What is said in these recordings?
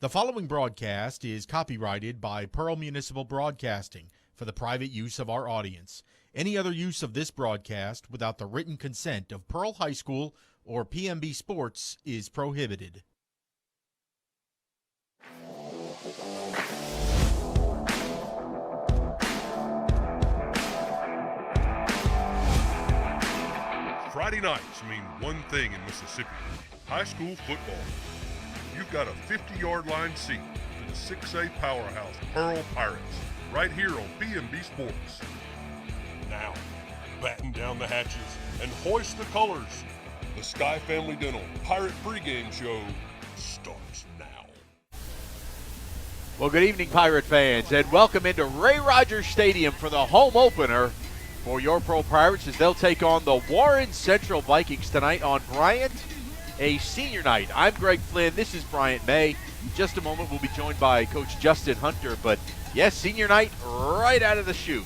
The following broadcast is copyrighted by Pearl Municipal Broadcasting for the private use of our audience. Any other use of this broadcast without the written consent of Pearl High School or PMB Sports is prohibited. Friday nights mean one thing in Mississippi: high school football. You've got a 50-yard line seat to the 6A powerhouse Pearl Pirates right here on PMB Sports. Now, batten down the hatches and hoist the colors. The Sky Family Dental Pirate Pregame Show starts now. Well, good evening, Pirate fans, and welcome into Ray Rogers Stadium for the home opener for your Pearl Pirates as they'll take on the Warren Central Vikings tonight on Bryant, a senior night. I'm Greg Flynn. This is Bryant May. In just a moment, we'll be joined by Coach Justin Hunter. But, yes, senior night right out of the chute.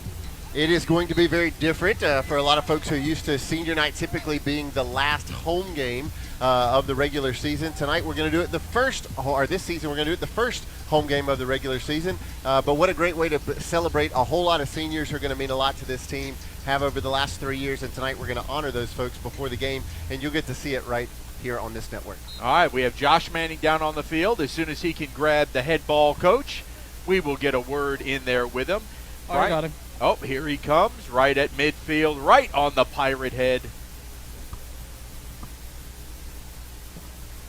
It is going to be very different for a lot of folks who are used to senior night typically being the last home game of the regular season. Tonight we're going to do it this season we're going to do it the first home game of the regular season. But what a great way to celebrate a whole lot of seniors who are going to mean a lot to this team, have over the last 3 years. And tonight we're going to honor those folks before the game, and you'll get to see it right here on this network. All right, we have Josh Manning down on the field. As soon as he can grab the head ball coach, we will get a word in there with him. I got him. Oh, here he comes, right at midfield, right on the Pirate head.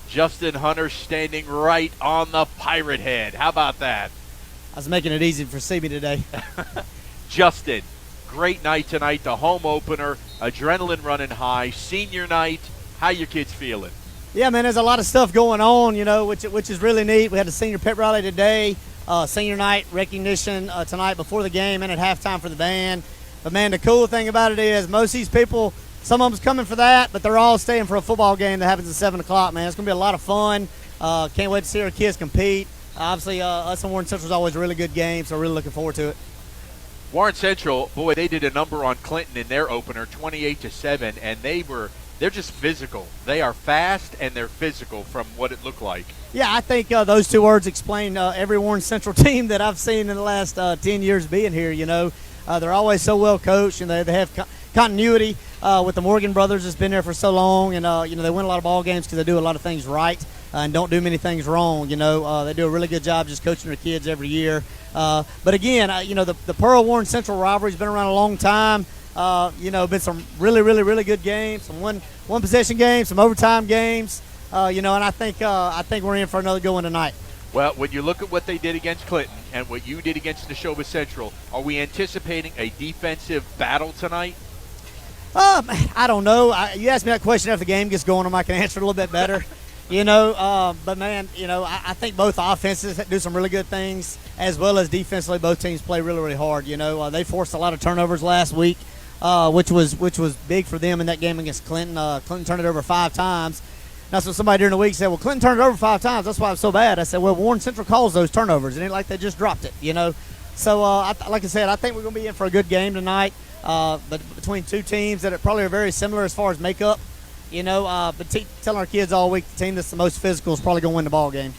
Justin Hunter standing right on the Pirate head. How about that? I was making it easy for CB today. Justin, great night tonight, the home opener, adrenaline running high, senior night. How your kids feeling? Yeah, man, there's a lot of stuff going on, which is really neat. We had a senior pep rally today, senior night recognition tonight before the game and at halftime for the band. But, man, the cool thing about it is most of these people, some of them's coming for that, but they're all staying for a football game that happens at 7 o'clock, man. It's going to be a lot of fun. Can't wait to see our kids compete. Obviously, us and Warren Central is always a really good game, so really looking forward to it. Warren Central, boy, they did a number on Clinton in their opener, 28-7, and they're just physical. They are fast and they're physical from what it looked like. Yeah, I think those two words explain every Warren Central team that I've seen in the last 10 years being here. They're always so well coached, and they have continuity with the Morgan brothers that's been there for so long. And, they win a lot of ball games because they do a lot of things right and don't do many things wrong. They do a really good job just coaching their kids every year. But, again, the Pearl-Warren Central rivalry's been around a long time. Been some really, really, really good games, some one possession games, some overtime games, and I think we're in for another good one tonight. Well, when you look at what they did against Clinton and what you did against Neshoba Central, are we anticipating a defensive battle tonight? I don't know. You asked me that question after the game gets going, I can answer it a little bit better. But man, I think both offenses do some really good things, as well as defensively. Both teams play really, really hard. They forced a lot of turnovers last week, which was big for them in that game against Clinton. Clinton turned it over 5 times. That's what somebody during the week said. Well, Clinton turned it over 5 times. That's why it was so bad. I said, well, Warren Central calls those turnovers. It ain't like they just dropped it. So, like I said, I think we're going to be in for a good game tonight. But between two teams that probably are very similar as far as makeup. But telling our kids all week the team that's the most physical is probably going to win the ball game.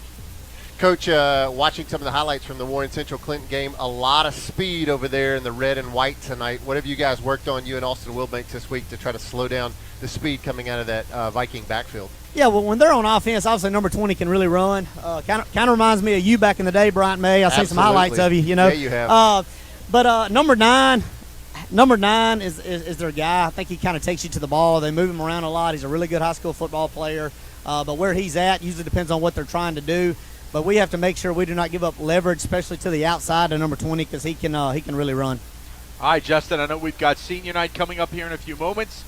Coach, watching some of the highlights from the Warren Central Clinton game, a lot of speed over there in the red and white tonight. What have you guys worked on, you and Austin Wilbanks, this week to try to slow down the speed coming out of that Viking backfield? Yeah, well, when they're on offense, obviously number 20 can really run. Kind of reminds me of you back in the day, Bryant May. I've seen some highlights of you. Yeah, you have. But number 9 is their guy. I think he kind of takes you to the ball. They move him around a lot. He's a really good high school football player. But where he's at usually depends on what they're trying to do. But we have to make sure we do not give up leverage, especially to the outside of number 20, because he can really run. All right, Justin, I know we've got senior night coming up here in a few moments.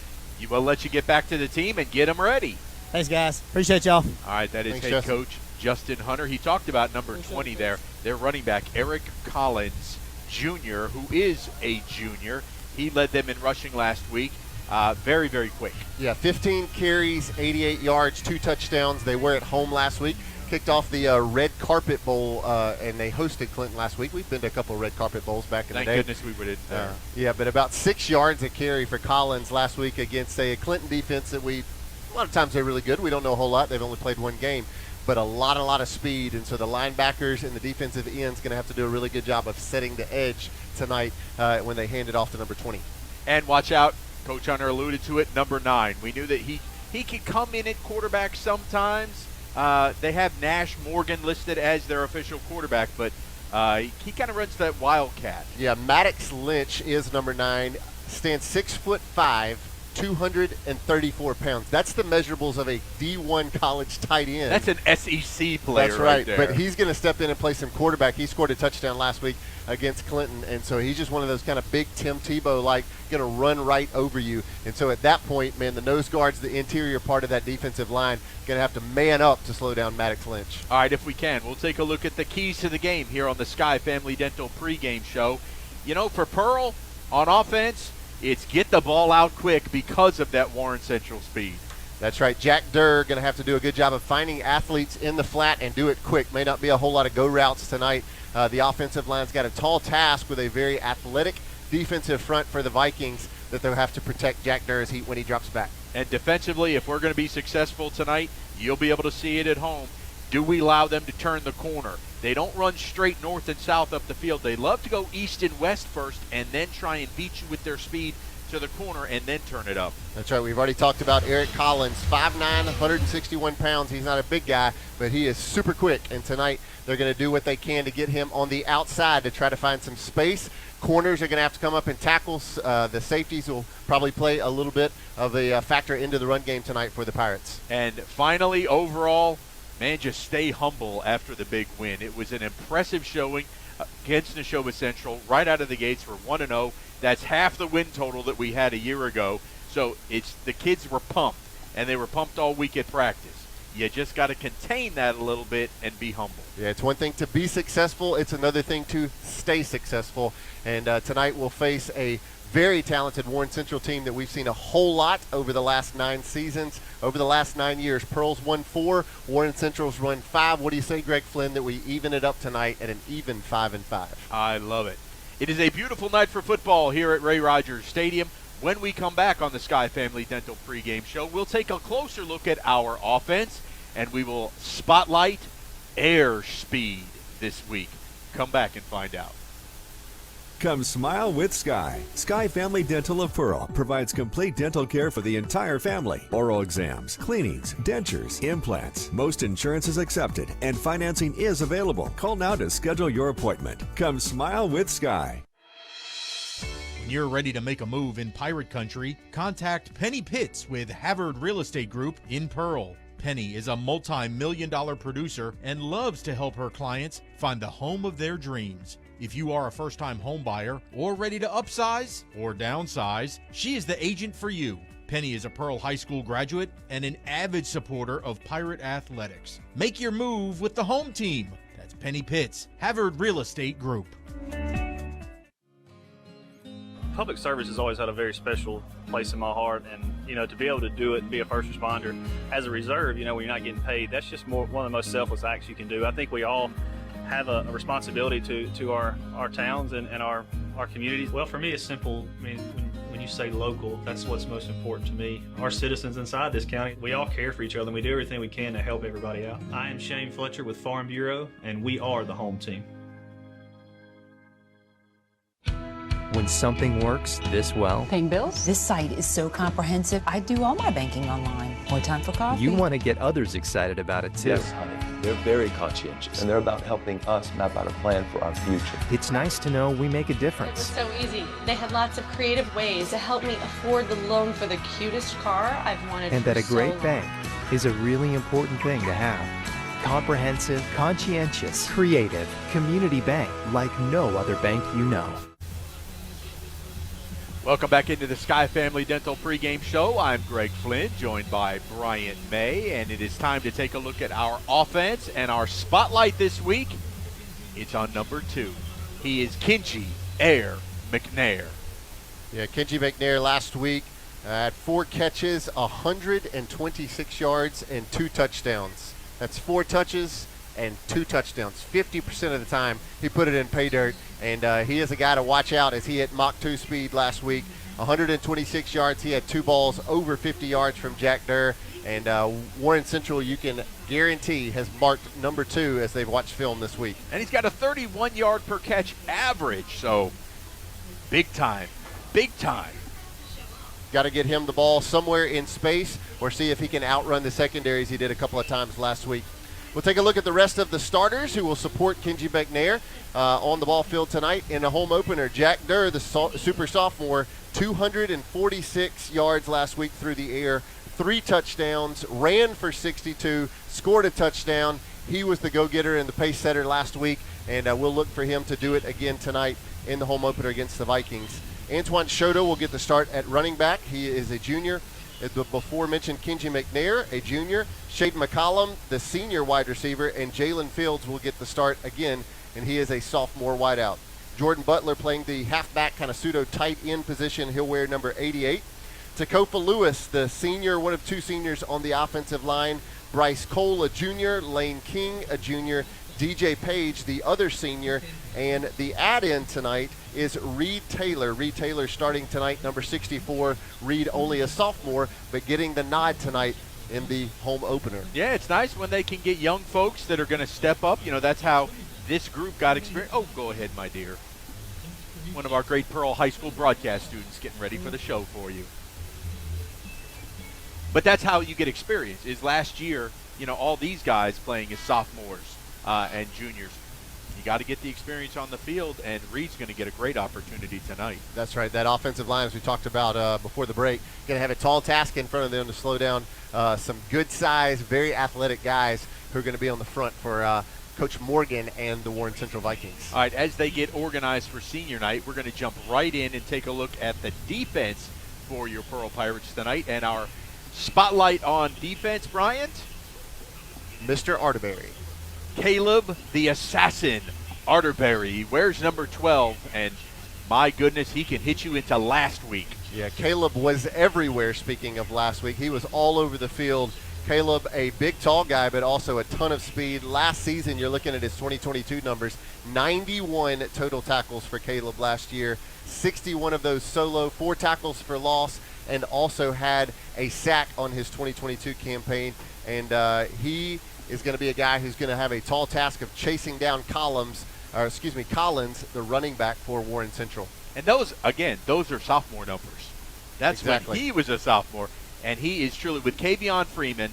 We'll let you get back to the team and get them ready. Thanks, guys. Appreciate y'all. All right, that is Thanks, head Justin. coach Justin Hunter. He talked about number 20 there, their running back, Eric Collins Jr., who is a junior. He led them in rushing last week. Very, very quick. Yeah, 15 carries, 88 yards, 2 touchdowns. They were at home last week. Kicked off the Red Carpet Bowl, and they hosted Clinton last week. We've been to a couple of Red Carpet Bowls back in the day. Thank goodness we were in there. Yeah, but about 6 yards a carry for Collins last week against a Clinton defense that a lot of times they're really good. We don't know a whole lot. They've only played one game. but a lot of speed. And so the linebackers and the defensive ends going to have to do a really good job of setting the edge tonight when they hand it off to number 20. And watch out, Coach Hunter alluded to it, number 9. We knew that he could come in at quarterback sometimes. They have Nash Morgan listed as their official quarterback, but he kind of runs that wildcat. Yeah, Maddox Lynch is number 9, stands 6'5", 234 pounds. That's the measurables of a D1 college tight end. That's an SEC player. That's right. There. But he's going to step in and play some quarterback. He scored a touchdown last week against Clinton, and so he's just one of those kind of big Tim Tebow-like, going to run right over you. And so at that point, man, the nose guards, the interior part of that defensive line, going to have to man up to slow down Maddox Lynch. All right, if we can, we'll take a look at the keys to the game here on the Sky Family Dental pregame show. You know, for Pearl, on offense, it's get the ball out quick because of that Warren Central speed. That's right. Jack Durr going to have to do a good job of finding athletes in the flat and do it quick. May not be a whole lot of go routes tonight. The offensive line's got a tall task with a very athletic defensive front for the Vikings that they'll have to protect Jack Durr when he drops back. And defensively, if we're going to be successful tonight, you'll be able to see it at home. Do we allow them to turn the corner? They don't run straight north and south up the field. They love to go east and west first and then try and beat you with their speed to the corner and then turn it up. That's right. We've already talked about Eric Collins, 5'9", 161 pounds. He's not a big guy, but he is super quick. And tonight they're going to do what they can to get him on the outside to try to find some space. Corners are going to have to come up and tackle. The safeties will probably play a little bit of a factor into the run game tonight for the Pirates. And finally, overall, man, just stay humble after the big win. It was an impressive showing against Neshoba Central. Right out of the gates, we're 1-0. That's half the win total that we had a year ago. So the kids were pumped, and they were pumped all week at practice. You just got to contain that a little bit and be humble. Yeah, it's one thing to be successful. It's another thing to stay successful. And tonight we'll face a very talented Warren Central team that we've seen a whole lot over the last 9 seasons, over the last 9 years. Pearl's won 4, Warren Central's won 5. What do you say, Greg Flynn, that we even it up tonight at an even 5-5? I love it. It is a beautiful night for football here at Ray Rogers Stadium. When we come back on the Sky Family Dental pregame show, we'll take a closer look at our offense, and we will spotlight air speed this week. Come back and find out. Come smile with Sky. Sky Family Dental of Pearl provides complete dental care for the entire family. Oral exams, cleanings, dentures, implants. Most insurance is accepted and financing is available. Call now to schedule your appointment. Come smile with Sky. When you're ready to make a move in Pirate Country, contact Penny Pitts with Havard Real Estate Group in Pearl. Penny is a multi-million-dollar producer and loves to help her clients find the home of their dreams. If you are a first-time home buyer or ready to upsize or downsize, she is the agent for you. Penny is a Pearl High School graduate and an avid supporter of Pirate athletics. Make your move with the home team. That's Penny Pitts, Havard Real Estate Group. Public service has always had a very special place in my heart, and to be able to do it and be a first responder as a reserve, when you're not getting paid, that's just one of the most selfless acts you can do. I think we all have a responsibility to our towns and our communities. Well, for me, it's simple. I mean, when you say local, that's what's most important to me. Our citizens inside this county, we all care for each other, and we do everything we can to help everybody out. I am Shane Fletcher with Farm Bureau, and we are the home team. When something works this well, Paying bills? This site is so comprehensive. I do all my banking online. More time for coffee. you want to get others excited about it too. Yes, honey. They're very conscientious, and they're about helping us map out a plan for our future. It's nice to know we make a It was difference. so easy. They had lots of creative ways to help me afford the loan for the cutest car I've wanted And for that a so great long. bank is a really important thing to have. Comprehensive, conscientious, creative, community bank like no other bank you know. Welcome back into the Sky Family Dental pregame show. I'm Greg Flynn, joined by Bryant May, and it is time to take a look at our offense and our spotlight this week. It's on number 2. He is Kenji Air McNair. Yeah, Kenji McNair last week had 4 catches, 126 yards, and 2 touchdowns. That's 4 touches and 2 touchdowns. 50% of the time he put it in pay dirt, and he is a guy to watch out as he hit Mach 2 speed last week. 126 yards. He had 2 balls over 50 yards from Jack Durr, And Warren Central, you can guarantee, has marked number 2 as they've watched film this week. And he's got a 31-yard per catch average, so big time. Big time. Got to get him the ball somewhere in space or see if he can outrun the secondaries he did a couple of times last week. We'll take a look at the rest of the starters who will support Kenji McNair on the ball field tonight in a home opener. Jack Durr, the super sophomore, 246 yards last week through the air, 3 touchdowns, ran for 62, scored a touchdown. He was the go-getter and the pace setter last week, and we'll look for him to do it again tonight in the home opener against the Vikings. Antoine Shoto will get the start at running back. He is a junior. The before-mentioned Kenji McNair, a junior. Shaden McCollum, the senior wide receiver, and Jalen Fields will get the start again, and he is a sophomore wideout. Jordan Butler playing the halfback kind of pseudo-tight end position. He'll wear number 88. Takofa Lewis, the senior, one of 2 seniors on the offensive line. Bryce Cole, a junior. Lane King, a junior. DJ Page, the other senior. And the add-in tonight is Reed Taylor. Reed Taylor starting tonight, number 64. Reed only a sophomore, but getting the nod tonight in the home opener. Yeah, it's nice when they can get young folks that are going to step up. You know, that's how this group got experience. Oh, go ahead, my dear. One of our great Pearl High School broadcast students getting ready for the show for you. But that's how you get experience, is last year, you know, all these guys playing as sophomores and juniors. You got to get the experience on the field, and Reed's going to get a great opportunity tonight. That's right. That offensive line, as we talked about before the break, going to have a tall task in front of them to slow down some good-sized, very athletic guys who are going to be on the front for Coach Morgan and the Warren Central Vikings. All right, as they get organized for senior night, we're going to jump right in and take a look at the defense for your Pearl Pirates tonight. And our spotlight on defense, Bryant? Mr. Arterberry. Caleb the Assassin Arterberry. He wears number 12, and my goodness, he can hit you into last week. Yeah, Caleb was everywhere, speaking of last week. He was all over the field. Caleb, a big, tall guy, but also a ton of speed. Last season, you're looking at his 2022 numbers, 91 total tackles for Caleb last year, 61 of those solo, 4 tackles for loss, and also had a sack on his 2022 campaign. And he is going to be a guy who's going to have a tall task of chasing down Collins, the running back for Warren Central. And those are sophomore numbers. That's exactly when he was a sophomore. And he is truly, with Kavion Freeman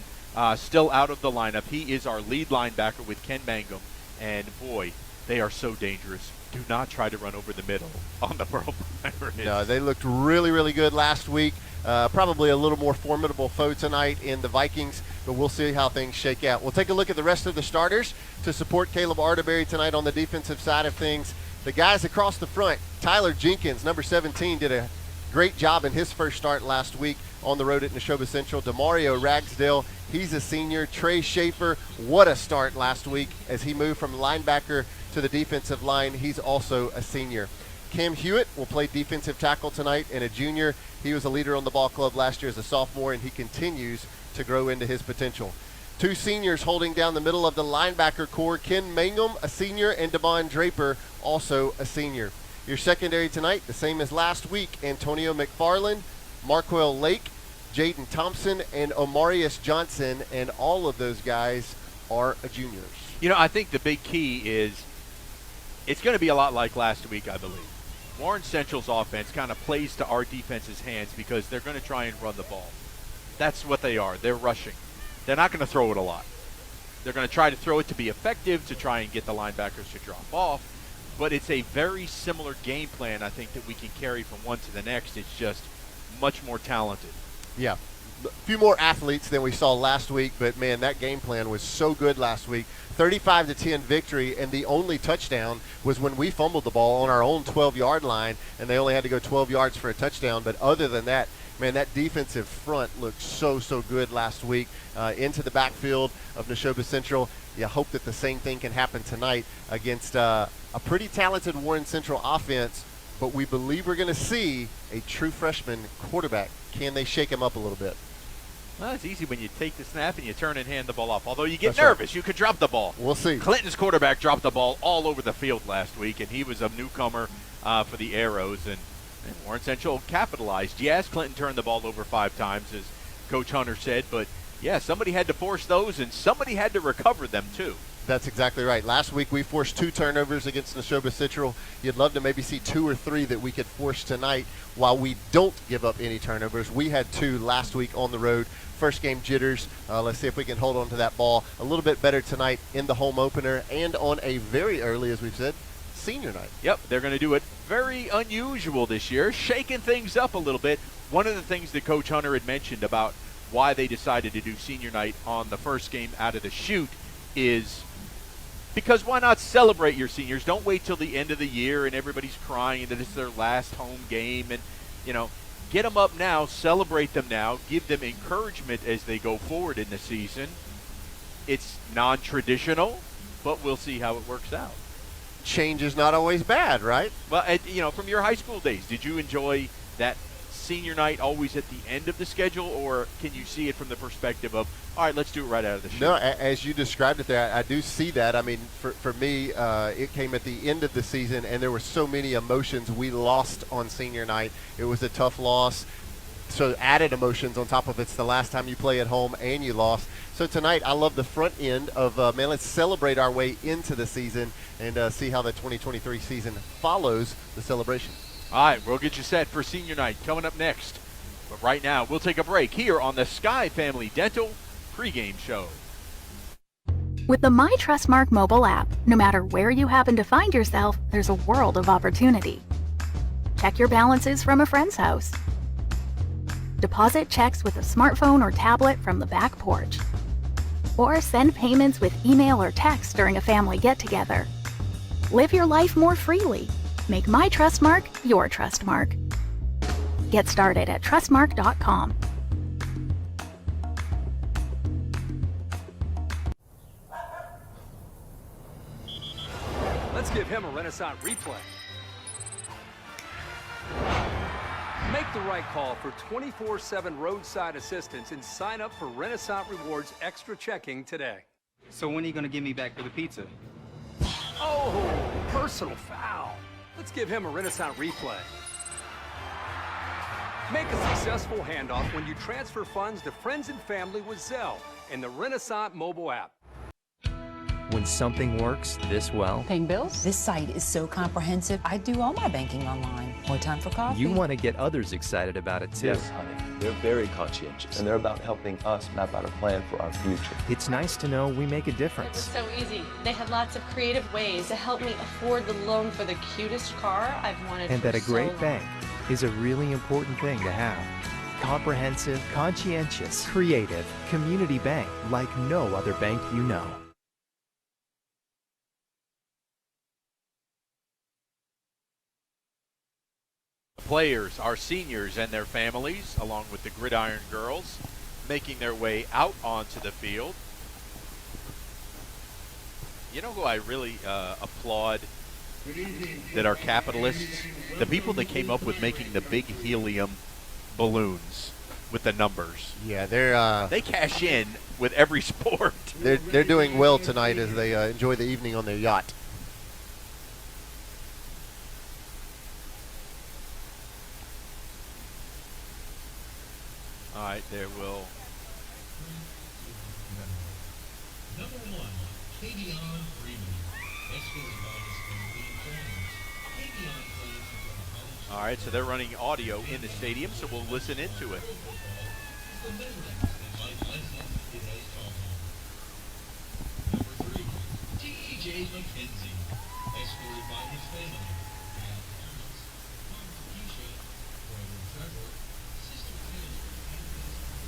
still out of the lineup, he is our lead linebacker with Ken Mangum. And, boy, they are so dangerous. Do not try to run over the middle on the Pearl Pirates. No, they looked really, really good last week. Probably a little more formidable foe tonight in the Vikings, but we'll see how things shake out. We'll take a look at the rest of the starters to support Caleb Arterberry tonight on the defensive side of things. The guys across the front, Tyler Jenkins, number 17, did a great job in his first start last week on the road at Neshoba Central. DeMario Ragsdale, he's a senior. Trey Schaefer, what a start last week as he moved from linebacker to the defensive line. He's also a senior. Cam Hewitt will play defensive tackle tonight, and a junior. He was a leader on the ball club last year as a sophomore, and he continues to grow into his potential. 2 seniors holding down the middle of the linebacker core, Ken Mangum, a senior, and Devon Draper, also a senior. Your secondary tonight, the same as last week, Antonio McFarland, Marquell Lake, Jaden Thompson, and Omarius Johnson, and all of those guys are juniors. You know, I think the big key is it's going to be a lot like last week, I believe. Warren Central's offense kind of plays to our defense's hands because they're going to try and run the ball. That's what they are. They're rushing. They're not going to throw it a lot. They're going to try to throw it to be effective, to try and get the linebackers to drop off. But it's a very similar game plan, I think, that we can carry from one to the next. It's just much more talented. Yeah. A few more athletes than we saw last week, but, man, that game plan was so good last week. 35-10 victory, and the only touchdown was when we fumbled the ball on our own 12-yard line, and they only had to go 12 yards for a touchdown. But other than that, man, that defensive front looked so good last week into the backfield of Neshoba Central. You hope that the same thing can happen tonight against a pretty talented Warren Central offense, but we believe we're going to see a true freshman quarterback. Can they shake him up a little bit? Well, it's easy when you take the snap and you turn and hand the ball off. Although you get That's nervous, right. You could drop the ball. We'll see. Clinton's quarterback dropped the ball all over the field last week, and he was a newcomer for the Arrows, and Warren Central capitalized. Yes, Clinton turned the ball over 5 times, as Coach Hunter said, but Yeah, somebody had to force those, and somebody had to recover them, too. That's exactly right. Last week we forced 2 turnovers against Neshoba Central. You'd love to maybe see 2 or 3 that we could force tonight while we don't give up any turnovers. We had 2 last week on the road. First game jitters. Let's see if we can hold on to that ball a little bit better tonight in the home opener and on a very early, as we've said, senior night. Yep, they're going to do it very unusual this year, shaking things up a little bit. One of the things that Coach Hunter had mentioned about why they decided to do senior night on the first game out of the chute is because why not celebrate your seniors? Don't wait till the end of the year and everybody's crying that it's their last home game. And, get them up now, celebrate them now, give them encouragement as they go forward in the season. It's non-traditional, but we'll see how it works out. Change is not always bad, right? Well, from your high school days, did you enjoy that senior night always at the end of the schedule, or can you see it from the perspective of, all right, let's do it right out of the chute? No, as you described it there, I do see that. I mean, for me, it came at the end of the season, and there were so many emotions. We lost on senior night. It was a tough loss. So added emotions on top of it's the last time you play at home and you lost. So tonight, I love the front end of, man, let's celebrate our way into the season and see how the 2023 season follows the celebration. All right, we'll get you set for senior night coming up next. But right now, we'll take a break here on the Sky Family Dental pregame show. With the My Trustmark mobile app, no matter where you happen to find yourself, there's a world of opportunity. Check your balances from a friend's house. Deposit checks with a smartphone or tablet from the back porch. Or send payments with email or text during a family get-together. Live your life more freely. Make My Trustmark your Trustmark. Get started at trustmark.com. Let's give him a Renaissance replay. Make the right call for 24/7 roadside assistance and sign up for Renaissance Rewards Extra Checking today. So when are you going to give me back for the pizza? Oh, personal foul. Let's give him a Renaissance replay. Make a successful handoff when you transfer funds to friends and family with Zelle and the Renaissance mobile app. When something works this well, Paying bills? This site is so comprehensive. I do all my banking online. More time for coffee? you want to get others excited about it too. Yes, honey. They're very conscientious, and they're about helping us map out a plan for our future. It's nice to know we make a It was difference. so easy. They had lots of creative ways to help me afford the loan for the cutest car I've wanted And for that a so great long. bank is a really important thing to have. Comprehensive, conscientious, creative, community bank like no other bank you know. Players, our seniors and their families, along with the Gridiron girls, making their way out onto the field. You know who I really applaud that are capitalists? The people that came up with making the big helium balloons with the numbers. Yeah, they cash in with every sport. They're doing well tonight as they enjoy the evening on their yacht. All right, there will. Number 1, Kavion Freeman. Escorted by his family and friends. Kavion plays for the college. All right, so they're running audio in the stadium, so we'll listen into it. The veterans that life lessons it has taught him. Number 3, T.J. McKenzie. Escorted by his family. Grandparents, Mom Keisha, brother Trevor, sister Taylor, and his friends.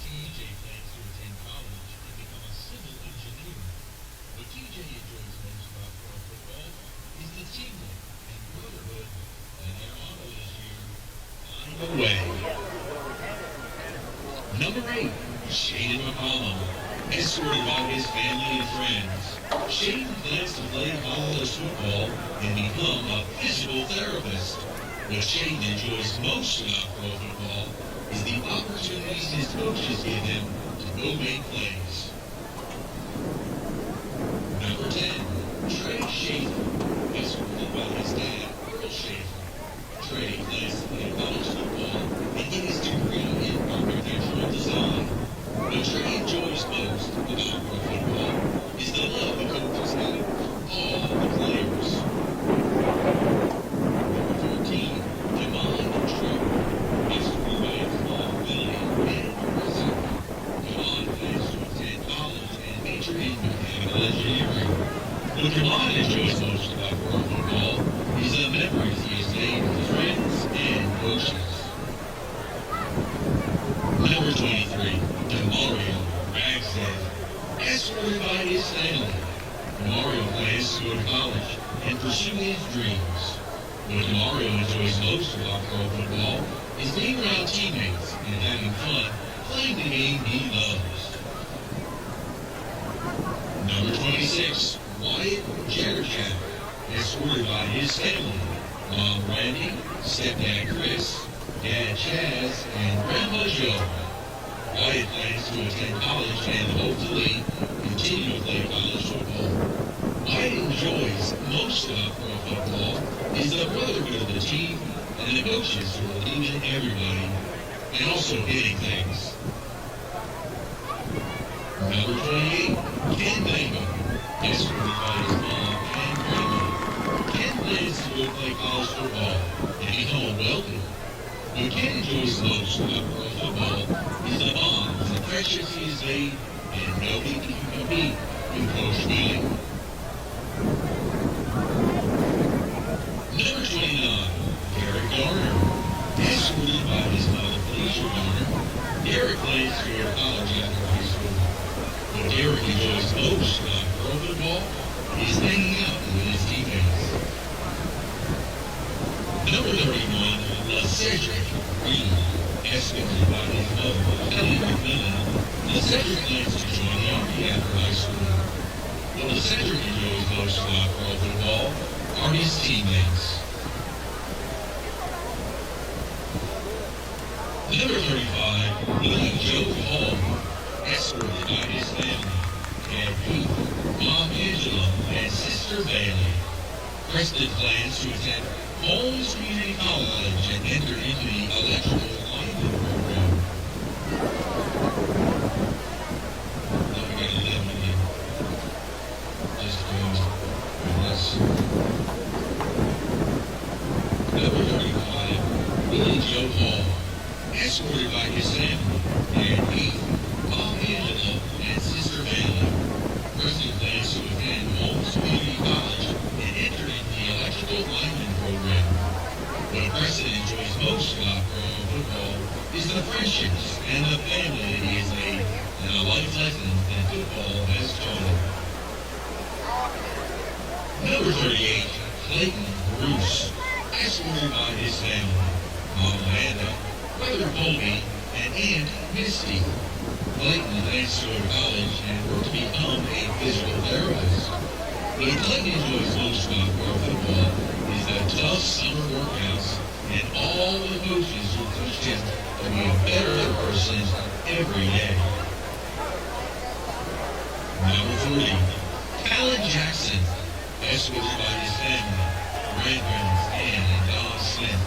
T.J. plans to attend college and become a civil engineer. What T.J. enjoys most about pro football is the teamwork and brotherhood, and their motto this year, find a way. Number 8, Shaden McCollum. Escorted by his family and friends. Shaden plans to play college football and become a physical therapist. What Shaden enjoys most about pro football is the opportunities his coaches give him to go make plays. Number 10, Trey Schaefer. Escorted by his dad, Earl Schaefer. Trey plans to play college football and get his degree in architectural design. What major in mechanical engineering. What Devon enjoys most about pro football is the memories he has made with friends and coaches. Number 23, Demario Ragshead, escorted by his family. Demario plans to go to college and pursue his dreams. What Demario enjoys most about pro football is being around teammates and having fun playing the game he loves. Number 26, Wyatt Jetterjack, escorted by his family. Mom Randy, stepdad Chris, Dad Chaz, and Grandma Joe. Wyatt plans to attend college and hopefully continue to play college football. Wyatt enjoys most about pro football is the brotherhood of the team and the coaches who believe in everybody and also hitting things. Number 28, Ken Mangum, escorted by his mom and grandma. Ken plans to go play college football and become wealthy. What Ken enjoys most about pro football is the bonds and friendships he has made, and nobody can compete with Coach Willie. Number 29, Derek Garner, escorted by his mother Felicia Garner. Derek plans to go to college after high school. What Derek enjoys most about pro football is hanging out with his teammates. Number 31, Cedric Reed, escorted by his mother, Kelly McMillan. Cedric plans to join the Army after high school. What Cedric enjoys most about pro football are his teammates. Number 35, we have Joe Hall, escorted by his family, Dad Pete, Mom Angela, and Sister Bailey. Preston plans to attend Holmes Community College and enter into the electrical lineman program. Now we got 11 again. Just us. Number 35, Billy Joe Hall, escorted by his family, Dad Pete, Mom Angela, and Sister Bailey. Preston plans to attend Holmes Community College and enter into the electrical lineman program. What Preston enjoys most about pro football is the friendships and the family that he has made and the life lessons that football has taught him. Number 38, Clayton Bruce, escorted by his family, Mom Amanda, Brother Colby, and Aunt Misty. Clayton plans to go to college and work to become a physical therapist. What Clayton enjoys most about pro football is the tough summer workouts and all the coaches who pushed him to be a better person every day. Number 40, Alan Jackson, escorted by his family, grandparents Ann and Don Smith,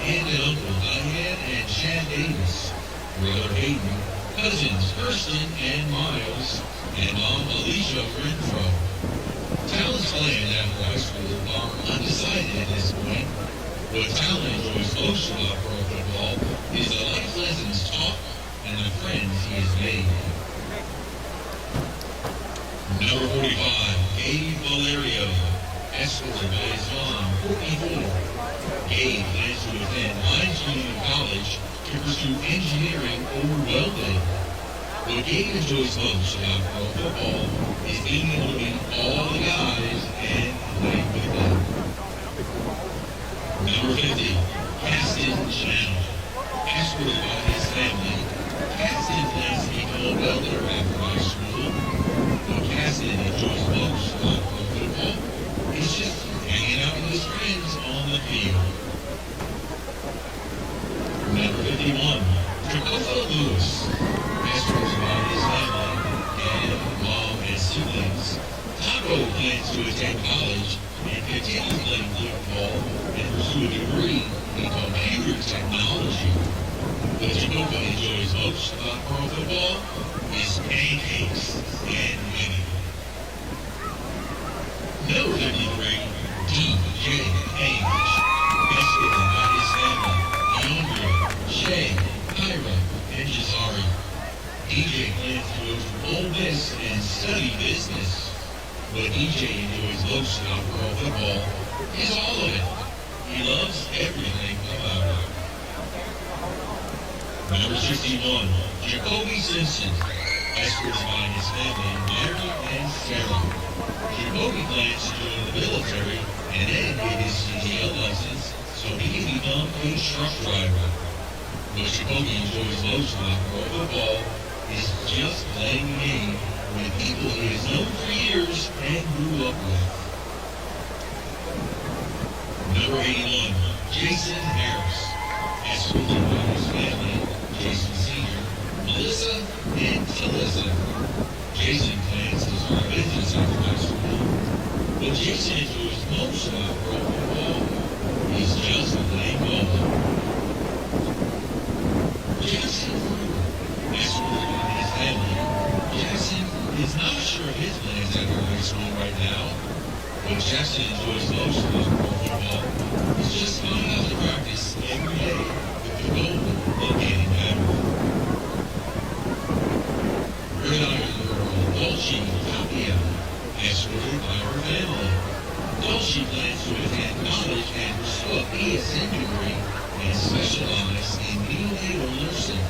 Aunt and Uncle Diane and Chad Davis, Brother Hayden, cousins Kirsten and Miles, and Mom Alicia Renfro. Talon's plans after high school are undecided at this point. What Talon enjoys most about pro football is the life lessons taught and the friends he has made. Number 45, Gabe Valerio, escorted by his mom, 44. Gabe plans to attend Hines Community College to pursue engineering or welding. What Gabe enjoys most about pro football is being able to meet all the guys and play with them. Number 50, Caston Channel, escorted by his family. Caston plans to become a welder after high school. What Caston enjoys most about pro football is just hanging out with his friends on the field. Number 51, Dakota Lewis, escorted by his family and mom and siblings. Taco plans to attend college and continue playing football and pursue a degree in computer technology. What Dakota enjoys most about pro football is pancakes and winning. Number 53, DJ Page, escorted by his family, Andrea, Shay, Kyra, and Jazari. DJ plans to go to Ole Miss and study business. What EJ enjoys most about Pearl football is all of it. He loves everything about it. Number 61, Jacoby Simpson, escorted by his family, Myra and Sarah. Jacoby plans to join the military and then get his CDL license so he can become a truck driver. What Jacoby enjoys most about Pearl football is just playing the game with people he has known for years and grew up with. Number 81, Jason Harris, escorted by his family, Jason Sr., Melissa, and Talissa. Jason plans to start a business after high school. What Jason enjoys most about Pearl football is just playing ball. Jackson Brewer, escorted by his family. Jackson is not sure of his plans after high school right now. What Jackson enjoys most about Pearl football is just going out to practice every day with the goal of getting better. Gridiron girl Dolce Tapia, escorted by her family. Dolce plans to attend college and pursue a BSN degree and specialize in neonatal nursing.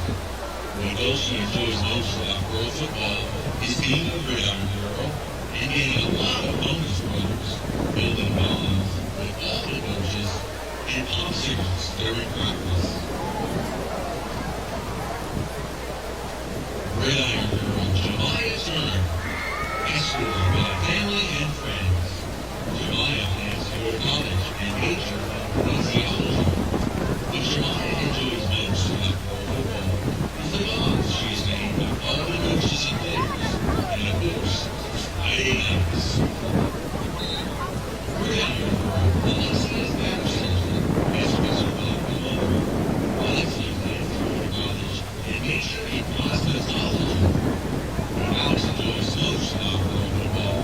What Dolce enjoys most about Pearl football is being a gridiron girl and getting a lot of bonus points, building bonds with all the coaches and popsicles during practice. Gridiron girl Jemiah Turner, escorted by family and friends. Jemiah plans to go to college and major in kinesiology. What Jemiah enjoys most about Pearl football is the bonds she has made with all the coaches and players, and of course, Friday nights. Gridiron girl Alexia Patterson, escorted by her mother. Alexia plans to go to college and major in cosmetology. What Alex enjoys most about Pearl football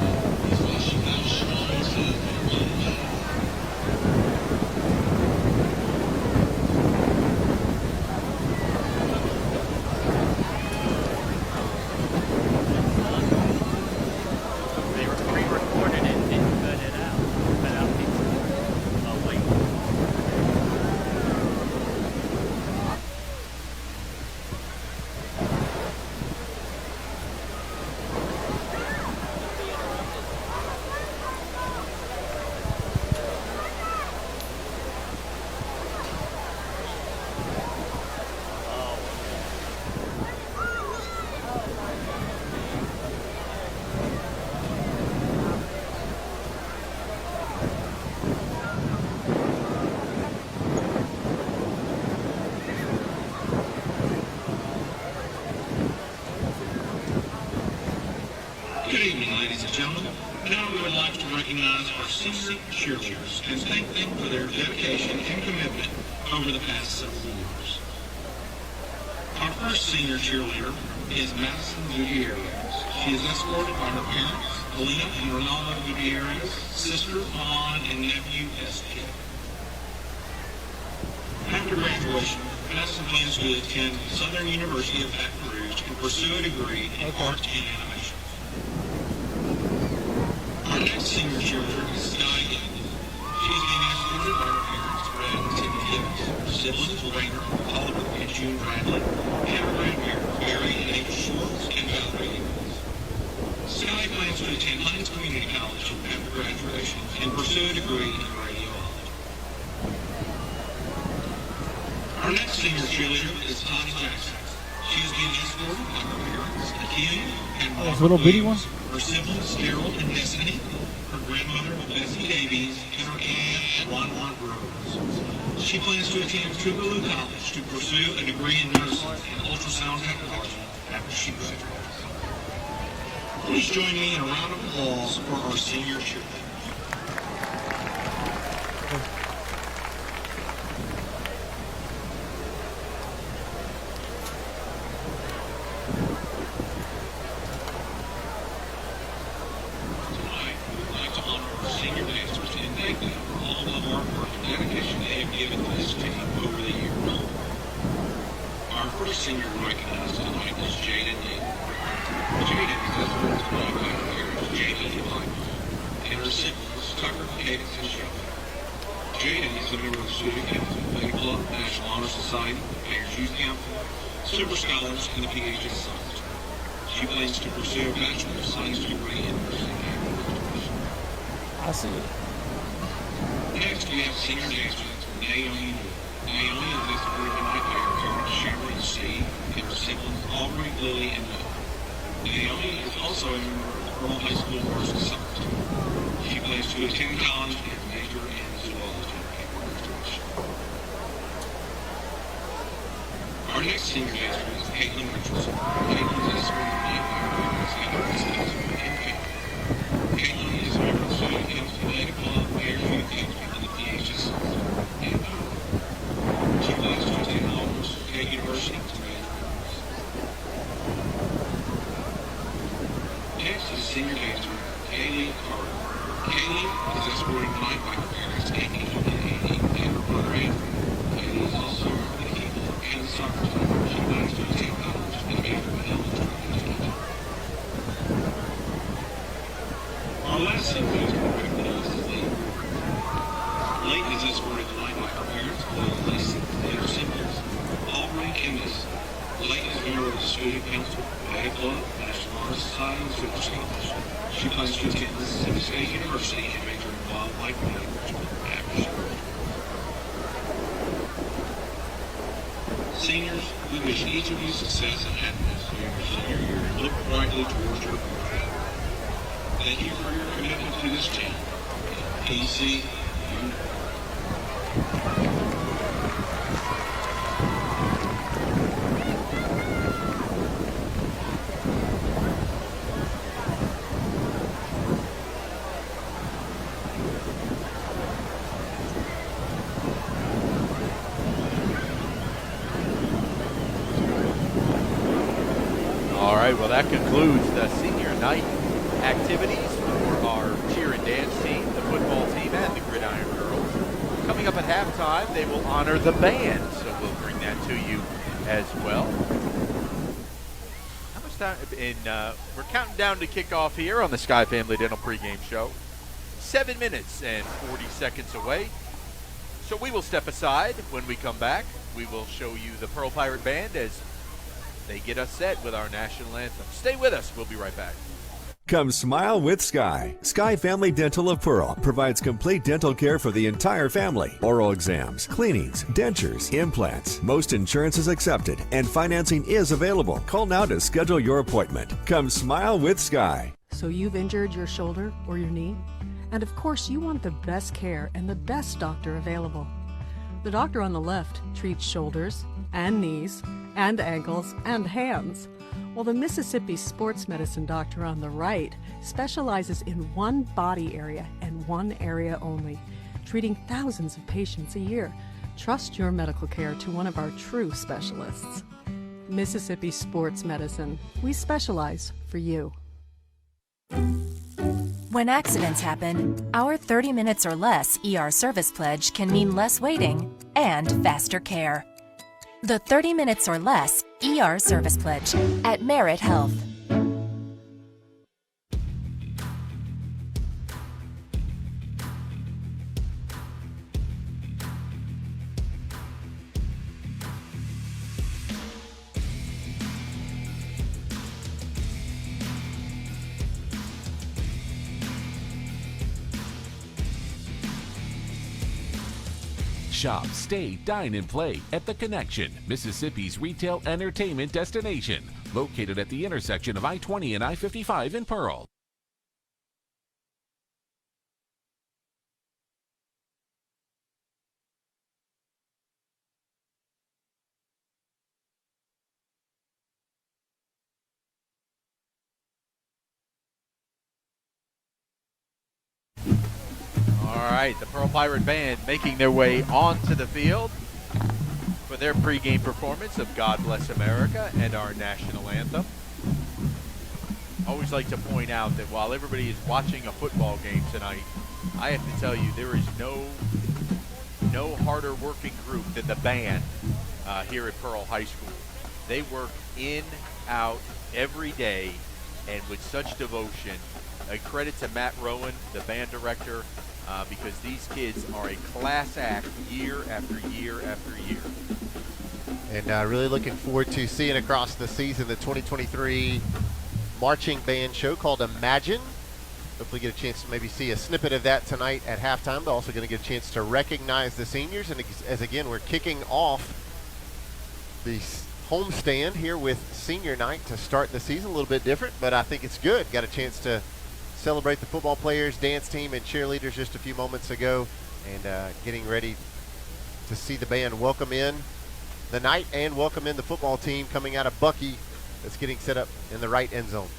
is watching how strong team can run the game. Pre-recorded it and cut it out. Cut out the link. Good evening, ladies and gentlemen. Now we would like to recognize our senior cheerleaders and thank them for their dedication and commitment over the past several years. Our first senior cheerleader is Madison Gutierrez. She is escorted by her parents, Alina and Ronaldo Gutierrez, sister, mom, and nephew, SJ. After graduation, Madison plans to attend Southern University of Baton Rouge and pursue a degree in art and animation. Our next senior cheerleader is Sky Gibbs. She is being escorted by her parents, Brad and Timmy Gibbs, her siblings, Rainer, Oliver, and June Bradley, and her grandparents, Barry and Ava Schwartz, and Valerie Gibbs. Sky plans to attend Hines Community College after graduation and pursue a degree in radiology. Our next senior cheerleader is Tani Jackson. She is being escorted by her parents, Akeem and Mark little bitty Williams, her siblings, Daryl and Destiny, her grandmother, Bessie Davies, and her aunt, Ron Rose. She plans to attend Tougaloo College to pursue a degree in nursing and ultrasound technology after she graduates. Please join me in a round of applause for our senior cheerleaders. Tonight, we would like to honor our senior dancers and thank them for all the hard work and dedication they have given to this team over the years. Our first senior to recognize tonight is Jaden Lee. Jaden is escorted tonight by Cadence and Show. Jaden is a member of the Student Council, Bay Club, National Honor Society, Payers Youth Council, Silver Scholars, and the PHS Science. She plans to pursue a Bachelor of Science degree in nursing. I see it. Next, we have senior announcements from Naomi Moore. Naomi is this group tonight by her parents, Sharon and Steve, and her siblings, Aubrey, Lily, and Noah. Naomi is also a member of the Pearl High School Varsity Soccer team. She plans to attend college and major in zoology. Our next senior guest is Caitlin Richardson. Caitlin is escorted tonight by her parents, Heather and Steve, and Kate. Caitlin is a member of the Student Council, Beta Club, Payers Youth Council, and the PHS and she plans to attend honors at State University to major in nursing. Next is senior dancer Kaylee Carter. Kaylee is escorted tonight by her parents, Amy and Annie, and her brother Andrew. Kaylee is also a member of the Eagle and the soccer team. She plans to attend college and major in elementary education. Our last senior dancer with us is Layton. Layton is escorted tonight by her parents, Chloe and Lacey, and her siblings, Aubrey and Miss. Layton is a member of the Student Council, Beta Club, National Honor Society, and Silver Scholars. She plans to attend Mississippi State University and major in wildlife management after she graduates. Seniors, we wish each of you success and happiness during your senior year and look brightly towards your future. Thank you for your commitment to this team. PC, you. All right, well, that concludes the senior night activities for our cheer and dance team, the football team, and the Gridiron Girls. Coming up at halftime, they will honor the band, so we'll bring that to you as well. How much time? We're counting down to kickoff here on the Sky Family Dental pregame show. 7 minutes and 40 seconds away. So we will step aside. When we come back, we will show you the Pearl Pirate Band as they get us set with our national anthem. Stay with us. We'll be right back. Come smile with Sky. Sky Family Dental of Pearl provides complete dental care for the entire family. Oral exams, cleanings, dentures, implants. Most insurance is accepted and financing is available. Call now to schedule your appointment. Come smile with Sky. So you've injured your shoulder or your knee? And of course you want the best care and the best doctor available. The doctor on the left treats shoulders and knees and ankles and hands, while the Mississippi sports medicine doctor on the right specializes in one body area and one area only, treating thousands of patients a year. Trust your medical care to one of our true specialists. Mississippi Sports Medicine. We specialize for you. When accidents happen, our 30 minutes or less ER service pledge can mean less waiting and faster care. The 30 minutes or less ER service pledge at Merit Health. Shop, stay, dine, and play at The Connection, Mississippi's retail entertainment destination, located at the intersection of I-20 and I-55 in Pearl. All right, the Pearl Pirate Band making their way onto the field for their pregame performance of God Bless America and our national anthem. Always like to point out that while everybody is watching a football game tonight, I have to tell you there is no harder working group than the band here at Pearl High School. They work in, out, every day, and with such devotion. A credit to Matt Rowan, the band director. because these kids are a class act year after year after year. And really looking forward to seeing across the season the 2023 marching band show called Imagine. Hopefully get a chance to maybe see a snippet of that tonight at halftime, but also going to get a chance to recognize the seniors. And as again, we're kicking off the homestand here with senior night to start the season. A little bit different, but I think it's good. Got a chance to celebrate the football players, dance team, and cheerleaders just a few moments ago, and getting ready to see the band welcome in the night and welcome in the football team coming out of Bucky that's getting set up in the right end zone.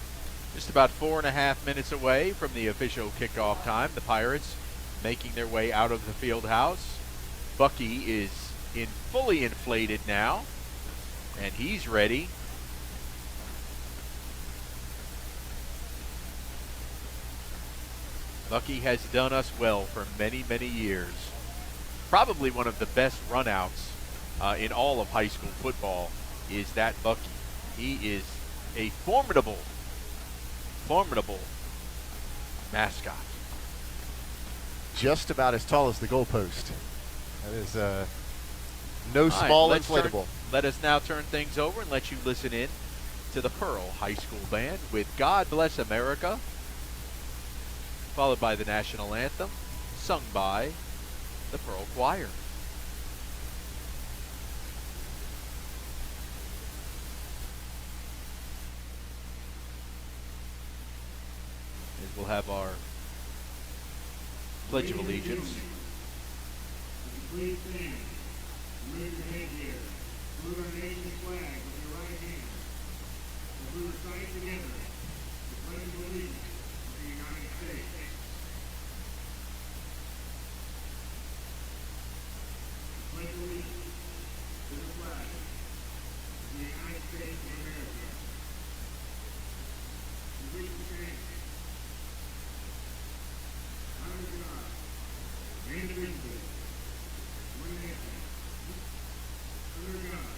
Just about 4.5 minutes away from the official kickoff time. The Pirates making their way out of the field house. Bucky is fully inflated now, and he's ready. Bucky has done us well for many, many years. Probably one of the best runouts in all of high school football is that Bucky. He is a formidable mascot. Just about as tall as the goalpost. That is no small inflatable. Let us now turn things over and let you listen in to the Pearl High School Band with God Bless America, followed by the national anthem, sung by the Pearl Choir. We'll have our Pledge of Allegiance. Please stand. Remove your headgear. Salute our nation's flag with your right hand. As we recite together the Pledge of Allegiance of the United States. The Pledge of Allegiance to the flag of the United States of America. Please stand. Indivisible, one nation, under God.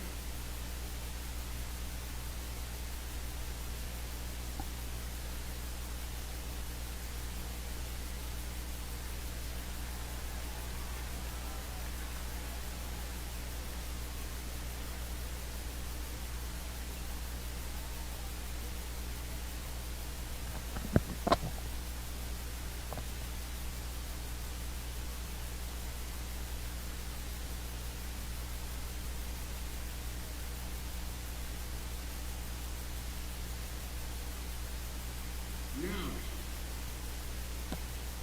Now,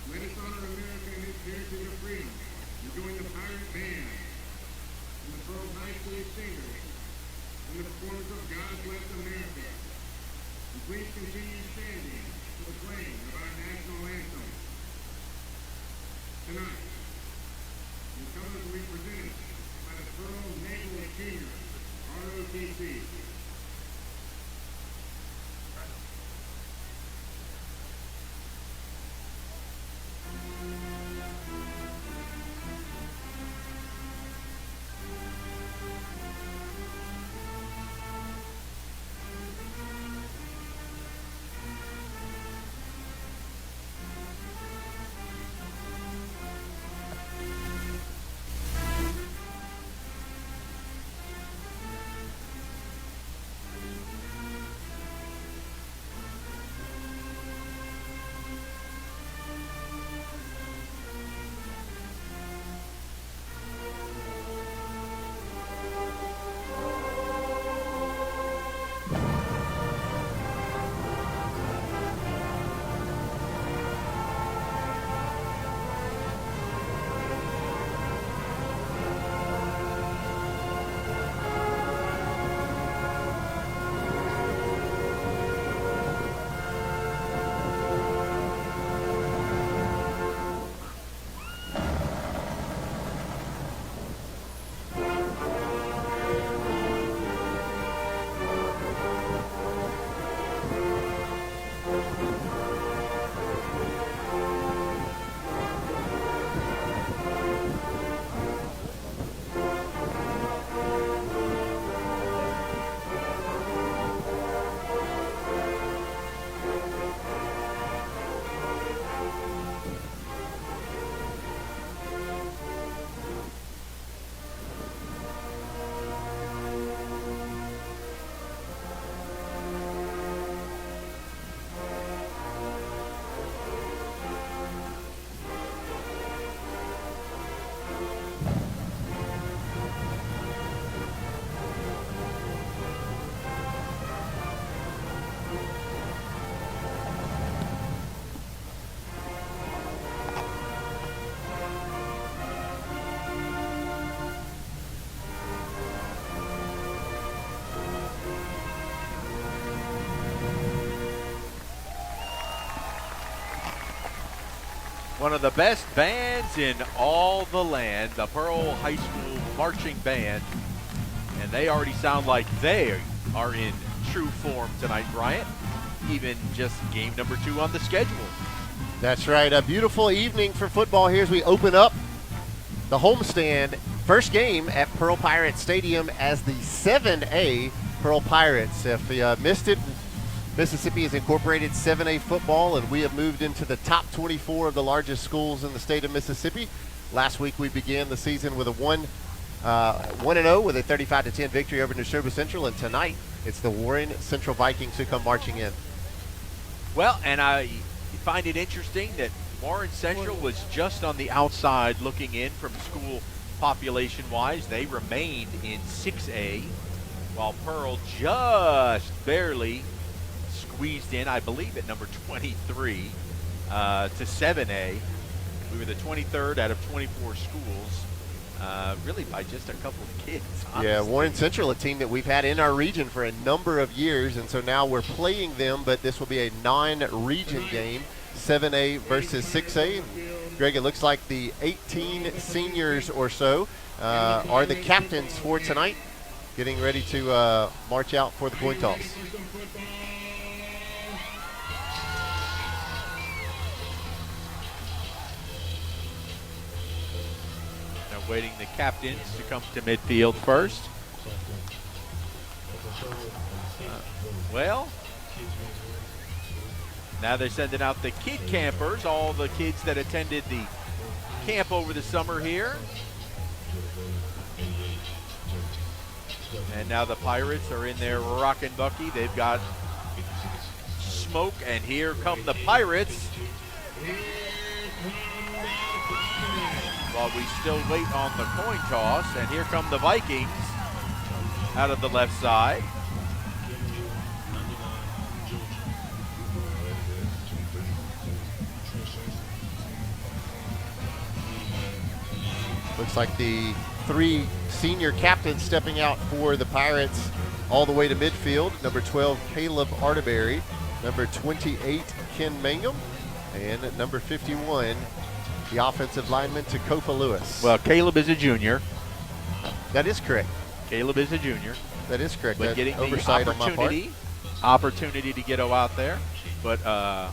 let us honor America and its heritage of freedom and join the Pirate Band and the Pearl High School Singers in the performance of God Bless America. And please continue standing for the playing of our national anthem. Tonight, the colors will be presented by the Pearl Naval Junior ROTC. One of the best bands in all the land, the Pearl High School Marching Band. And they already sound like they are in true form tonight, Bryant. Even just game number 2 on the schedule. That's right. A beautiful evening for football here as we open up the homestand. First game at Pearl Pirates Stadium as the 7A Pearl Pirates. If you missed it, Mississippi has incorporated 7A football, and we have moved into the top 24 of the largest schools in the state of Mississippi. Last week we began the season with a 1-0 with a 35-10 victory over Neshoba Central, and tonight it's the Warren Central Vikings who come marching in. Well, and I find it interesting that Warren Central was just on the outside looking in from school population-wise. They remained in 6A, while Pearl just barely squeezed in, I believe, at number 23 to 7A. We were the 23rd out of 24 schools, really by just a couple of kids. Honestly. Yeah, Warren Central, a team that we've had in our region for a number of years, and so now we're playing them, but this will be a non-region game, 7A versus 6A. Greg, it looks like the 18 seniors or so are the captains for tonight, getting ready to march out for the coin toss. Waiting the captains to come to midfield first. Well, now they're sending out the kid campers, all the kids that attended the camp over the summer here. And now the Pirates are in their rockin' bucky. They've got smoke, and here come the Pirates. While we still wait on the coin toss, and here come the Vikings out of the left side. Looks like the 3 senior captains stepping out for the Pirates all the way to midfield. Number 12, Caleb Arterberry. Number 28, Ken Mangum. And number 51, the offensive lineman, Takofa Lewis. Well, Caleb is a junior. That is correct. Caleb is a junior. That is correct. But that getting the oversight opportunity to get out there. But all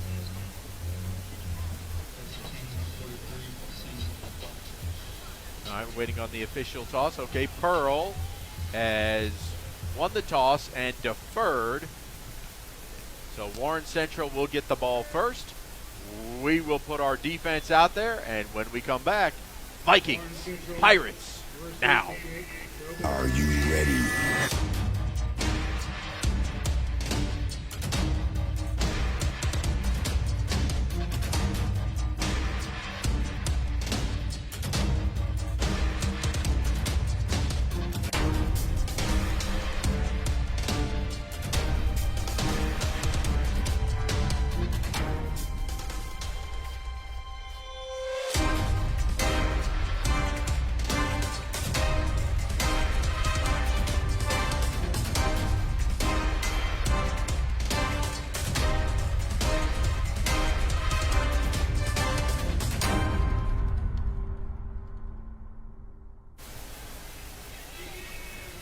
right, we're waiting on the official toss. Okay, Pearl has won the toss and deferred. So Warren Central will get the ball first. We will put our defense out there, and when we come back, Vikings, Pirates, now. Are you ready?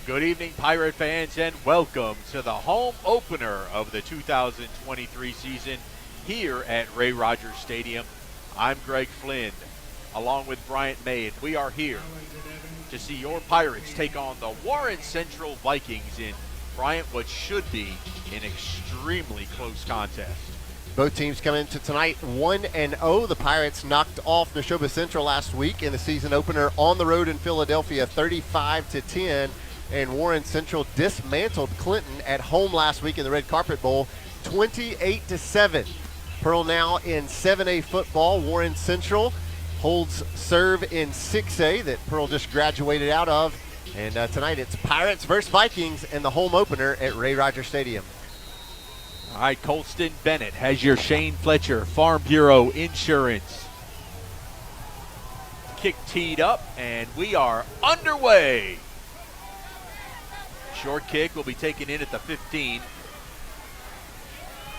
Good evening, Pirate fans, and welcome to the home opener of the 2023 season here at Ray Rogers Stadium. I'm Greg Flynn, along with Bryant May, and we are here to see your Pirates take on the Warren Central Vikings in, Bryant, what should be an extremely close contest. Both teams come into tonight 1-0. The Pirates knocked off Neshoba Central last week in the season opener on the road in Philadelphia, 35-10. And Warren Central dismantled Clinton at home last week in the Red Carpet Bowl, 28-7. Pearl now in 7A football. Warren Central holds serve in 6A that Pearl just graduated out of. And tonight it's Pirates versus Vikings in the home opener at Ray Rogers Stadium. All right, Colston Bennett has your Shane Fletcher Farm Bureau Insurance. Kick teed up, and we are underway. Short kick will be taken in at the 15.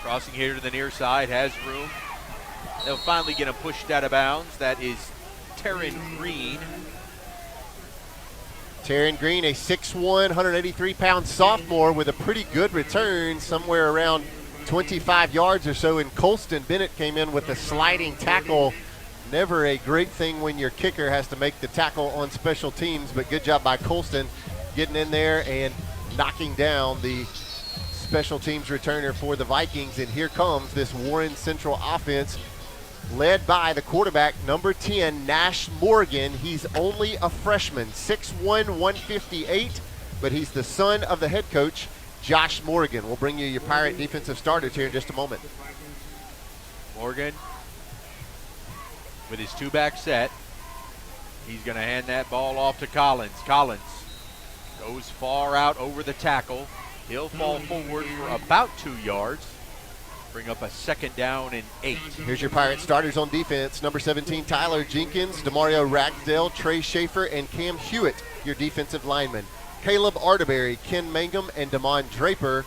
Crossing here to the near side, has room. They'll finally get him pushed out of bounds. That is Taryn Green. Taryn Green, a 6'1", 183-pound sophomore with a pretty good return, somewhere around 25 yards or so. And Colston Bennett came in with a sliding tackle. Never a great thing when your kicker has to make the tackle on special teams, but good job by Colston getting in there and knocking down the special teams returner for the Vikings. And here comes this Warren Central offense, led by the quarterback, number 10, Nash Morgan. He's only a freshman, 6'1", 158, but he's the son of the head coach, Josh Morgan. We'll bring you your Pirate defensive starters here in just a moment. Morgan with his two-back set. He's going to hand that ball off to Collins. Collins goes far out over the tackle. He'll fall forward for about 2 yards. Bring up a 2nd down and 8. Here's your Pirate starters on defense. Number 17, Tyler Jenkins, Demario Ragsdale, Trey Schaefer, and Cam Hewitt, your defensive linemen. Caleb Arterberry, Ken Mangum, and Damon Draper,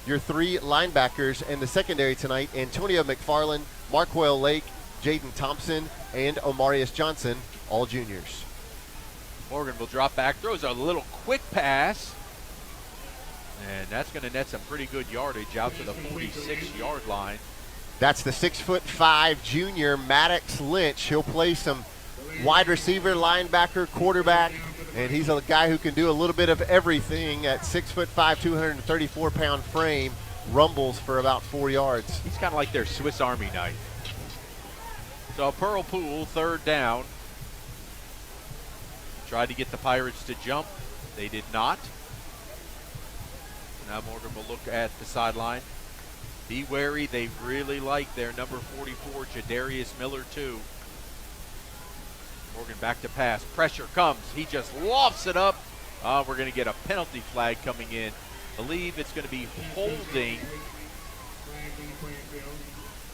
your 3 linebackers. And the secondary tonight, Antonio McFarland, Marquel Lake, Jaden Thompson, and Omarius Johnson, all juniors. Morgan will drop back, throws a little quick pass. And that's going to net some pretty good yardage out to the 46-yard line. That's the 6'5" junior Maddox Lynch. He'll play some wide receiver, linebacker, quarterback, and he's a guy who can do a little bit of everything at 6'5", 234-pound frame. Rumbles for about 4 yards. He's kind of like their Swiss Army knife. So Pearl Pool, 3rd down. Tried to get the Pirates to jump. They did not. Now Morgan will look at the sideline. Be wary, they really like their number 44, Jadarius Miller, too. Morgan back to pass. Pressure comes. He just lofts it up. We're going to get a penalty flag coming in. Believe it's going to be holding.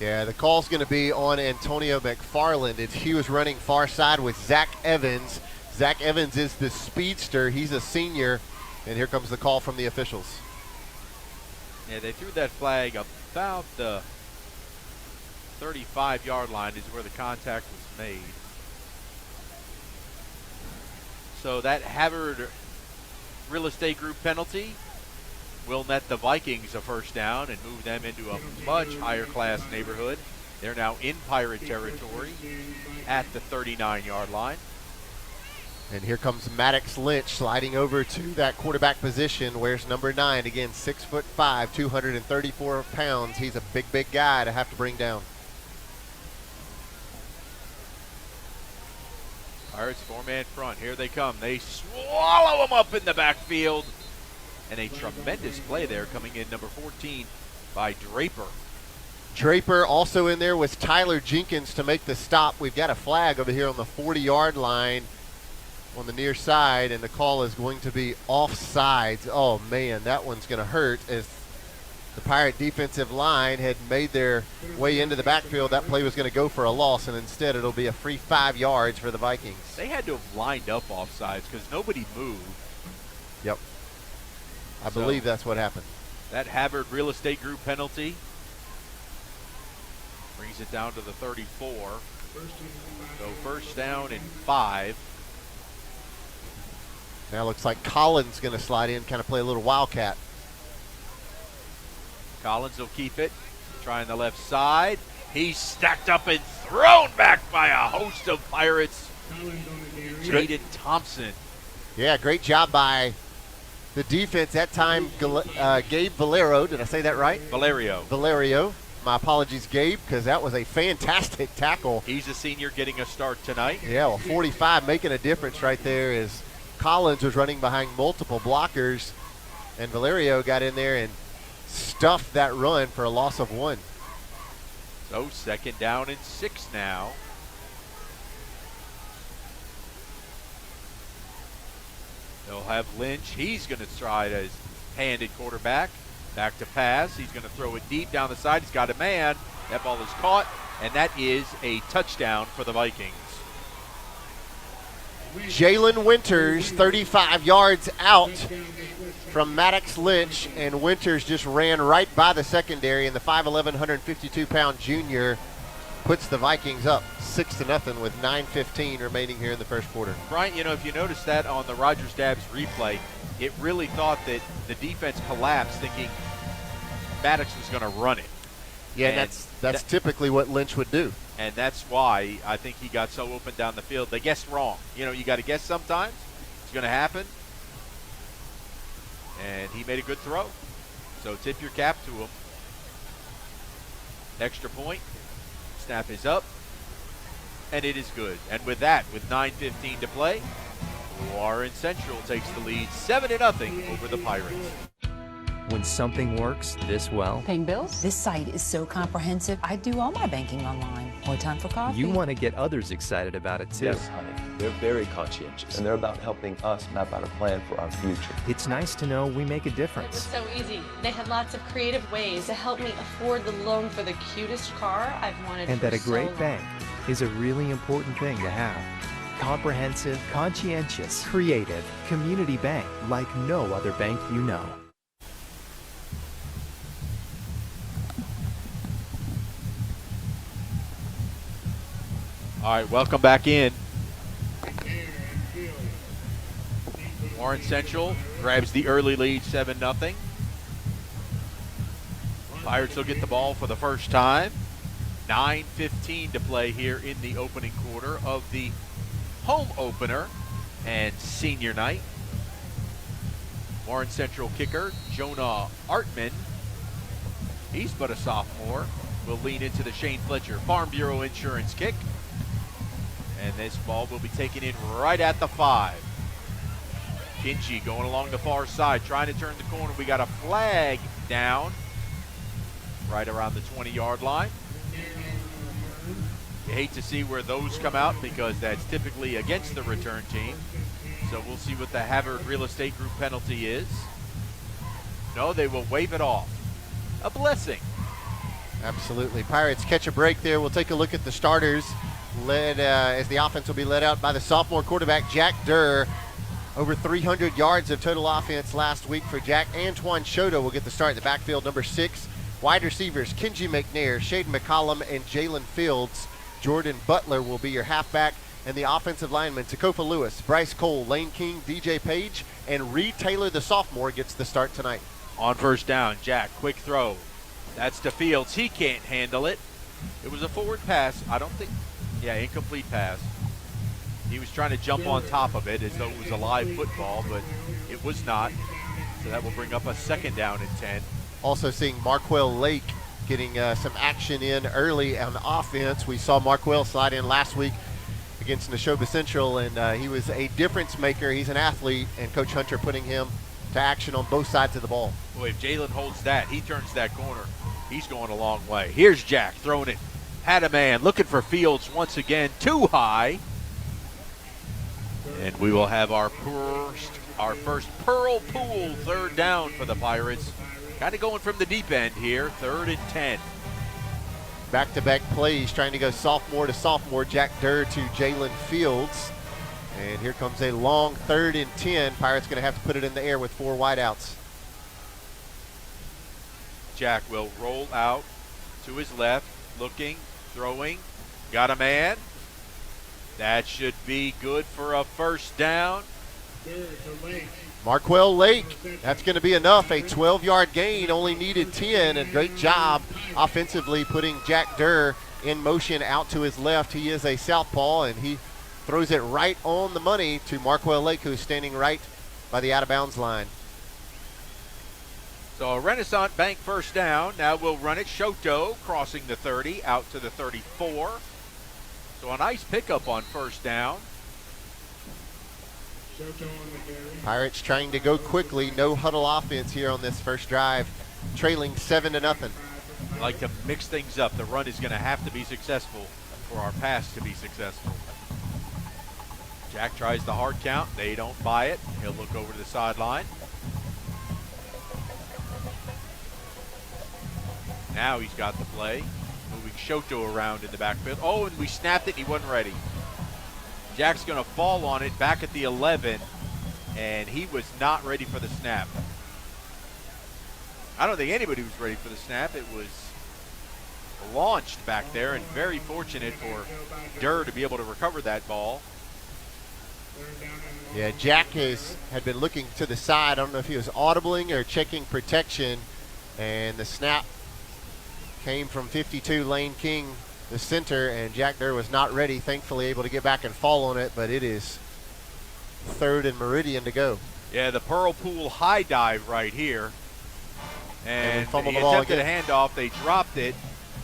Yeah, the call's going to be on Antonio McFarland. He was running far side with Zach Evans. Zach Evans is the speedster. He's a senior. And here comes the call from the officials. Yeah, they threw that flag about the 35-yard line is where the contact was made. So that Havard Real Estate Group penalty will net the Vikings a 1st down and move them into a much higher class neighborhood. They're now in Pirate territory at the 39-yard line. And here comes Maddox Lynch sliding over to that quarterback position. Where's number 9? Again, 6'5", 234 pounds. He's a big guy to have to bring down. Pirates 4-man front. Here they come. They swallow him up in the backfield. And a tremendous play there coming in, number 14 by Draper. Draper also in there with Tyler Jenkins to make the stop. We've got a flag over here on the 40-yard line on the near side, and the call is going to be offsides. Oh, man, that one's going to hurt as the Pirate defensive line had made their way into the backfield. That play was going to go for a loss, and instead it'll be a free 5 yards for the Vikings. They had to have lined up offsides because nobody moved. Yep. I believe that's what happened. That Havard Real Estate Group penalty brings it down to the 34. So 1st down and 5. Now looks like Collins going to slide in, kind of play a little wildcat. Collins will keep it. Trying the left side. He's stacked up and thrown back by a host of Pirates. Jaden Thompson. Yeah, great job by the defense. That time, Gabe Valero. Did I say that right? Valerio. My apologies, Gabe, because that was a fantastic tackle. He's a senior getting a start tonight. Yeah, well, 45 making a difference right there as Collins was running behind multiple blockers, and Valerio got in there and stuffed that run for a loss of 1. So 2nd down and 6 now. They'll have Lynch. He's going to try his handed quarterback. Back to pass. He's going to throw it deep down the side. He's got a man. That ball is caught, and that is a touchdown for the Vikings. Jalen Winters, 35 yards out from Maddox Lynch, and Winters just ran right by the secondary, and the 5'11", 152-pound junior puts the Vikings up 6-0 with 9:15 remaining here in the first quarter. Bryant, if you notice that on the Rogers Dabbs replay, it really thought that the defense collapsed, thinking Maddox was going to run it. Yeah, and that's typically what Lynch would do. And that's why I think he got so open down the field. They guessed wrong. You got to guess sometimes. It's going to happen. And he made a good throw. So tip your cap to him. Extra point. Snap is up. And it is good. And with that, with 9:15 to play, Warren Central takes the lead 7-0 over the Pirates. When something works this well, Paying bills? This site is so comprehensive. I do all my banking online. More time for coffee? you want to get others excited about it too. Yes, honey. They're very conscientious, and they're about helping us map out a plan for our future. It's nice to know we make a It was difference. so easy. They had lots of creative ways to help me afford the loan for the cutest car I've wanted And for that a so great long. bank is a really important thing to have. Comprehensive, conscientious, creative, community bank like no other bank you know. All right, welcome back in. Warren Central grabs the early lead, 7-0. Pirates will get the ball for the first time. 9:15 to play here in the opening quarter of the home opener and senior night. Warren Central kicker Jonah Artman, he's but a sophomore, will lean into the Shane Fletcher Farm Bureau Insurance kick. And this ball will be taken in right at the 5. Kinchi going along the far side, trying to turn the corner. We got a flag down right around the 20-yard line. You hate to see where those come out because that's typically against the return team. So we'll see what the Havard Real Estate Group penalty is. No, they will wave it off. A blessing. Absolutely. Pirates catch a break there. We'll take a look at the starters. Led as the offense will be led out by the sophomore quarterback Jack Durr. Over 300 yards of total offense last week for Jack. Antoine Shoto will get the start in the backfield, number 6. Wide receivers Kenji McNair, Shaden McCollum, and Jalen Fields. Jordan Butler will be your halfback. And the offensive linemen, Takofa Lewis, Bryce Cole, Lane King, DJ Page, and Reed Taylor, the sophomore, gets the start tonight. On first down, Jack, quick throw. That's to Fields. He can't handle it. It was a forward pass. Incomplete pass. He was trying to jump on top of it as though it was a live football, but it was not. So that will bring up a second down and 10. Also seeing Marquell Lake getting some action in early on offense. We saw Marquell slide in last week against Neshoba Central, and he was a difference maker. He's an athlete, and Coach Hunter putting him to action on both sides of the ball. Boy, if Jalen holds that, he turns that corner, he's going a long way. Here's Jack throwing it. Had a man looking for Fields once again, too high. And we will have our first Pearl Pool third down for the Pirates. Kind of going from the deep end here, 3rd and 10. Back-to-back plays, trying to go sophomore to sophomore. Jack Durr to Jalen Fields. And here comes a long 3rd and 10. Pirates going to have to put it in the air with 4 wideouts. Jack will roll out to his left, looking, throwing, got a man. That should be good for a first down. Marquell Lake, that's going to be enough. A 12-yard gain, only needed 10. A great job offensively putting Jack Durr in motion out to his left. He is a southpaw, and he throws it right on the money to Marquell Lake, who's standing right by the out-of-bounds line. So a Renaissance Bank first down. Now we'll run it. Shoto crossing the 30 out to the 34. So a nice pickup on first down. Pirates trying to go quickly. No huddle offense here on this first drive. Trailing 7-0. I like to mix things up. The run is going to have to be successful for our pass to be successful. Jack tries the hard count. They don't buy it. He'll look over to the sideline. Now he's got the play. Moving Shoto around in the backfield. Oh, and we snapped it and he wasn't ready. Jack's going to fall on it back at the 11, and he was not ready for the snap. I don't think anybody was ready for the snap. It was launched back there, and very fortunate for Durr to be able to recover that ball. Yeah, Jack had been looking to the side. I don't know if he was audibling or checking protection, and the snap came from 52 Lane King, the center, and Jack Durr was not ready, thankfully able to get back and fall on it, but it is 3rd and Meridian to go. Yeah, the Pearl Pool high dive right here. And we fumbled he the ball attempted again. a handoff. They dropped it.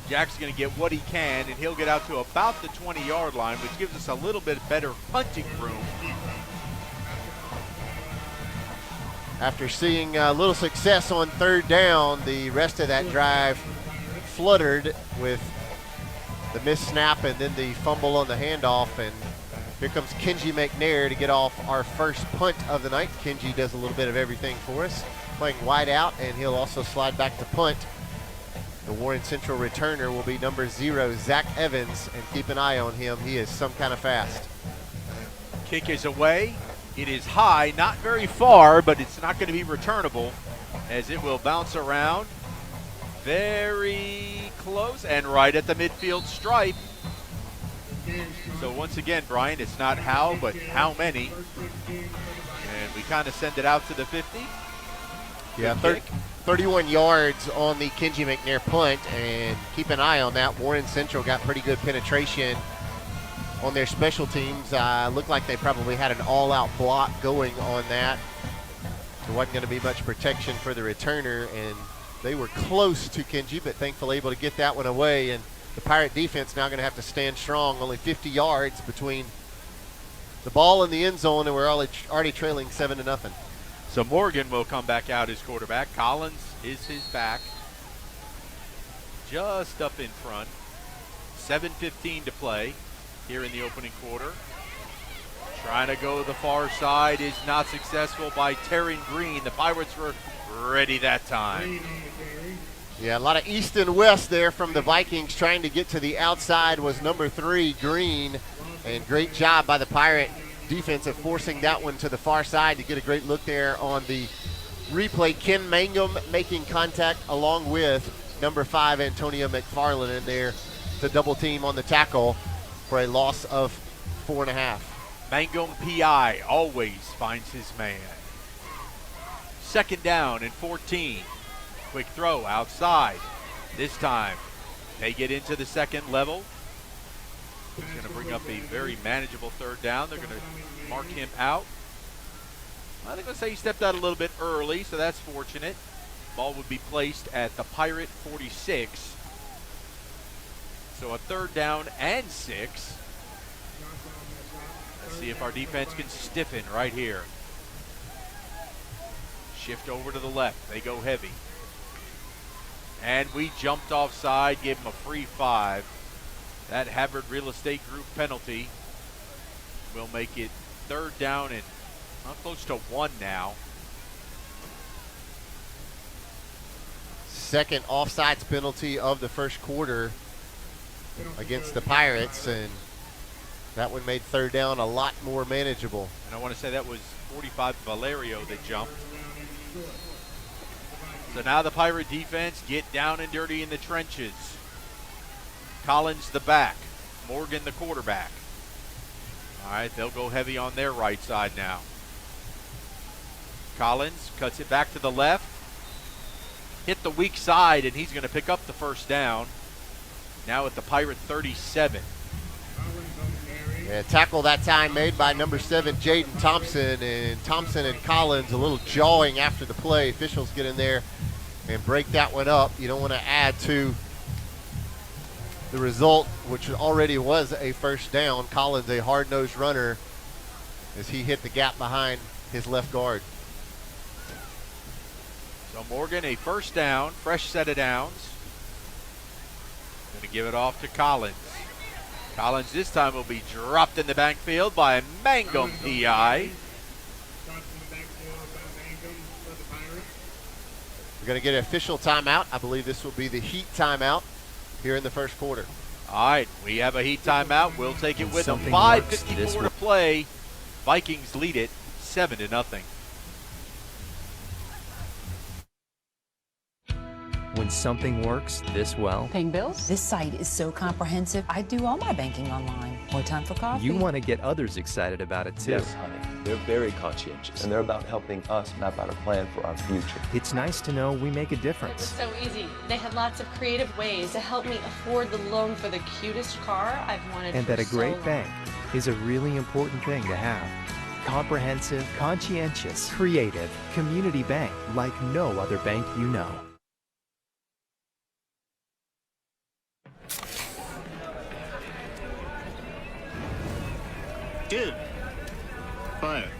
Jack's going to get what he can, and he'll get out to about the 20-yard line, which gives us a little bit better punting room. After seeing a little success on 3rd down, the rest of that drive fluttered with the missed snap and then the fumble on the handoff. And here comes Kenji McNair to get off our first punt of the night. Kenji does a little bit of everything for us, playing wide out, and he'll also slide back to punt. The Warren Central returner will be number 0, Zach Evans, and keep an eye on him. He is some kind of fast. Kick is away. It is high, not very far, but it's not going to be returnable as it will bounce around very close and right at the midfield stripe. So once again, Brian, it's not how, but how many. And we kind of send it out to the 50. Yeah, 31 yards on the Kenji McNair punt, and keep an eye on that. Warren Central got pretty good penetration on their special teams. Looked like they probably had an all-out block going on that. There wasn't going to be much protection for the returner, and they were close to Kenji, but thankfully able to get that one away. And the Pirate defense now going to have to stand strong. Only 50 yards between the ball and the end zone, and we're already trailing 7-0. So Morgan will come back out as quarterback. Collins is his back. Just up in front. 7:15 to play here in the opening quarter. Trying to go to the far side is not successful by Terry Green. The Pirates were ready that time. Yeah, a lot of east and west there from the Vikings. Trying to get to the outside was number 3, Green. And great job by the Pirate defense of forcing that one to the far side to get a great look there on the replay. Ken Mangum making contact along with number 5, Antonio McFarland, in there to double team on the tackle for a loss of 4.5. Mangum PI always finds his man. 2nd down and 14. Quick throw outside. This time they get into the second level. It's going to bring up a very manageable 3rd down. They're going to mark him out. I think I'll say he stepped out a little bit early, so that's fortunate. Ball would be placed at the Pirate 46. So a 3rd down and 6. Let's see if our defense can stiffen right here. Shift over to the left. They go heavy. And we jumped offside, gave him a free 5. That Havard Real Estate Group penalty will make it 3rd down and close to 1 now. Second offsides penalty of the first quarter against the Pirates, and that one made 3rd down a lot more manageable. And I want to say that was 45 Valerio that jumped. So now the Pirate defense get down and dirty in the trenches. Collins the back, Morgan the quarterback. All right, they'll go heavy on their right side now. Collins cuts it back to the left. Hit the weak side, and he's going to pick up the 1st down. Now at the Pirate 37. Yeah, tackle that time made by number 7, Jaden Thompson. And Thompson and Collins a little jawing after the play. Officials get in there and break that one up. You don't want to add to the result, which already was a 1st down. Collins, a hard-nosed runner, as he hit the gap behind his left guard. So Morgan, a 1st down, fresh set of downs. Going to give it off to Collins. Collins this time will be dropped in the backfield by Mangum PI. We're going to get an official timeout. I believe this will be the Heat timeout here in the first quarter. All right, we have a Heat timeout. We'll take it with them. Something 5:54 to play. Vikings lead it 7-0. when something works this well? Paying bills? This site is so comprehensive. I do all my banking online. More time for coffee? You want to get others excited about it too. Yes, honey. They're very conscientious, and they're about helping us map out a plan for our future. It's nice to know we make a It was difference. so easy. They had lots of creative ways to help me afford the loan for the cutest car I've wanted And for that a so great long. bank is a really important thing to have. Comprehensive, conscientious, creative, community bank like no other bank you know. Dude. Fire.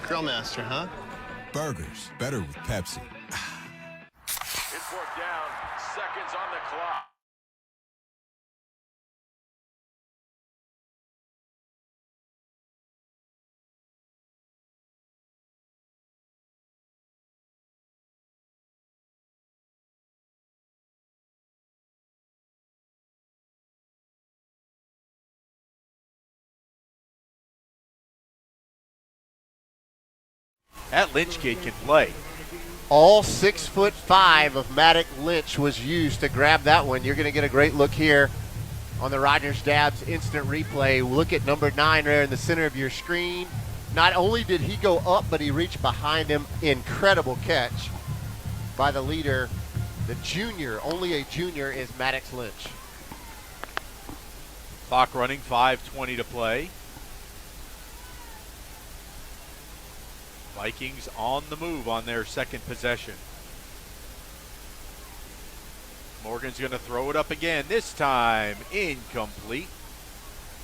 Grill master, huh? Burgers, better with Pepsi. It's fourth down, seconds on the clock. That Lynch kid can play. All 6'5" of Maddox Lynch was used to grab that one. You're going to get a great look here on the Rogers Dabbs instant replay. Look at number 9 there in the center of your screen. Not only did he go up, but he reached behind him. Incredible catch by the leader, the junior. Only a junior is Maddox Lynch. Clock running, 5:20 to play. Vikings on the move on their second possession. Morgan's going to throw it up again. This time, incomplete.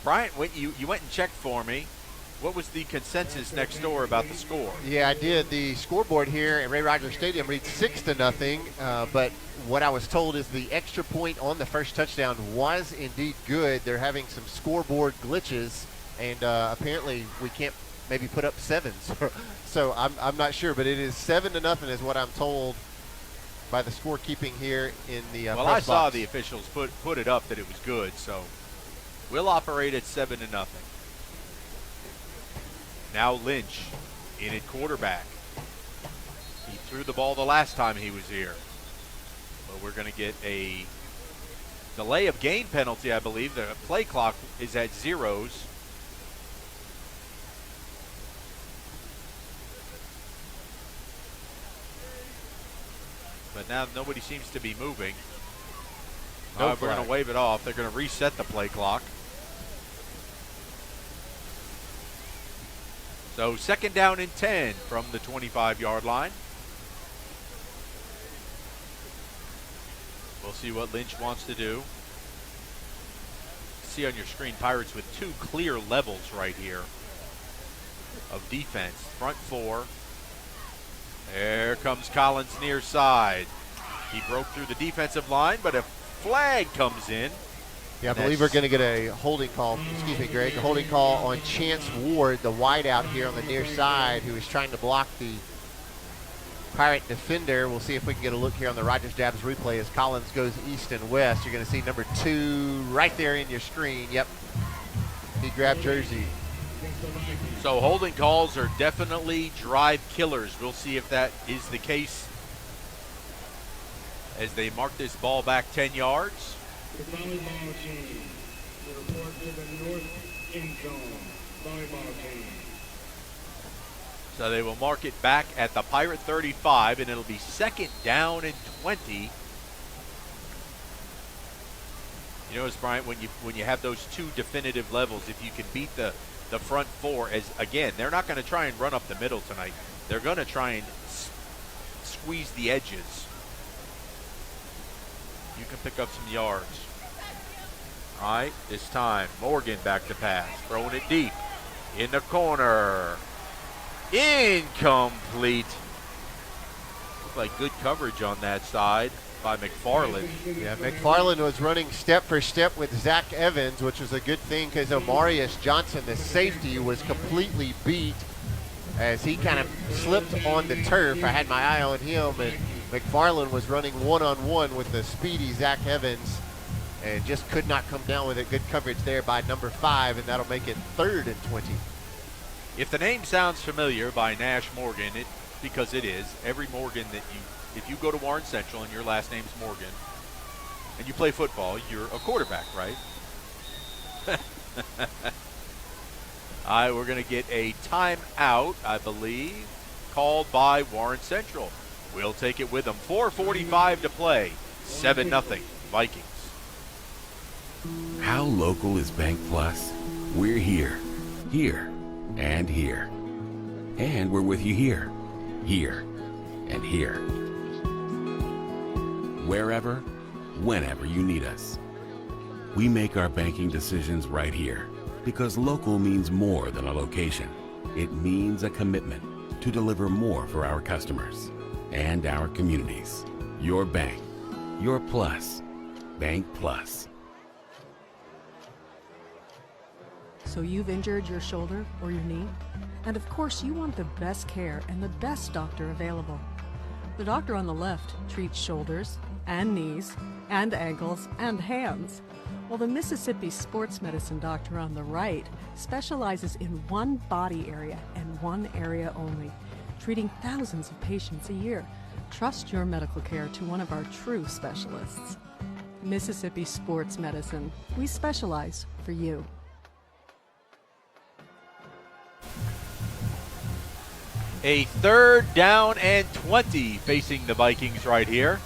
Bryant, you went and checked for me. What was the consensus next door about the score? Yeah, I did. The scoreboard here at Ray Rogers Stadium reads 6-0, but what I was told is the extra point on the first touchdown was indeed good. They're having some scoreboard glitches, and apparently we can't maybe put up 7s. So I'm not sure, but it is 7-0 is what I'm told by the scorekeeping here in the well, press I saw box. the officials put it up that it was good, so we'll operate at 7-0. Now Lynch in at quarterback. He threw the ball the last time he was here. But we're going to get a delay of game penalty, I believe. The play clock is at 0s. But now nobody seems to be moving. No We're going flag. to wave it off. They're going to reset the play clock. So second down and 10 from the 25-yard line. We'll see what Lynch wants to do. See on your screen, Pirates with 2 clear levels right here of defense. Front 4. There comes Collins near side. He broke through the defensive line, but a flag comes in. Yeah, I believe we're going to get a holding call, excuse me, Greg, a holding call on Chance Ward, the wideout here on the near side, who is trying to block the Pirate defender. We'll see if we can get a look here on the Rogers Dabbs replay as Collins goes east and west. You're going to see number 2 right there in your screen. Yep, he grabbed jersey. So holding calls are definitely drive killers. We'll see if that is the case as they mark this ball back 10 yards. The volleyball team. The report to the North Income volleyball team. So they will mark it back at the Pirate 35, and it'll be second down and 20. You notice, Bryant, when you have those 2 definitive levels, if you can beat the front 4, as again, they're not going to try and run up the middle tonight. They're going to try and squeeze the edges. You can pick up some yards. All right, this time, Morgan back to pass. Throwing it deep. In the corner. Incomplete. Looked like good coverage on that side by McFarland. Yeah, McFarland was running step for step with Zach Evans, which was a good thing because Omarius Johnson, the safety, was completely beat as he kind of slipped on the turf. I had my eye on him, and McFarland was running one-on-one with the speedy Zach Evans and just could not come down with it. Good coverage there by number 5, and that'll make it 3rd and 20. If the name sounds familiar by Nash Morgan, it because it is. Every Morgan that if you go to Warren Central and your last name's Morgan and you play football, you're a quarterback, right? All right, we're going to get a timeout, I believe, called by Warren Central. We'll take it with them. 4:45 to play. 7-0 Vikings. How local is Bank Plus? We're here, and here. And we're with you here, and here. Wherever, whenever you need us. We make our banking decisions right here because local means more than a location. It means a commitment to deliver more for our customers and our communities. Your bank, your plus. Bank Plus. So you've injured your shoulder or your knee? And of course, you want the best care and the best doctor available. The doctor on the left treats shoulders and knees and ankles and hands, while the Mississippi sports medicine doctor on the right specializes in one body area and one area only, treating thousands of patients a year. Trust your medical care to one of our true specialists. Mississippi Sports Medicine. We specialize for you. A 3rd down and 20 facing the Vikings right here.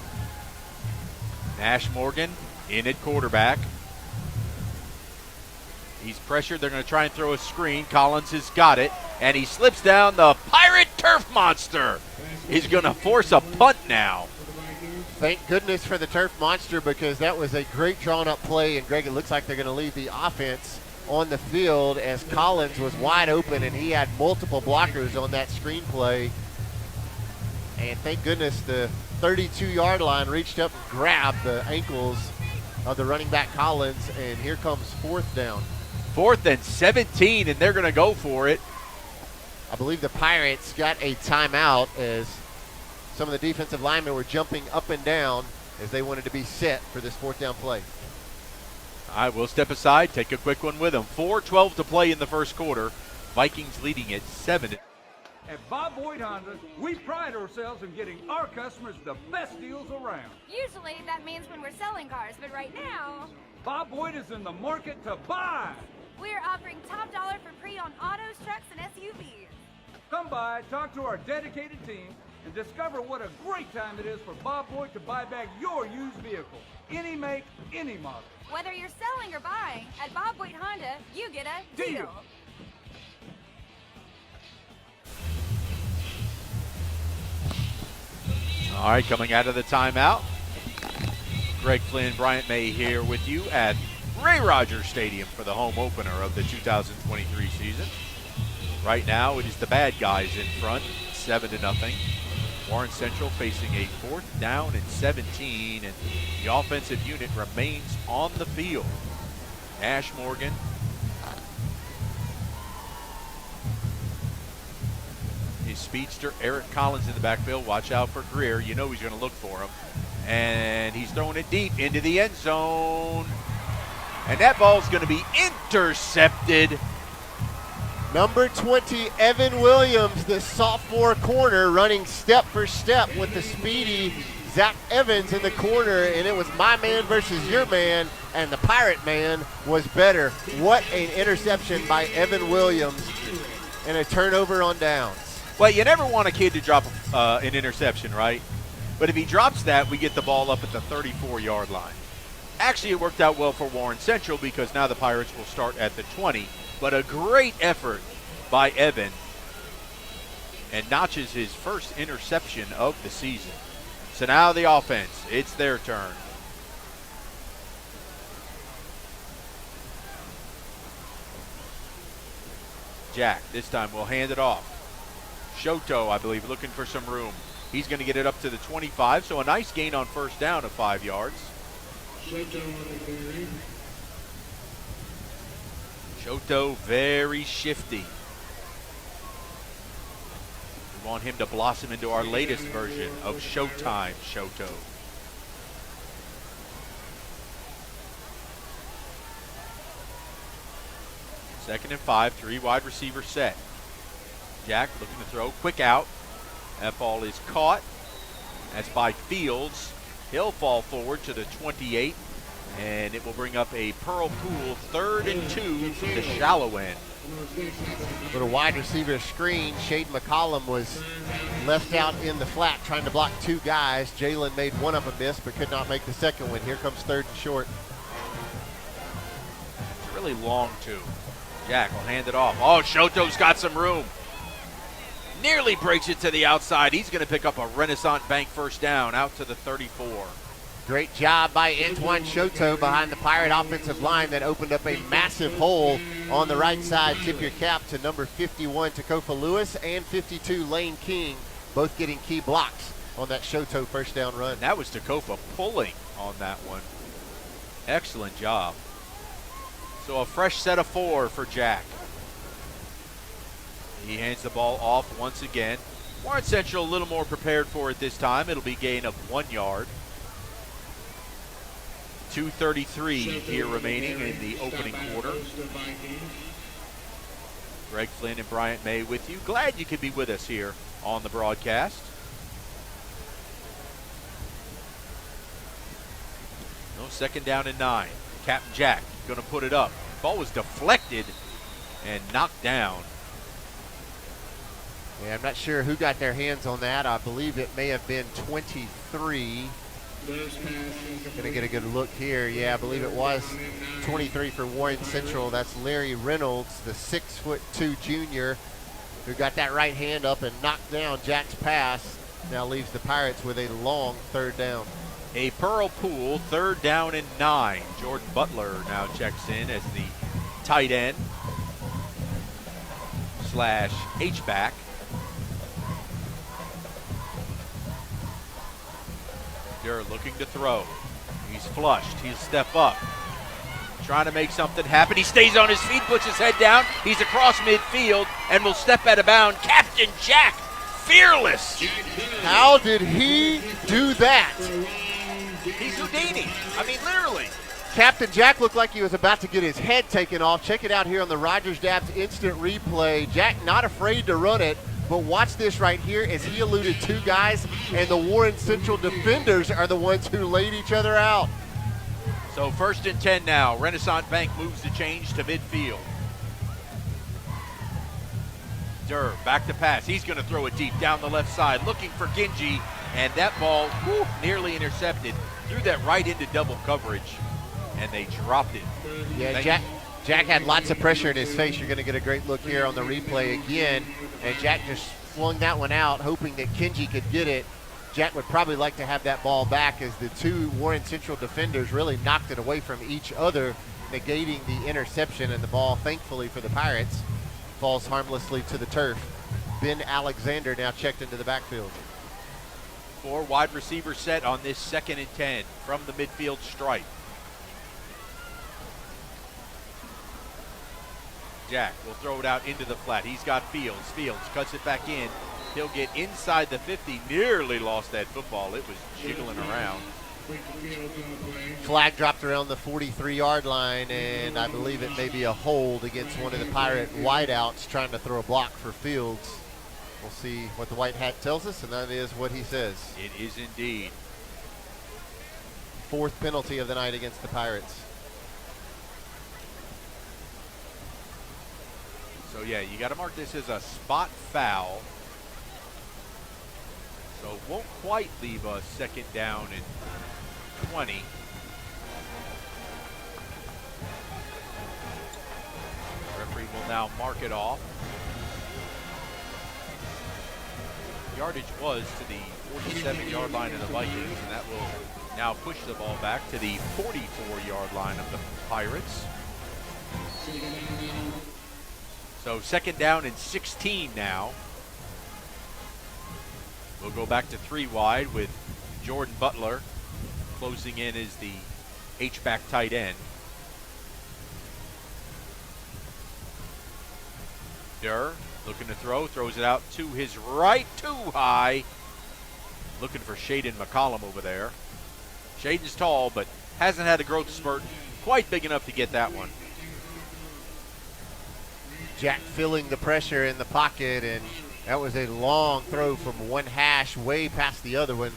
Nash Morgan in at quarterback. He's pressured. They're going to try and throw a screen. Collins has got it, and he slips down. The Pirate Turf Monster is going to force a punt now. Thank goodness for the Turf Monster, because that was a great drawn-up play, and Greg, it looks like they're going to leave the offense on the field as Collins was wide open, and he had multiple blockers on that screenplay. And thank goodness the 32-yard line reached up and grabbed the ankles of the running back Collins, and here comes 4th down. 4th and 17, and they're going to go for it. I believe the Pirates got a timeout as some of the defensive linemen were jumping up and down as they wanted to be set for this 4th down play. All right, we'll step aside, take a quick one with them. 4:12 to play in the first quarter. Vikings leading at 7. At Bob Boyd Honda, we pride ourselves in getting our customers the best deals around. Usually that means when we're selling cars, but right now, Bob Boyd is in the market to buy. We're offering top dollar for pre-owned autos, trucks, and SUVs. Come by, talk to our dedicated team, and discover what a great time it is for Bob Boyd to buy back your used vehicle. Any make, any model. Whether you're selling or buying, at Bob Boyd Honda, you get a deal. All right, coming out of the timeout, Greg Flynn, Bryant May here with you at Ray Rogers Stadium for the home opener of the 2023 season. Right now, it is the bad guys in front, 7-0. Warren Central facing a 4th down and 17, and the offensive unit remains on the field. Nash Morgan. His speedster, Eric Collins, in the backfield. Watch out for Greer. You know he's going to look for him. And he's throwing it deep into the end zone. And that ball's going to be intercepted. Number 20, Evan Williams, the sophomore corner, running step for step with the speedy Zach Evans in the corner, and it was my man versus your man, and the Pirate man was better. What an interception by Evan Williams, and a turnover on downs. Well, you never want a kid to drop an interception, right? But if he drops that, we get the ball up at the 34-yard line. Actually, it worked out well for Warren Central because now the Pirates will start at the 20. But a great effort by Evan, and notches his first interception of the season. So now the offense, it's their turn. Jack, this time will hand it off. Shoto, I believe, looking for some room. He's going to get it up to the 25, so a nice gain on 1st down of 5 yards. Shoto, very shifty. We want him to blossom into our latest version of Showtime Shoto. Second and 5, 3 wide receiver set. Jack looking to throw, quick out. That ball is caught. That's by Fields. He'll fall forward to the 28, and it will bring up a Pearl Pool 3rd and 2 from the shallow end. Little wide receiver screen. Shade McCollum was left out in the flat trying to block 2 guys. Jalen made one of them miss, but could not make the second one. Here comes 3rd and short. It's really long, too. Jack will hand it off. Oh, Shoto's got some room. Nearly breaks it to the outside. He's going to pick up a Renaissance Bank first down out to the 34. Great job by Antoine Shoto behind the Pirate offensive line that opened up a massive hole on the right side. Tip your cap to number 51, Takofa Lewis, and 52, Lane King, both getting key blocks on that Shoto first down run. And that was Takofa pulling on that one. Excellent job. So a fresh set of 4 for Jack. He hands the ball off once again. Warren Central a little more prepared for it this time. It'll be gain of 1 yard. 2:33 here remaining in the opening quarter. Greg Flynn and Bryant May with you. Glad you could be with us here on the broadcast. No, 2nd down and 9. Captain Jack going to put it up. Ball was deflected and knocked down. Yeah, I'm not sure who got their hands on that. I believe it may have been 23. Gonna get a good look here. Yeah, I believe it was 23 for Warren Central. That's Larry Reynolds, the 6'2" junior, who got that right hand up and knocked down Jack's pass. Now leaves the Pirates with a long 3rd down. A Pearl Pool 3rd down and 9. Jordan Butler now checks in as the tight end / H-back. Durr looking to throw. He's flushed. He'll step up. Trying to make something happen. He stays on his feet, puts his head down. He's across midfield and will step out of bounds. Captain Jack, fearless. How did he do that? He's Houdini. I mean, literally. Captain Jack looked like he was about to get his head taken off. Check it out here on the Rogers Dabbs instant replay. Jack not afraid to run it. But watch this right here as he eluded 2 guys, and the Warren Central defenders are the ones who laid each other out. So 1st and 10 now. Renaissance Bank moves the change to midfield. Durr back to pass. He's going to throw it deep down the left side, looking for Gingy, and that ball nearly intercepted. Threw that right into double coverage, and they dropped it. Yeah, Jack had lots of pressure in his face. You're going to get a great look here on the replay again. And Jack just flung that one out, hoping that Kenji could get it. Jack would probably like to have that ball back as the 2 Warren Central defenders really knocked it away from each other, negating the interception. And the ball, thankfully for the Pirates, falls harmlessly to the turf. Ben Alexander now checked into the backfield. 4 wide receiver set on this 2nd and 10 from the midfield stripe. Jack will throw it out into the flat. He's got Fields. Fields cuts it back in. He'll get inside the 50. Nearly lost that football. It was jiggling around. Flag dropped around the 43-yard line, and I believe it may be a hold against one of the Pirate wideouts trying to throw a block for Fields. We'll see what the white hat tells us, and that is what he says. It is indeed. 4th penalty of the night against the Pirates. So, yeah, you got to mark this as a spot foul. So it won't quite leave us 2nd down and 20. Referee will now mark it off. Yardage was to the 47-yard line of the Vikings, and that will now push the ball back to the 44-yard line of the Pirates. So 2nd down and 16 now. We'll go back to 3 wide with Jordan Butler closing in as the H-back tight end. Durr looking to throw, throws it out to his right, too high. Looking for Shaden McCollum over there. Shaden's tall, but hasn't had a growth spurt quite big enough to get that one. Jack feeling the pressure in the pocket, and That was a long throw from one hash way past the other one,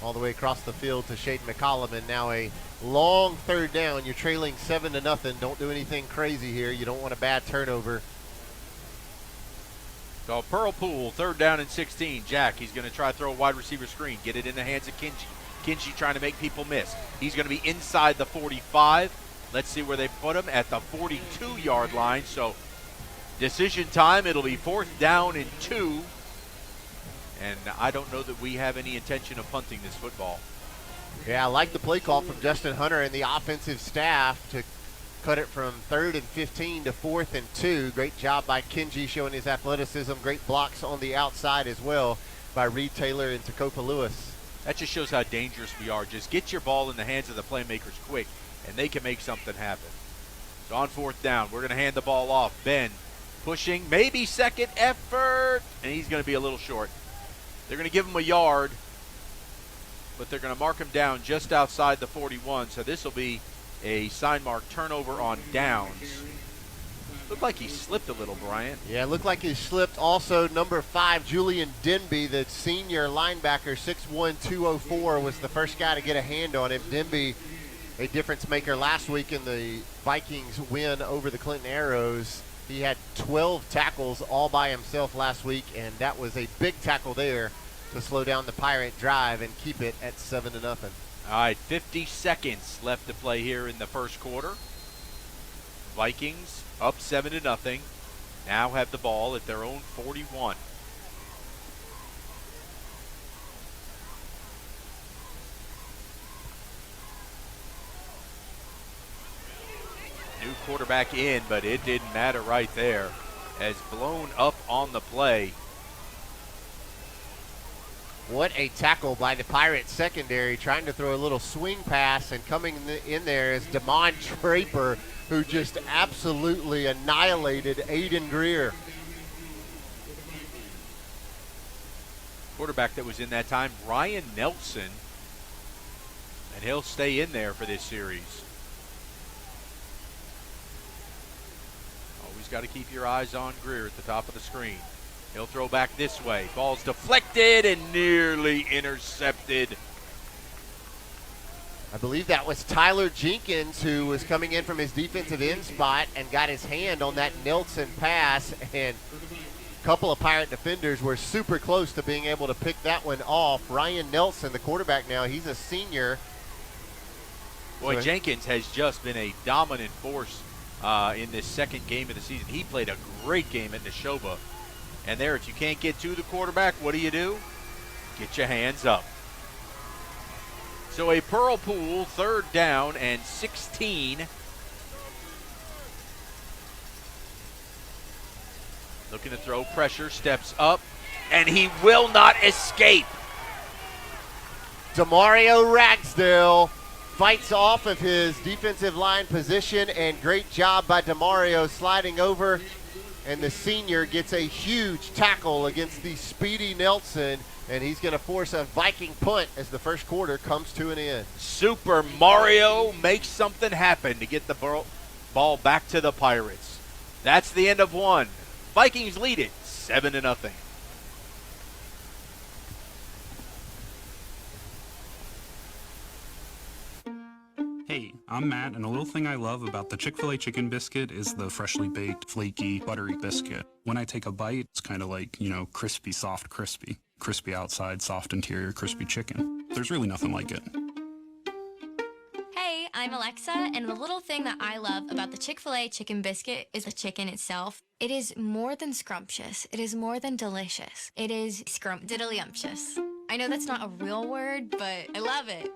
all the way across the field to Shaden McCollum, and now a long third down. You're trailing 7-0. Don't do anything crazy here. You don't want a bad turnover. So Pearl Pool, 3rd down and 16. Jack, he's going to try to throw a wide receiver screen, get it in the hands of Kinsey. Kinsey trying to make people miss. He's going to be inside the 45. Let's see where they put him, at the 42-yard line. So decision time, it'll be 4th down and 2. And I don't know that we have any intention of punting this football. Yeah, I like the play call from Justin Hunter and the offensive staff to cut it from 3rd and 15 to 4th and 2. Great job by Kenji showing his athleticism. Great blocks on the outside as well by Reed Taylor and Tacopa Lewis. That just shows how dangerous we are. Just get your ball in the hands of the playmakers quick, and they can make something happen. So on 4th down, we're going to hand the ball off. Ben pushing, maybe second effort, and he's going to be a little short. They're going to give him a yard, but they're going to mark him down just outside the 41. So this will be a sign mark turnover on downs. Looked like he slipped a little, Bryant. Yeah, looked like he slipped. Also, number 5, Julian Denby, the senior linebacker, 6'1", 204, was the first guy to get a hand on him. Denby, a difference maker last week in the Vikings win over the Clinton Arrows. He had 12 tackles all by himself last week, and that was a big tackle there to slow down the Pirate drive and keep it at 7-0. All right, 50 seconds left to play here in the first quarter. Vikings up 7-0. Now have the ball at their own 41. New quarterback in, but it didn't matter right there, as blown up on the play. What a tackle by the Pirates secondary, trying to throw a little swing pass, and coming in there is Damon Draper, who just absolutely annihilated Aiden Greer. Quarterback that was in that time, Ryan Nelson, and he'll stay in there for this series. Always got to keep your eyes on Greer at the top of the screen. He'll throw back this way. Ball's deflected and nearly intercepted. I believe that was Tyler Jenkins, who was coming in from his defensive end spot and got his hand on that Nelson pass, and a couple of Pirate defenders were super close to being able to pick that one off. Ryan Nelson, the quarterback now, he's a senior. Boy, Jenkins has just been a dominant force in this second game of the season. He played a great game at Neshoba. And there, if you can't get to the quarterback, what do? Get your hands up. So a Pearl Pool, 3rd down and 16. Looking to throw pressure, steps up, and he will not escape. Demario Ragsdale fights off of his defensive line position, and great job by Demario sliding over. And the senior gets a huge tackle against the speedy Nelson, and he's going to force a Viking punt as the first quarter comes to an end. Super Mario makes something happen to get the ball back to the Pirates. That's the end of one. Vikings lead it 7-0. Hey, I'm Matt, and a little thing I love about the Chick-fil-A chicken biscuit is the freshly baked, flaky, buttery biscuit. When I take a bite, it's kind of like, crispy, soft, crispy. Crispy outside, soft interior, crispy chicken. There's really nothing like it. Hey, I'm Alexa, and the little thing that I love about the Chick-fil-A chicken biscuit is the chicken itself. It is more than scrumptious. It is more than delicious. It is scrumptiddlyumptious. I know that's not a real word, but I love it.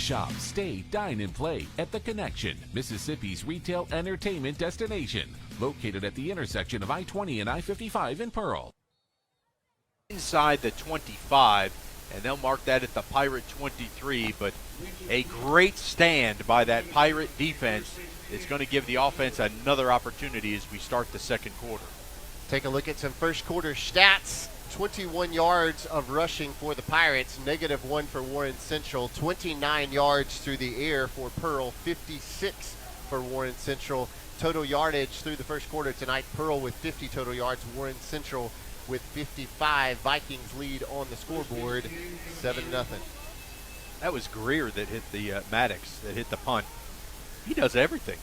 Shop, stay, dine, and play at The Connection, Mississippi's retail entertainment destination, located at the intersection of I-20 and I-55 in Pearl. Inside the 25, and they'll mark that at the Pirate 23, but a great stand by that Pirate defense is going to give the offense another opportunity as we start the second quarter. Take a look at some first quarter stats. 21 yards of rushing for the Pirates, -1 for Warren Central, 29 yards through the air for Pearl, 56 for Warren Central. Total yardage through the first quarter tonight, Pearl with 50 total yards, Warren Central with 55. Vikings lead on the scoreboard, 7-0. That was Greer that hit the Maddox, that hit the punt. He does everything.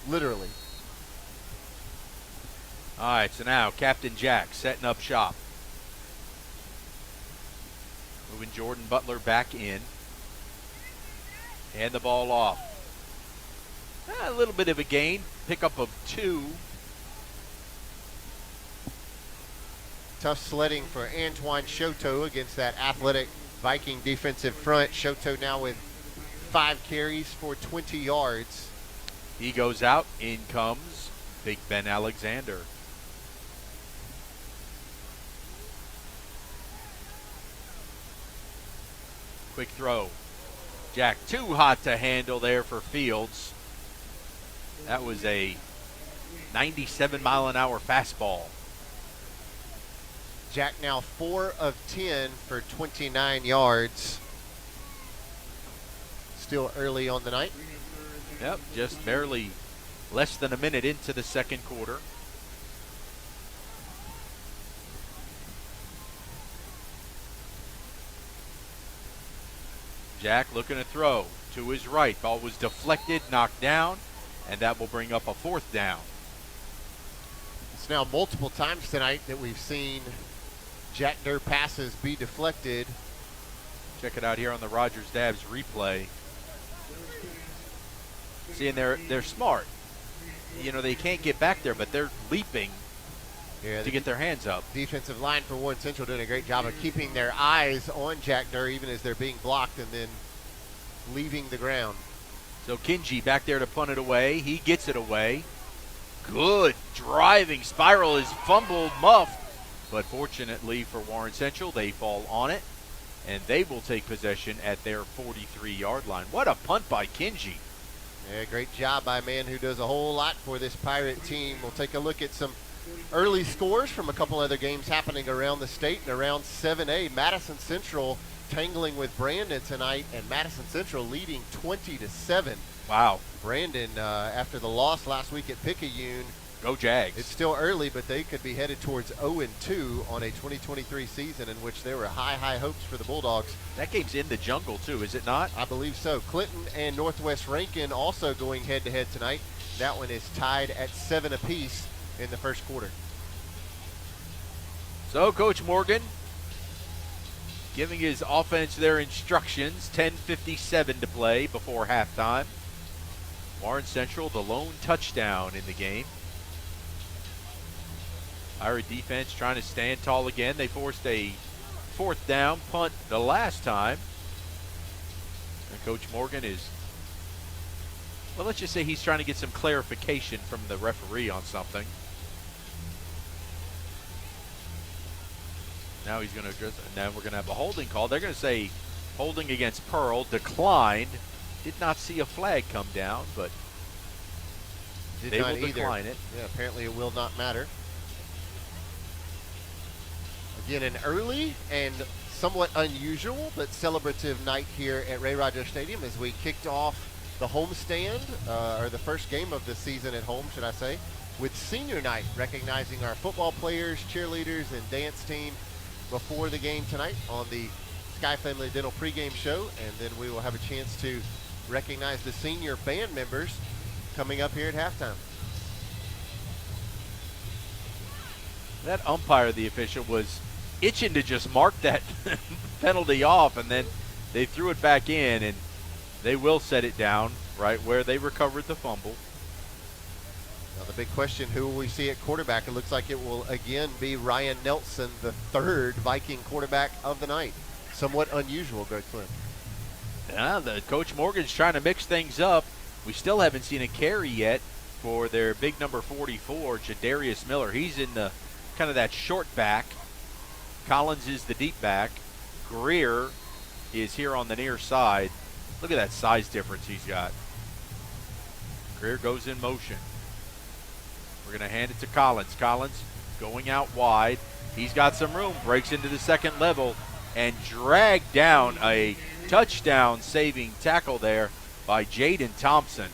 Literally. All right, so now Captain Jack setting up shop. Moving Jordan Butler back in. Hand the ball off. A little bit of a gain. Pickup of 2. Tough sledding for Antoine Shoto against that athletic Viking defensive front. Shoto now with 5 carries for 20 yards. He goes out. In comes Big Ben Alexander. Quick throw. Jack too hot to handle there for Fields. That was a 97-mile-an-hour fastball. Jack now 4 of 10 for 29 yards. Still early on the night. Yep, just barely less than a minute into the second quarter. Jack looking to throw to his right. Ball was deflected, knocked down, and that will bring up a 4th down. It's now multiple times tonight that we've seen Jack Durr passes be deflected. Check it out here on the Rogers Dabbs replay. See, and they're smart. You know, they can't get back there, but they're leaping to get their hands up. Defensive line for Warren Central doing a great job of keeping their eyes on Jack Durr even as they're being blocked and then leaving the ground. So Kinji back there to punt it away. He gets it away. Good driving spiral is fumbled, muffed. But fortunately for Warren Central, they fall on it, and they will take possession at their 43-yard line. What a punt by Kinji. Yeah, great job by a man who does a whole lot for this Pirate team. We'll take a look at some early scores from a couple other games happening around the state and around 7A. Madison Central tangling with Brandon tonight, and Madison Central leading 20-7. Wow. Brandon, after the loss last week at Picayune. Go Jags. It's still early, but they could be headed towards 0-2 on a 2023 season in which there were high hopes for the Bulldogs. That game's in the jungle, too, is it not? I believe so. Clinton and Northwest Rankin also going head-to-head tonight. That one is tied at 7 apiece in the first quarter. So Coach Morgan giving his offense their instructions. 10:57 to play before halftime. Warren Central, the lone touchdown in the game. Pirate defense trying to stand tall again. They forced a 4th down punt the last time. And Coach Morgan is, well, let's just say he's trying to get some clarification from the referee on something. Now he's going to address it, and then we're going to have a holding call. They're going to say holding against Pearl, declined. Did not see a flag come down, but they will decline it. Yeah, apparently it will not matter. Again, an early and somewhat unusual but celebrative night here at Ray Rogers Stadium as we kicked off the homestand, or the first game of the season at home, should I say, with senior night, recognizing our football players, cheerleaders, and dance team before the game tonight on the Sky Family Dental pregame show, and then we will have a chance to recognize the senior band members coming up here at halftime. That umpire, the official, was itching to just mark that penalty off, and then they threw it back in, and they will set it down right where they recovered the fumble. Now the big question, who will we see at quarterback? It looks like it will again be Ryan Nelson, the 3rd Viking quarterback of the night. Somewhat unusual, Greg Flynn. Yeah, the Coach Morgan's trying to mix things up. We still haven't seen a carry yet for their big number 44, Jadarius Miller. He's in the kind of that short back. Collins is the deep back. Greer is here on the near side. Look at that size difference he's got. Greer goes in motion. We're going to hand it to Collins. Collins going out wide. He's got some room, breaks into the second level, and dragged down a touchdown saving tackle there by Jaden Thompson.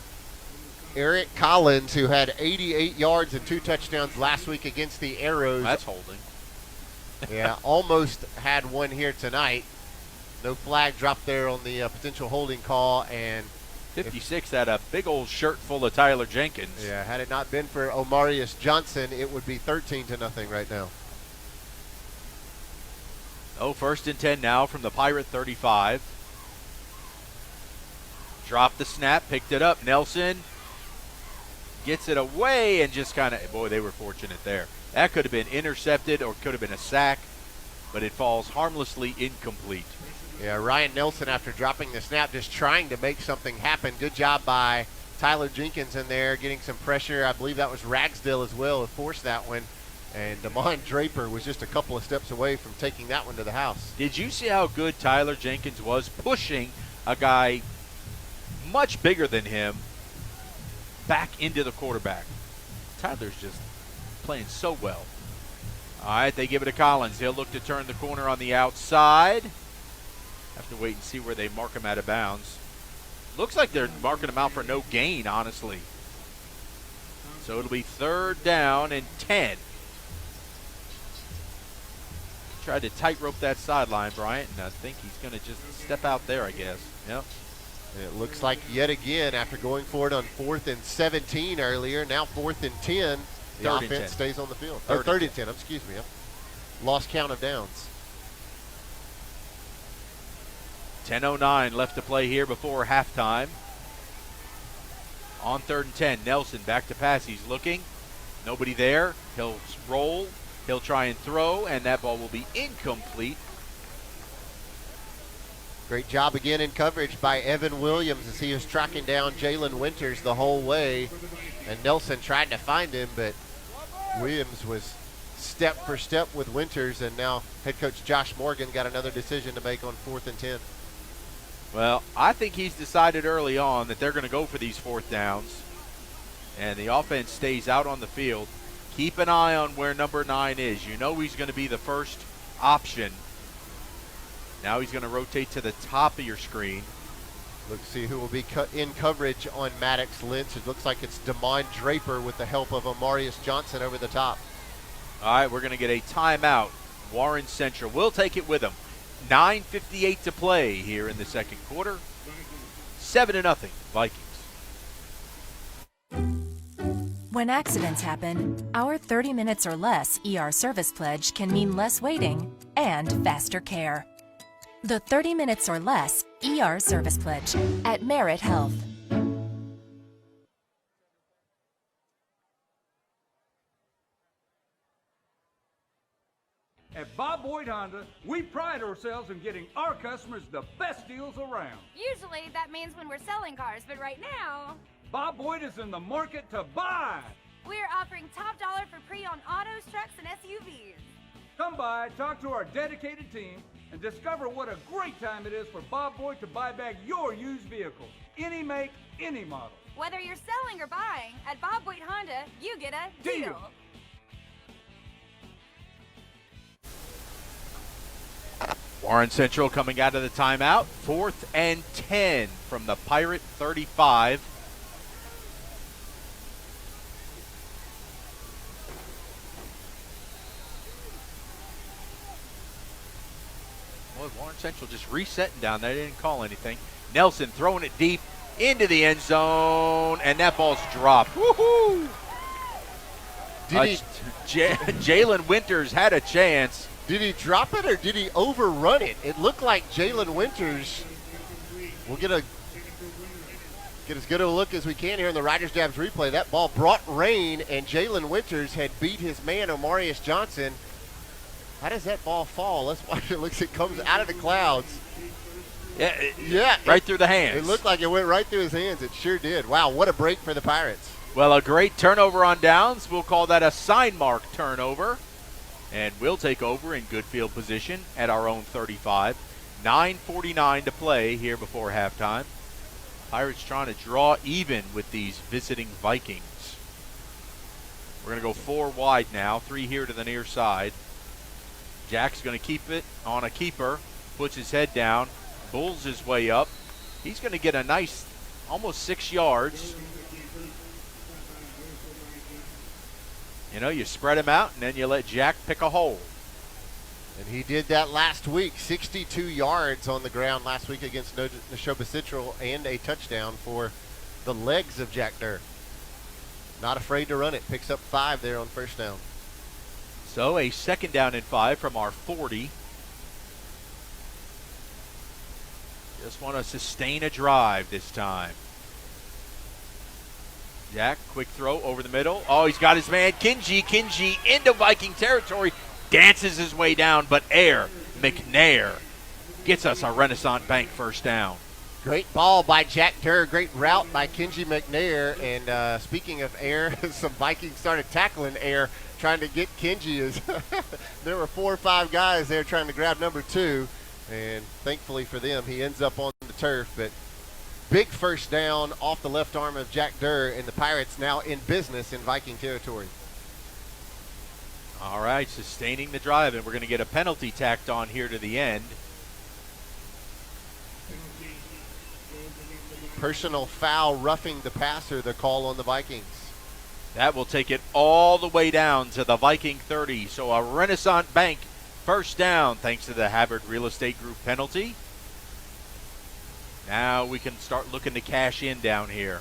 Eric Collins, who had 88 yards and 2 touchdowns last week against the Arrows. That's holding. Yeah, almost had one here tonight. No flag dropped there on the potential holding call. And 56 had a big old shirt full of Tyler Jenkins. Yeah, had it not been for Omarius Johnson, it would be 13-0 right now. Oh, 1st and 10 now from the Pirate 35. Dropped the snap, picked it up. Nelson gets it away and just kind of, boy, they were fortunate there. That could have been intercepted or could have been a sack, but it falls harmlessly incomplete. Yeah, Ryan Nelson, after dropping the snap, just trying to make something happen. Good job by Tyler Jenkins in there, getting some pressure. I believe that was Ragsdale as well who forced that one. And Damon Draper was just a couple of steps away from taking that one to the house. Did you see how good Tyler Jenkins was pushing a guy much bigger than him back into the quarterback? Tyler's just playing so well. All right, they give it to Collins. He'll look to turn the corner on the outside. Have to wait and see where they mark him out of bounds. Looks like they're marking him out for no gain, honestly. So it'll be 3rd down and 10. Tried to tightrope that sideline, Bryant, and I think he's going to just step out there, I guess. Yep. It looks like yet again, after going for it on 4th and 17 earlier, now 4th and 10, the offense stays on the field. Or 3rd and 10, excuse me. Lost count of downs. 10:09 left to play here before halftime. On 3rd and 10, Nelson back to pass. He's looking. Nobody there. He'll roll. He'll try and throw, and that ball will be incomplete. Great job again in coverage by Evan Williams as he was tracking down Jalen Winters the whole way. And Nelson tried to find him, but Williams was step for step with Winters, and now head coach Josh Morgan got another decision to make on 4th and 10. Well, I think he's decided early on that they're going to go for these 4th downs, and the offense stays out on the field. Keep an eye on where number 9 is. You know he's going to be the first option. Now he's going to rotate to the top of your screen. Let's see who will be in coverage on Maddox Lynch. It looks like it's Damon Draper with the help of Omarius Johnson over the top. All right, we're going to get a timeout. Warren Central will take it with them. 9:58 to play here in the second quarter. 7-0 Vikings. When accidents happen, our 30 minutes or less ER service pledge can mean less waiting and faster care. The 30 minutes or less ER service pledge at Merit Health. At Bob Boyd Honda, we pride ourselves in getting our customers the best deals around. Usually that means when we're selling cars, but right now, Bob Boyd is in the market to buy. we're offering top dollar for pre-owned autos, trucks, and SUVs. Come by, talk to our dedicated team, and discover what a great time it is for Bob Boyd to buy back your used vehicle. Any make, any model. Whether you're selling or buying, at Bob Boyd Honda, you get a deal. Warren Central coming out of the timeout. 4th and 10 from the Pirate 35. Boy, Warren Central just resetting down there. They didn't call anything. Nelson throwing it deep into the end zone, and that ball's dropped. Woohoo! Jalen Winters had a chance. Did he drop it or did he overrun it? It looked like Jalen Winters will get as good a look as we can here in the Riders Dabs replay. That ball brought rain, and Jalen Winters had beat his man, Omarius Johnson. How does that ball fall? Let's watch it. Looks, it comes out of the clouds. Yeah, right through the hands. It looked like it went right through his hands. It sure did. Wow, what a break for the Pirates. Well, a great turnover on downs. We'll call that a sign mark turnover. And we'll take over in good field position at our own 35. 9:49 to play here before halftime. Pirates trying to draw even with these visiting Vikings. We're going to go 4 wide now, 3 here to the near side. Jack's going to keep it on a keeper, puts his head down, bulls his way up. He's going to get a nice almost 6 yards. You know, you spread him out, and then you let Jack pick a hole. And he did that last week, 62 yards on the ground last week against Neshoba Central, and a touchdown for the legs of Jack Durr. Not afraid to run it. Picks up 5 there on first down. So a 2nd down and 5 from our 40. Just want to sustain a drive this time. Jack, quick throw over the middle. Oh, he's got his man, Kinji. Kinji into Viking territory. Dances his way down, but McNair gets us a Renaissance Bank first down. Great ball by Jack Durr. Great route by Kinji McNair. And speaking of air, some Vikings started tackling air, trying to get Kinji. There were 4 or 5 guys there trying to grab number 2. And thankfully for them, he ends up on the turf. But big first down off the left arm of Jack Durr, and the Pirates now in business in Viking territory. All right, sustaining the drive, and we're going to get a penalty tacked on here to the end. Personal foul, roughing the passer, the call on the Vikings. That will take it all the way down to the Viking 30. So a Renaissance Bank first down thanks to the Havard Real Estate Group penalty. Now we can start looking to cash in down here.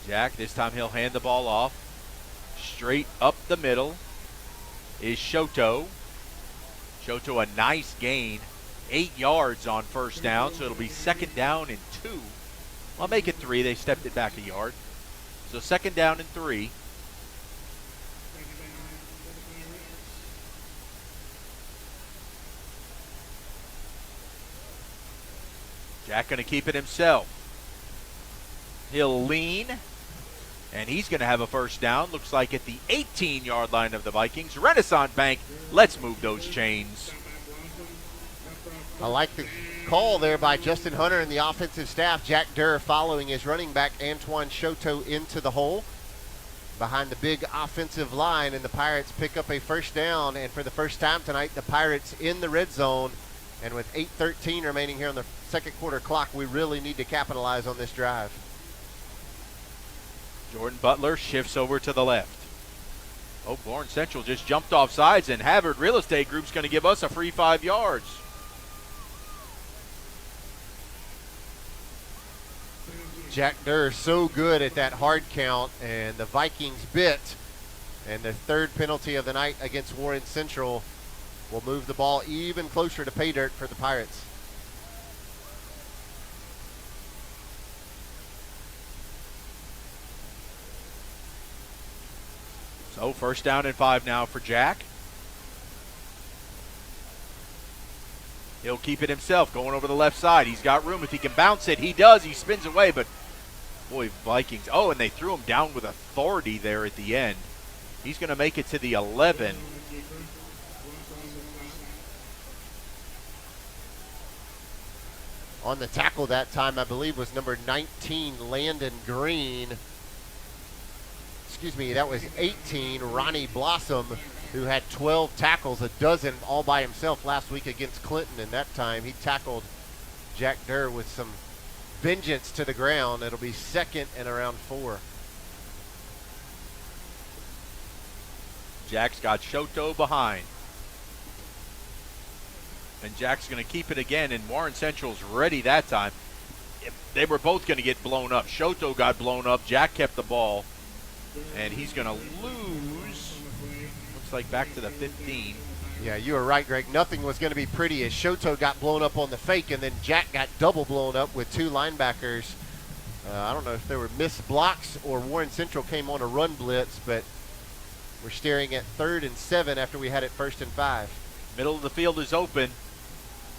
Jack, this time he'll hand the ball off. Straight up the middle is Shoto. Shoto, a nice gain. 8 yards on first down, so it'll be 2nd down and 2. I'll make it 3. They stepped it back a yard. So 2nd down and 3. Jack going to keep it himself. He'll lean, and he's going to have a first down. Looks like at the 18-yard line of the Vikings. Renaissance Bank, let's move those chains. I like the call there by Justin Hunter and the offensive staff. Jack Durr following his running back Antoine Shoto into the hole behind the big offensive line, and the Pirates pick up a first down. And for the first time tonight, the Pirates in the red zone. And with 8:13 remaining here on the second quarter clock, we really need to capitalize on this drive. Jordan Butler shifts over to the left. Oh, Warren Central just jumped off sides, and Havard Real Estate Group's going to give us a free 5 yards. Jack Durr so good at that hard count, and the Vikings bit. And the 3rd penalty of the night against Warren Central will move the ball even closer to pay dirt for the Pirates. So 1st down and 5 now for Jack. He'll keep it himself, going over the left side. He's got room. If he can bounce it, he does. He spins away, but boy, Vikings. Oh, and they threw him down with authority there at the end. He's going to make it to the 11. On the tackle that time, I believe, was number 19, Landon Green. Excuse me, that was 18, Ronnie Blossom, who had 12 tackles, a dozen all by himself last week against Clinton. And that time he tackled Jack Durr with some vengeance to the ground. It'll be 2nd and around 4. Jack's got Shoto behind. And Jack's going to keep it again, and Warren Central's ready that time. They were both going to get blown up. Shoto got blown up. Jack kept the ball, and he's going to lose. Looks like back to the 15. Yeah, you were right, Greg. Nothing was going to be pretty as Shoto got blown up on the fake, and then Jack got double blown up with 2 linebackers. I don't know if there were missed blocks or Warren Central came on a run blitz, but we're staring at 3rd and 7 after we had it 1st and 5. Middle of the field is open.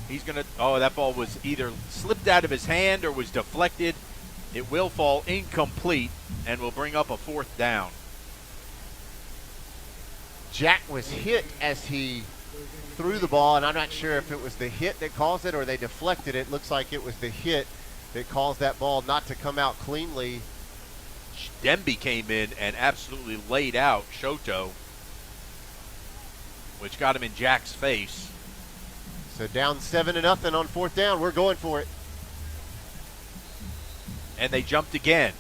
He's going to, oh, that ball was either slipped out of his hand or was deflected. It will fall incomplete and will bring up a 4th down. Jack was hit as he threw the ball, and I'm not sure if it was the hit that caused it or they deflected it. Looks like it was the hit that caused that ball not to come out cleanly. Demby came in and absolutely laid out Shoto, which got him in Jack's face. So down 7-0 on 4th down. We're going for it. And they jumped again.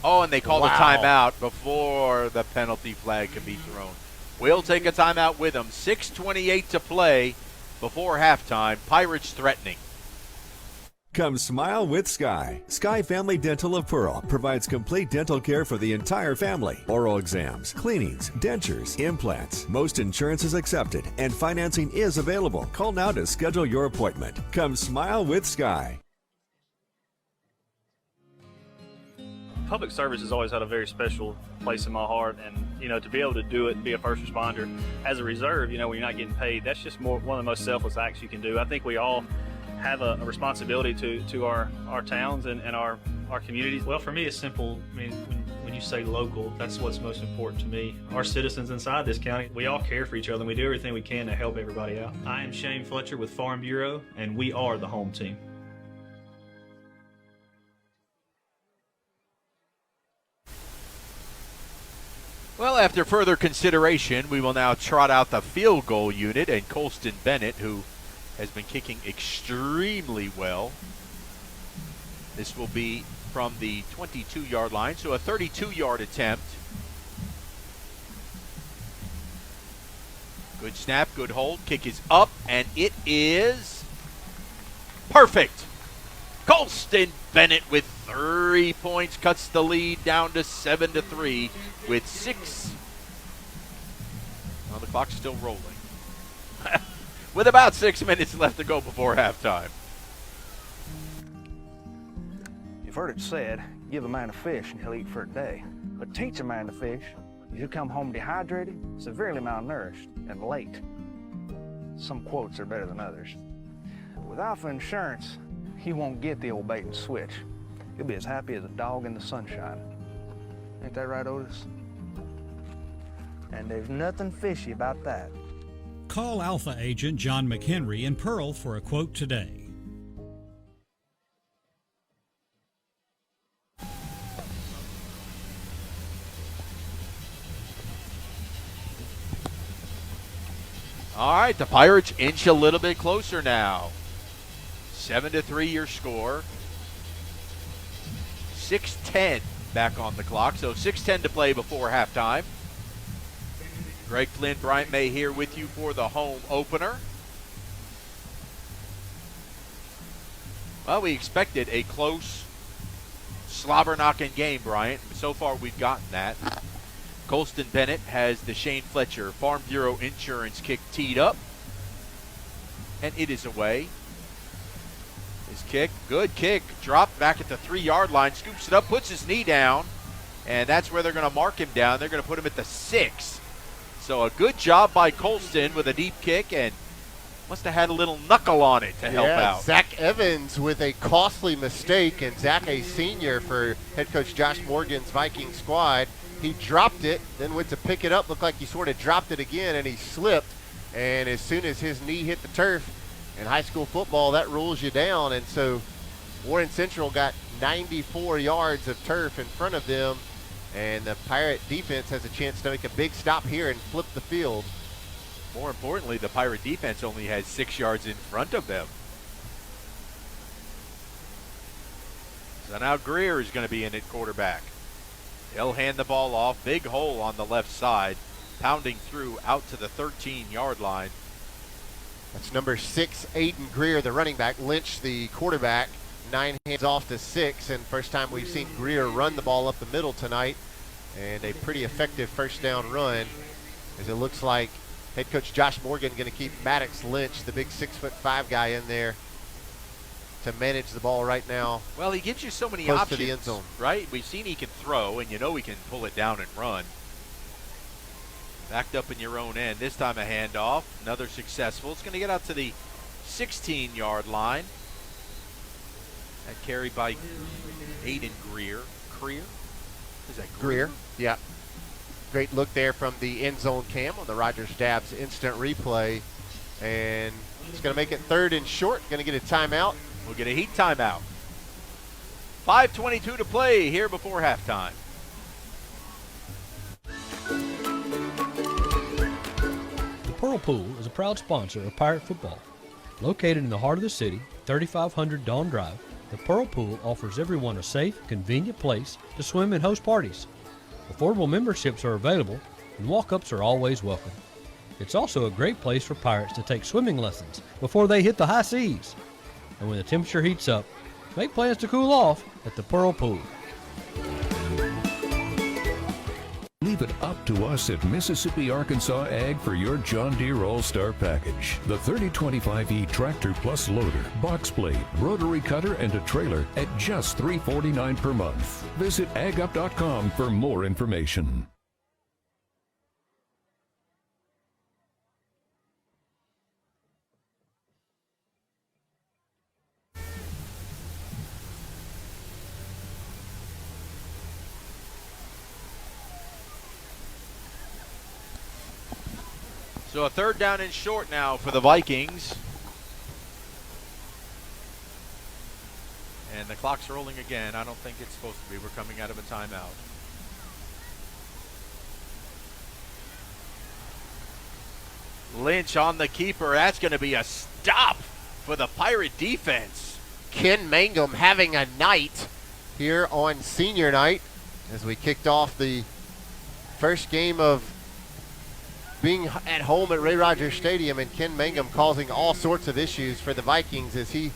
Oh, and they called a timeout before the penalty flag could be thrown. We'll take a timeout with them. 6:28 to play before halftime. Pirates threatening. Come smile with Sky. Sky Family Dental of Pearl provides complete dental care for the entire family. Oral exams, cleanings, dentures, implants. Most insurance is accepted and financing is available. Call now to schedule your appointment. Come smile with Sky. Public service has always had a very special place in my heart, and to be able to do it and be a first responder as a reserve, when you're not getting paid, that's just one of the most selfless acts you can do. I think we all have a responsibility to our towns and our communities. Well, for me, it's simple. I mean, when you say local, that's what's most important to me. Our citizens inside this county, we all care for each other, and we do everything we can to help everybody out. I am Shane Fletcher with Farm Bureau, and we are the home team. Well, after further consideration, we will now trot out the field goal unit, and Colston Bennett, who has been kicking extremely well. This will be from the 22-yard line, so a 32-yard attempt. Good snap, good hold. Kick is up, and it is perfect. Colston Bennett with 3 points cuts the lead down to 7-3 with 6. Well, the clock's still rolling. With about 6 minutes left to go before halftime. You've heard it said, give a man a fish and he'll eat for a day. But teach a man to fish, he'll come home dehydrated, severely malnourished, and late. Some quotes are better than others. With Alpha Insurance, he won't get the old bait and switch. He'll be as happy as a dog in the sunshine. Ain't that right, Otis? And there's nothing fishy about that. Call Alpha agent John McHenry in Pearl for a quote today. All right, the Pirates inch a little bit closer now. 7-3 your score. 6:10 back on the clock, so 6:10 to play before halftime. Greg Flynn, Bryant May here with you for the home opener. Well, we expected a close, slobber-knocking game, Bryant. So far, we've gotten that. Colston Bennett has the Shane Fletcher Farm Bureau Insurance kick teed up, and it is away. His kick, good kick, dropped back at the 3-yard line, scoops it up, puts his knee down, and that's where they're going to mark him down. They're going to put him at the 6. So a good job by Colston with a deep kick, and must have had a little knuckle on it to help out. Zach Evans with a costly mistake, and Zach, a senior for head coach Josh Morgan's Viking squad. He dropped it, then went to pick it up, looked like he sort of dropped it again, and he slipped. And as soon as his knee hit the turf, in high school football, that rules you down. And so Warren Central got 94 yards of turf in front of them, and the Pirate defense has a chance to make a big stop here and flip the field. More importantly, the Pirate defense only has 6 yards in front of them. So now Greer is going to be in at quarterback. He'll hand the ball off. Big hole on the left side, pounding through out to the 13-yard line. That's number 6, Aiden Greer, the running back. Lynch, the quarterback. 9 hands off to 6, and first time we've seen Greer run the ball up the middle tonight. And a pretty effective first down run, as it looks like head coach Josh Morgan going to keep Maddox Lynch, the big 6'5" guy, in there to manage the ball right now. Well, he gives you so many close options, to the end zone. right? We've seen he can throw, and you know he can pull it down and run. Backed up in your own end. This time a handoff. Another successful. It's going to get out to the 16-yard line. That carry by Aiden Greer. Is that Greer? Yeah. Great look there from the end zone cam on the Rogers Dabs instant replay. And it's going to make it 3rd and short. Going to get a timeout. We'll get a heat timeout. 5:22 to play here before halftime. The Pearl Pool is a proud sponsor of Pirate football. Located in the heart of the city, 3500 Dawn Drive, the Pearl Pool offers everyone a safe, convenient place to swim and host parties. Affordable memberships are available, and walk-ups are always welcome. It's also a great place for Pirates to take swimming lessons before they hit the high seas. And when the temperature heats up, make plans to cool off at the Pearl Pool. Leave it up to us at Mississippi Arkansas Ag for your John Deere All-Star package. The 3025E Tractor Plus Loader, box blade, rotary cutter, and a trailer at just $349 per month. Visit agup.com for more information. So a 3rd down and short now for the Vikings. And the clock's rolling again. I don't think it's supposed to be. We're coming out of a timeout. Lynch on the keeper. That's going to be a stop for the Pirate defense. Ken Mangum having a night here on senior night as we kicked off the first game of being at home at Ray Rogers Stadium, and Ken Mangum causing all sorts of issues for the Vikings as he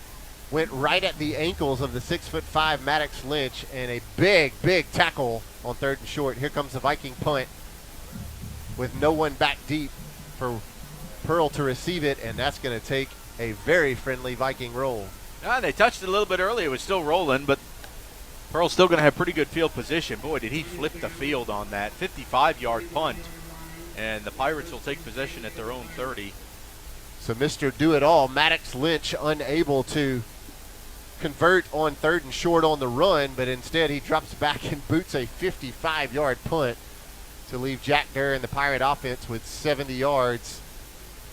went right at the ankles of the 6'5" Maddox Lynch, and a big tackle on 3rd and short. Here comes the Viking punt with no one back deep for Pearl to receive it, and that's going to take a very friendly Viking roll. They touched it a little bit earlier. It was still rolling, but Pearl's still going to have pretty good field position. Boy, did he flip the field on that 55-yard punt. And the Pirates will take possession at their own 30. So Mr. Do-It-All, Maddox Lynch, unable to convert on 3rd and short on the run, but instead he drops back and boots a 55-yard punt to leave Jack Durr and the Pirate offense with 70 yards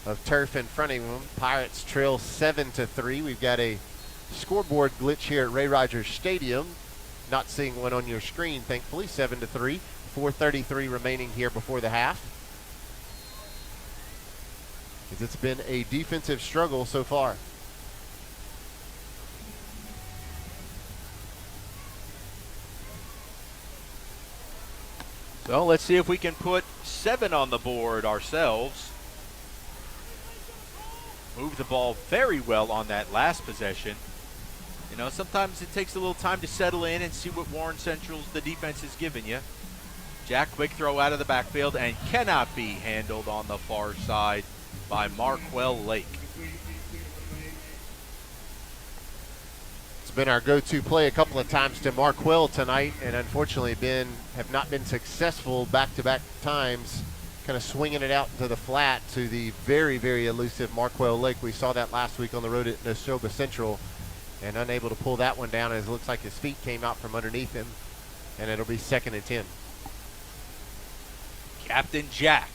of turf in front of them. Pirates trail 7-3. We've got a scoreboard glitch here at Ray Rogers Stadium. Not seeing one on your screen, thankfully. 7-3. 4:33 remaining here before the half. It's been a defensive struggle so far. So let's see if we can put 7 on the board ourselves. Moved the ball very well on that last possession. You know, sometimes it takes a little time to settle in and see what Warren Central's the defense is giving you. Jack, quick throw out of the backfield and cannot be handled on the far side by Marquell Lake. It's been our go-to play a couple of times to Marquell tonight, and unfortunately have not been successful back-to-back times, kind of swinging it out into the flat to the very elusive Marquell Lake. We saw that last week on the road at Neshoba Central, and unable to pull that one down as it looks like his feet came out from underneath him, and it'll be 2nd and 10. Captain Jack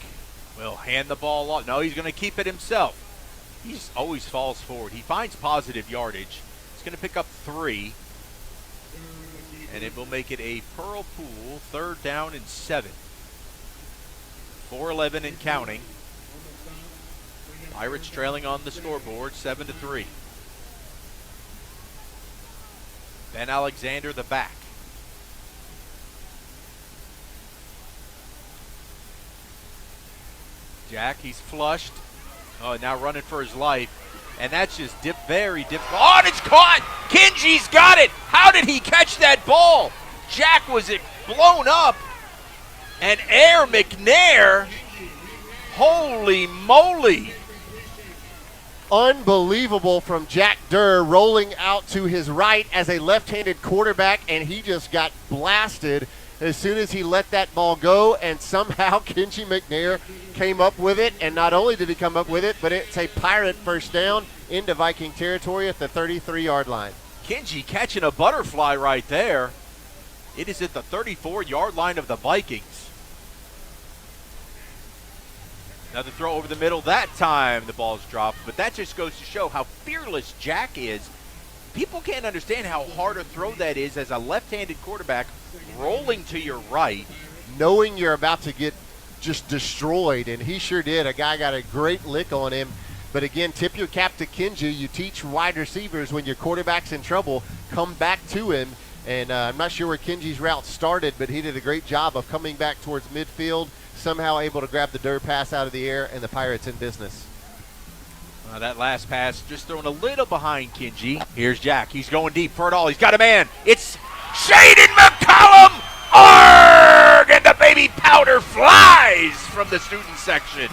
will hand the ball off. No, he's going to keep it himself. He always falls forward. He finds positive yardage. He's going to pick up 3. And it will make it a Pearl Pool 3rd down and 7. 4:11 and counting. Pirates trailing on the scoreboard 7-3. Ben Alexander, the back. Jack, he's flushed. Oh, now running for his life. And that's just very difficult. Oh, and it's caught! Kinji's got it! How did he catch that ball? Jack was blown up. And Air McNair, holy moly. Unbelievable from Jack Durr, rolling out to his right as a left-handed quarterback, and he just got blasted as soon as he let that ball go, and somehow Kenji McNair came up with it. And not only did he come up with it, but it's a Pirate first down into Viking territory at the 33-yard line. Kenji catching a butterfly right there. It is at the 34-yard line of the Vikings. Another throw over the middle. That time the ball's dropped, but that just goes to show how fearless Jack is. People can't understand how hard a throw that is as a left-handed quarterback rolling to your right. Knowing you're about to get just destroyed, and he sure did. A guy got a great lick on him. But again, tip your cap to Kenji. You teach wide receivers when your quarterback's in trouble, come back to him. And I'm not sure where Kenji's route started, but he did a great job of coming back towards midfield, somehow able to grab the dirt pass out of the air, and the Pirates in business. That last pass just thrown a little behind Kenji. Here's Jack. He's going deep for it all. He's got a man. It's Shaden McCollum. Arg! And the baby powder flies from the student section.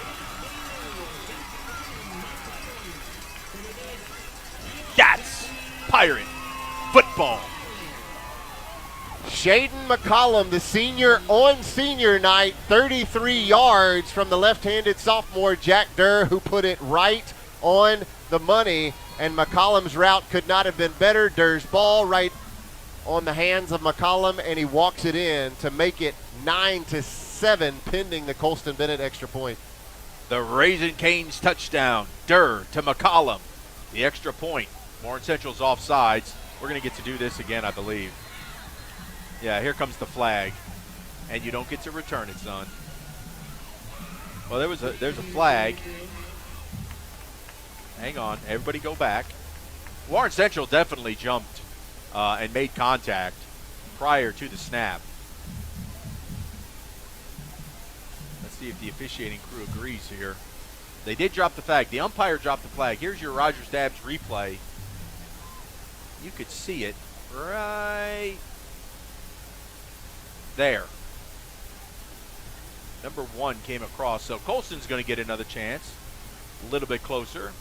That's Pirate football. Shaden McCollum, the senior on senior night, 33 yards from the left-handed sophomore Jack Durr, who put it right on the money. And McCollum's route could not have been better. Durr's ball right on the hands of McCollum, and he walks it in to make it 9-7, pending the Colston Bennett extra point. The Raisin Canes touchdown. Durr to McCollum. The extra point. Warren Central's offsides. We're going to get to do this again, I believe. Yeah, here comes the flag. And you don't get to return it, son. Well, there's a flag. Hang on. Everybody go back. Warren Central definitely jumped and made contact prior to the snap. Let's see if the officiating crew agrees here. They did drop the flag. The umpire dropped the flag. Here's your Rogers Dabbs replay. You could see it right there. Number 1 came across, so Colston's going to get another chance. A little bit closer.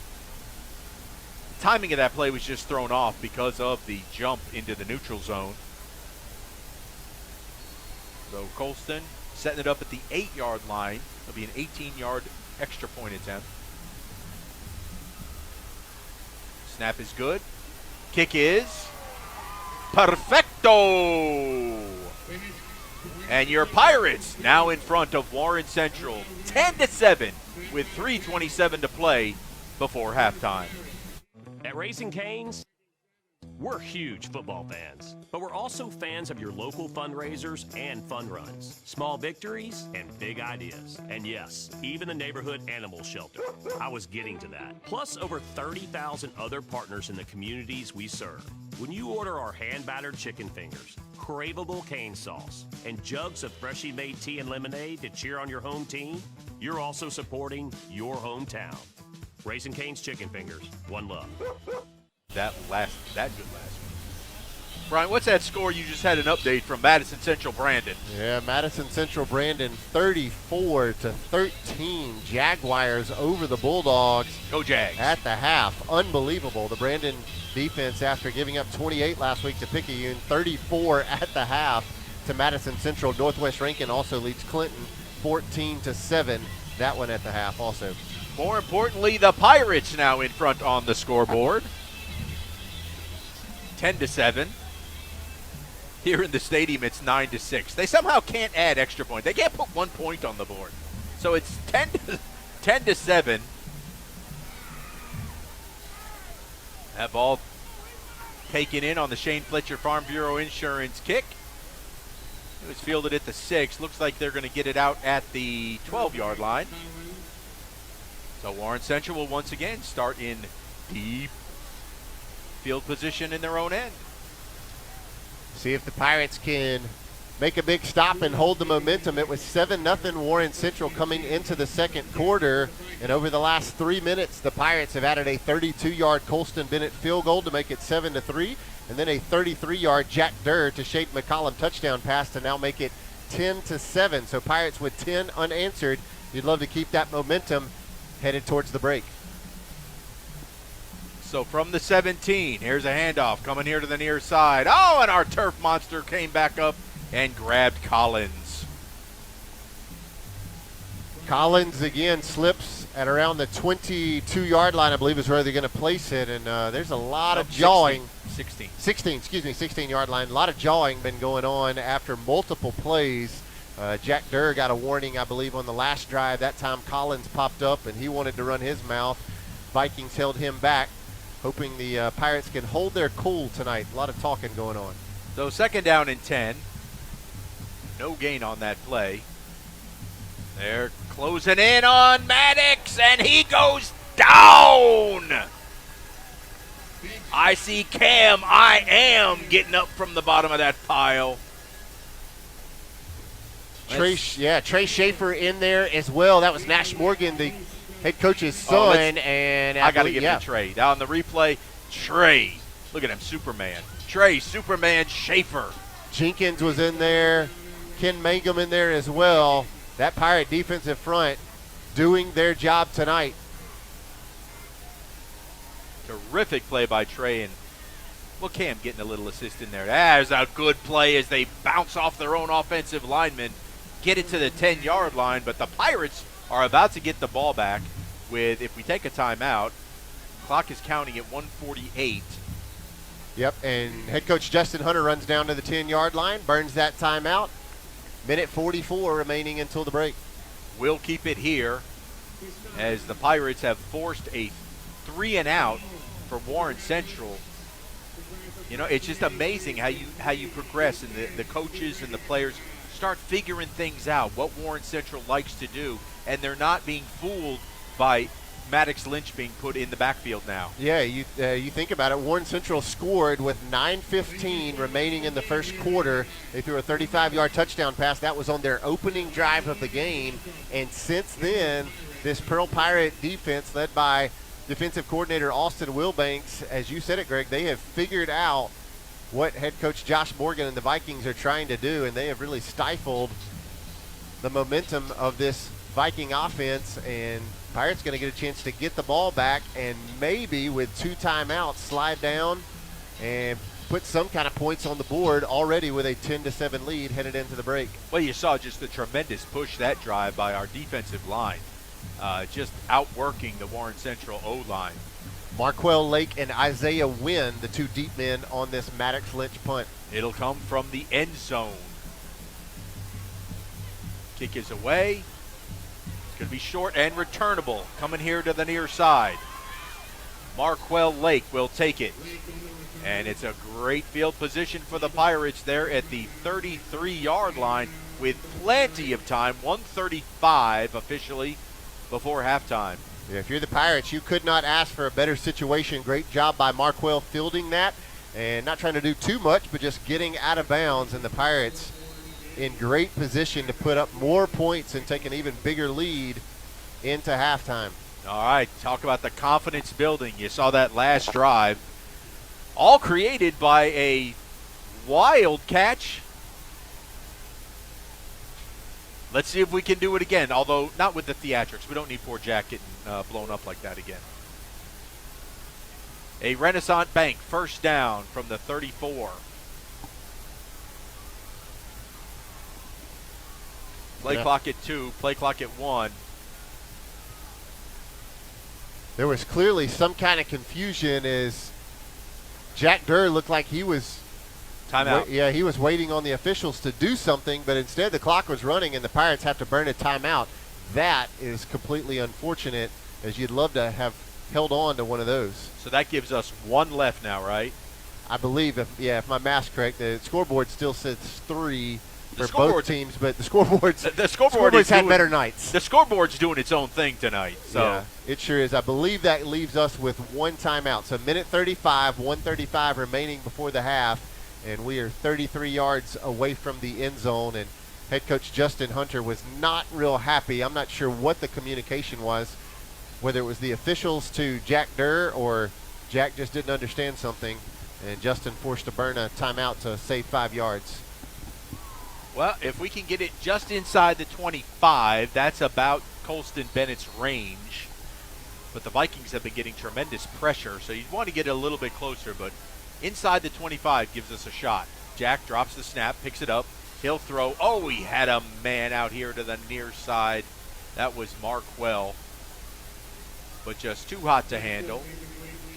The timing of that play was just thrown off because of the jump into the neutral zone. So Colston setting it up at the 8-yard line. It'll be an 18-yard extra point attempt. Snap is good. Kick is perfecto. And your Pirates now in front of Warren Central, 10-7 with 3:27 to play before halftime. At Raising Cane's, we're huge football fans, but we're also fans of your local fundraisers and fun runs, small victories, and big ideas. And yes, even the neighborhood animal shelter. I was getting to that. Plus over 30,000 other partners in the communities we serve. When you order our hand-battered chicken fingers, craveable cane sauce, and jugs of freshly made tea and lemonade to cheer on your home team, you're also supporting your hometown. Raising Cane's Chicken Fingers, one love. That good last week. Brian, what's that score you just had an update from Madison Central Brandon? Yeah, Madison Central Brandon 34-13. Jaguars over the Bulldogs. Go Jags. At the half. Unbelievable. The Brandon defense, after giving up 28 last week to Picayune, 34 at the half to Madison Central. Northwest Rankin also leads Clinton 14-7. That one at the half also. More importantly, the Pirates now in front on the scoreboard. 10-7. Here in the stadium, it's 9-6. They somehow can't add extra points. They can't put 1 point on the board. So it's 10-7. That ball taken in on the Shane Fletcher Farm Bureau Insurance kick. It was fielded at the 6. Looks like they're going to get it out at the 12-yard line. So Warren Central will once again start in deep field position in their own end. See if the Pirates can make a big stop and hold the momentum. It was 7-0 Warren Central coming into the second quarter. And over the last 3 minutes, the Pirates have added a 32-yard Colston Bennett field goal to make it 7-3. And then a 33-yard Jack Durr to Shade McCollum touchdown pass to now make it 10-7. So Pirates with 10 unanswered. You'd love to keep that momentum headed towards the break. So from the 17, here's a handoff coming here to the near side. Oh, and our turf monster came back up and grabbed Collins. Collins again slips at around the 22-yard line, I believe is where they're going to place it. And there's a lot of jawing. 16-yard line. A lot of jawing been going on after multiple plays. Jack Durr got a warning, I believe, on the last drive. That time Collins popped up, and he wanted to run his mouth. Vikings held him back, hoping the Pirates can hold their cool tonight. A lot of talking going on. So 2nd down and 10. No gain on that play. They're closing in on Maddox, and he goes down. I see Cam. I am getting up from the bottom of that pile. Trey Schaefer in there as well. That was Nash Morgan, the head coach's son. And I got to give it to Trey. Now on the replay, Trey. Look at him, Superman. Trey, Superman, Schaefer. Jenkins was in there. Ken Mangum in there as well. That Pirate defensive front doing their job tonight. Terrific play by Trey, and Cam getting a little assist in there. That is a good play as they bounce off their own offensive lineman, get it to the 10-yard line, but the Pirates are about to get the ball back with, if we take a timeout, clock is counting at 1:48. Yep, and head coach Justin Hunter runs down to the 10-yard line, burns that timeout. Minute 44 remaining until the break. We'll keep it here as the Pirates have forced a 3-and-out for Warren Central. You know, it's just amazing how you progress, and the coaches and the players start figuring things out, what Warren Central likes to do, and they're not being fooled by Maddox Lynch being put in the backfield now. Yeah, you think about it. Warren Central scored with 9:15 remaining in the first quarter. They threw a 35-yard touchdown pass. That was on their opening drive of the game. And since then, this Pearl Pirate defense, led by defensive coordinator Austin Wilbanks, as you said it, Greg, they have figured out what head coach Josh Morgan and the Vikings are trying to do, and they have really stifled the momentum of this Viking offense. And Pirates going to get a chance to get the ball back and maybe with 2 timeouts slide down and put some kind of points on the board already with a 10-7 lead headed into the break. Well, you saw just the tremendous push that drive by our defensive line, just outworking the Warren Central O-line. Marquell Lake and Isaiah Wynn, the 2 deep men on this Maddox Lynch punt. It'll come from the end zone. Kick is away. Going to be short and returnable. Coming here to the near side. Marquell Lake will take it. And it's a great field position for the Pirates there at the 33-yard line with plenty of time. 1:35 officially before halftime. Yeah, if you're the Pirates, you could not ask for a better situation. Great job by Marquell fielding that and not trying to do too much, but just getting out of bounds. And the Pirates in great position to put up more points and take an even bigger lead into halftime. All right, talk about the confidence building. You saw that last drive. All created by a wild catch. Let's see if we can do it again, although not with the theatrics. We don't need poor Jack getting blown up like that again. A Renaissance Bank first down from the 34. Play clock at 2, play clock at 1. There was clearly some kind of confusion as Jack Durr looked like he was timeout. He was waiting on the officials to do something, but instead the clock was running and the Pirates have to burn a timeout. That is completely unfortunate, as you'd love to have held on to one of those. So that gives us 1 left now, right? I believe, if my math's correct, the scoreboard still says 3 for both teams, but the scoreboards had better nights. The scoreboard's doing its own thing tonight. So yeah, it sure is. I believe that leaves us with 1 timeout. So minute 35, 1:35 remaining before the half, and we are 33 yards away from the end zone. And head coach Justin Hunter was not real happy. I'm not sure what the communication was, whether it was the officials to Jack Durr or Jack just didn't understand something, and Justin forced to burn a timeout to save 5 yards. Well, if we can get it just inside the 25, that's about Colston Bennett's range. But the Vikings have been getting tremendous pressure, so you'd want to get it a little bit closer, but inside the 25 gives us a shot. Jack drops the snap, picks it up, He'll throw. Oh, he had a man out here to the near side. That was Markwell. But just too hot to handle.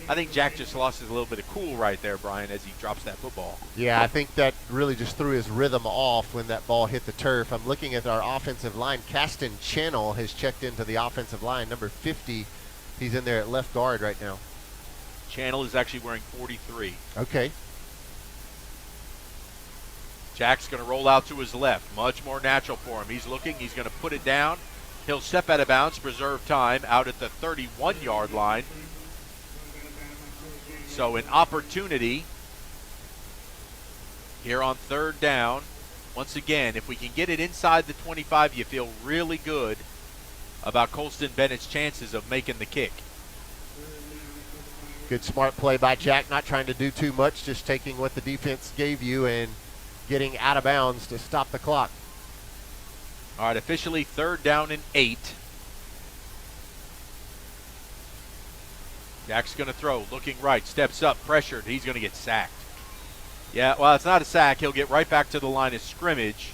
I think Jack just lost a little bit of cool right there, Brian, as he drops that football. Yeah, I think that really just threw his rhythm off when that ball hit the turf. I'm looking at our offensive line. Caston Channel has checked into the offensive line, number 50. He's in there at left guard right now. Channel is actually wearing 43. Okay. Jack's going to roll out to his left. Much more natural for him. He's looking. He's going to put it down. He'll step out of bounds, preserve time, out at the 31-yard line. So an opportunity here on third down. Once again, if we can get it inside the 25, you feel really good about Colston Bennett's chances of making the kick. Good smart play by Jack, not trying to do too much, just taking what the defense gave you and getting out of bounds to stop the clock. All right, officially third down and 8. Jack's going to throw, looking right, steps up, pressured. He's going to get sacked. Yeah, well, it's not a sack. He'll get right back to the line of scrimmage.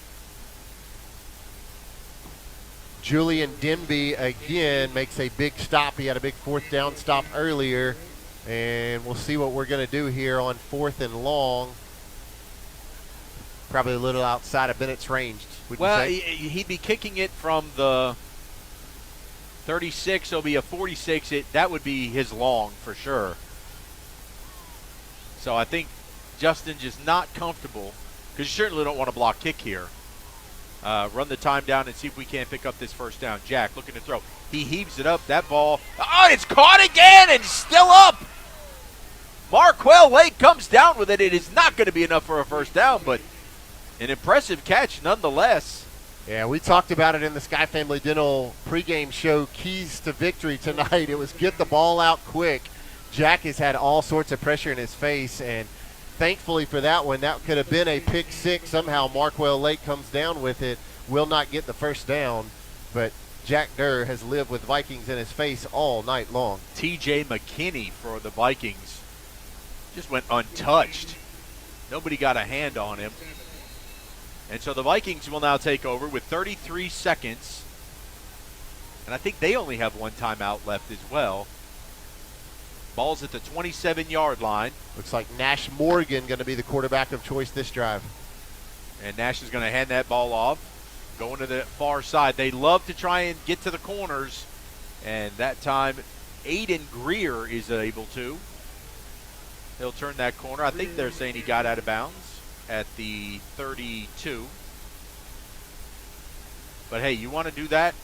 Julian Denby again makes a big stop. He had a big fourth down stop earlier, and we'll see what we're going to do here on 4th and long. Probably a little outside of Bennett's range, would you say? He'd be kicking it from the 36. It'll be a 46. That would be his long for sure. So I think Justin just not comfortable, because you certainly don't want to block kick here. Run the time down and see if we can't pick up this first down. Jack looking to throw. He heaves it up. That ball, it's caught again and still up. Markwell Lake comes down with it. It is not going to be enough for a first down, but an impressive catch nonetheless. Yeah, we talked about it in the Sky Family Dental pregame show, keys to victory tonight. It was get the ball out quick. Jack has had all sorts of pressure in his face, and thankfully for that one, that could have been a pick six. Somehow Markwell Lake comes down with it, will not get the first down, but Jack Durr has lived with Vikings in his face all night long. TJ McKinney for the Vikings just went untouched. Nobody got a hand on him. And so the Vikings will now take over with 33 seconds. And I think they only have one timeout left as well. Ball's at the 27-yard line. Looks like Nash Morgan going to be the quarterback of choice this drive. And Nash is going to hand that ball off, going to the far side. They love to try and get to the corners. And that time, Aiden Greer is able to. He'll turn that corner. I think they're saying he got out of bounds at the 32. But hey, you want to do that?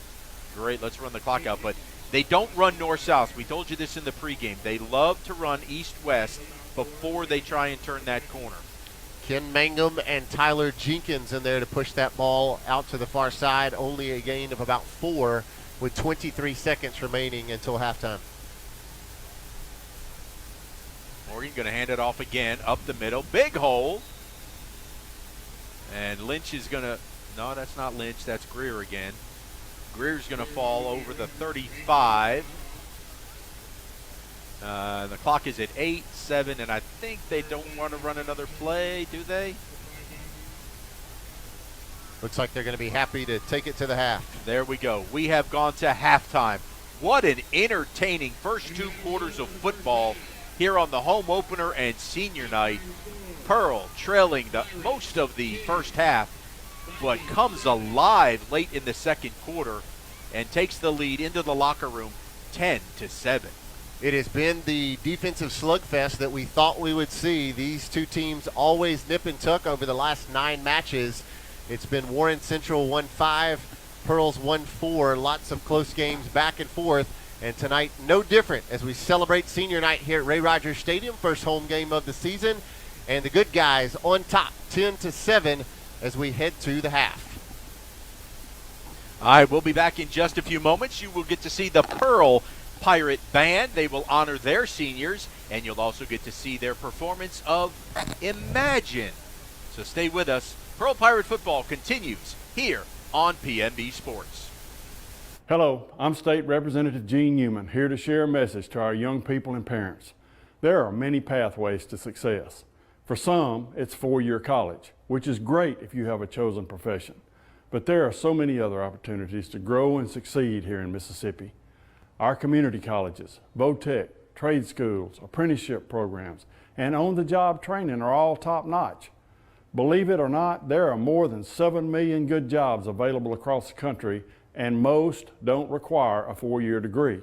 Great, let's run the clock out. But they don't run north-south. We told you this in the pregame. They love to run east-west before they try and turn that corner. Ken Mangum and Tyler Jenkins in there to push that ball out to the far side. Only a gain of about 4 with 23 seconds remaining until halftime. Morgan going to hand it off again, up the middle. Big hole. And Lynch is going to, no, that's not Lynch, that's Greer again. Greer's going to fall over the 35. The clock is at 8-7, and I think they don't want to run another play, do they? Looks like they're going to be happy to take it to the half. There we go. We have gone to halftime. What an entertaining first 2 quarters of football here on the home opener and senior night. Pearl trailing most of the first half, but comes alive late in the second quarter and takes the lead into the locker room 10-7. It has been the defensive slugfest that we thought we would see. These two teams always nip and tuck over the last 9 matches. It's been Warren Central 1-5, Pearl's 1-4, lots of close games back and forth. And tonight, no different as we celebrate senior night here at Ray Rogers Stadium, first home game of the season. And the good guys on top, 10-7, as we head to the half. All right, we'll be back in just a few moments. You will get to see the Pearl Pirate Band. They will honor their seniors, and you'll also get to see their performance of Imagine. So stay with us. Pearl Pirate football continues here on PNB Sports. Hello, I'm State Representative Gene Newman, here to share a message to our young people and parents. There are many pathways to success. For some, it's 4-year college, which is great if you have a chosen profession. But there are so many other opportunities to grow and succeed here in Mississippi. Our community colleges, VOTEC, trade schools, apprenticeship programs, and on-the-job training are all top-notch. Believe it or not, there are more than 7 million good jobs available across the country, and most don't require a 4-year degree.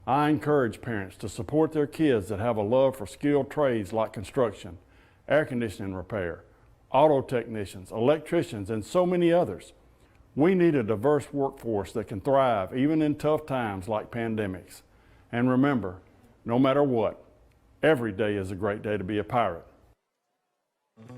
I encourage parents to support their kids that have a love for skilled trades like construction, air conditioning repair, auto technicians, electricians, and so many others. We need a diverse workforce that can thrive even in tough times like pandemics. And remember, no matter what, every day is a great day to be a Pirate.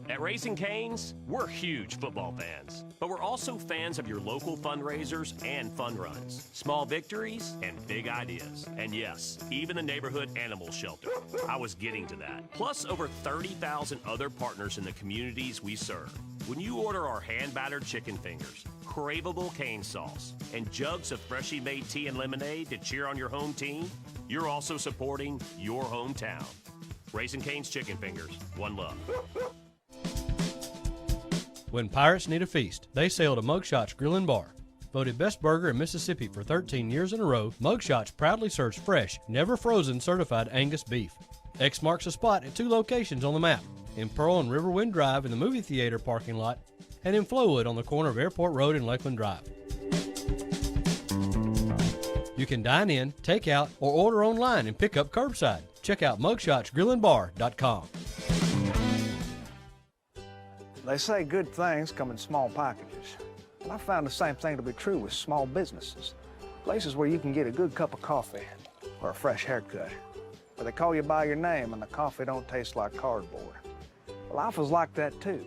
At Raising Cane's, we're huge football fans, but we're also fans of your local fundraisers and fun runs, small victories and big ideas. And yes, even the neighborhood animal shelter. I was getting to that. Plus over 30,000 other partners in the communities we serve. When you order our hand-battered chicken fingers, craveable cane sauce, and jugs of freshly made tea and lemonade to cheer on your home team, you're also supporting your hometown. Raising Cane's Chicken Fingers, one love. When Pirates need a feast, they sail to Mugshots Grill and Bar. Voted best burger in Mississippi for 13 years in a row, Mugshots proudly serves fresh, never frozen certified Angus beef. X marks the spot at 2 locations on the map, in Pearl and Riverwind Drive in the movie theater parking lot, and in Flowood on the corner of Airport Road and Lakeland Drive. You can dine in, take out, or order online and pick up curbside. Check out mugshotsgrillandbar.com. They say good things come in small packages. And I found the same thing to be true with small businesses. Places where you can get a good cup of coffee or a fresh haircut. Where they call you by your name and the coffee don't taste like cardboard. Well, Alpha's like that too.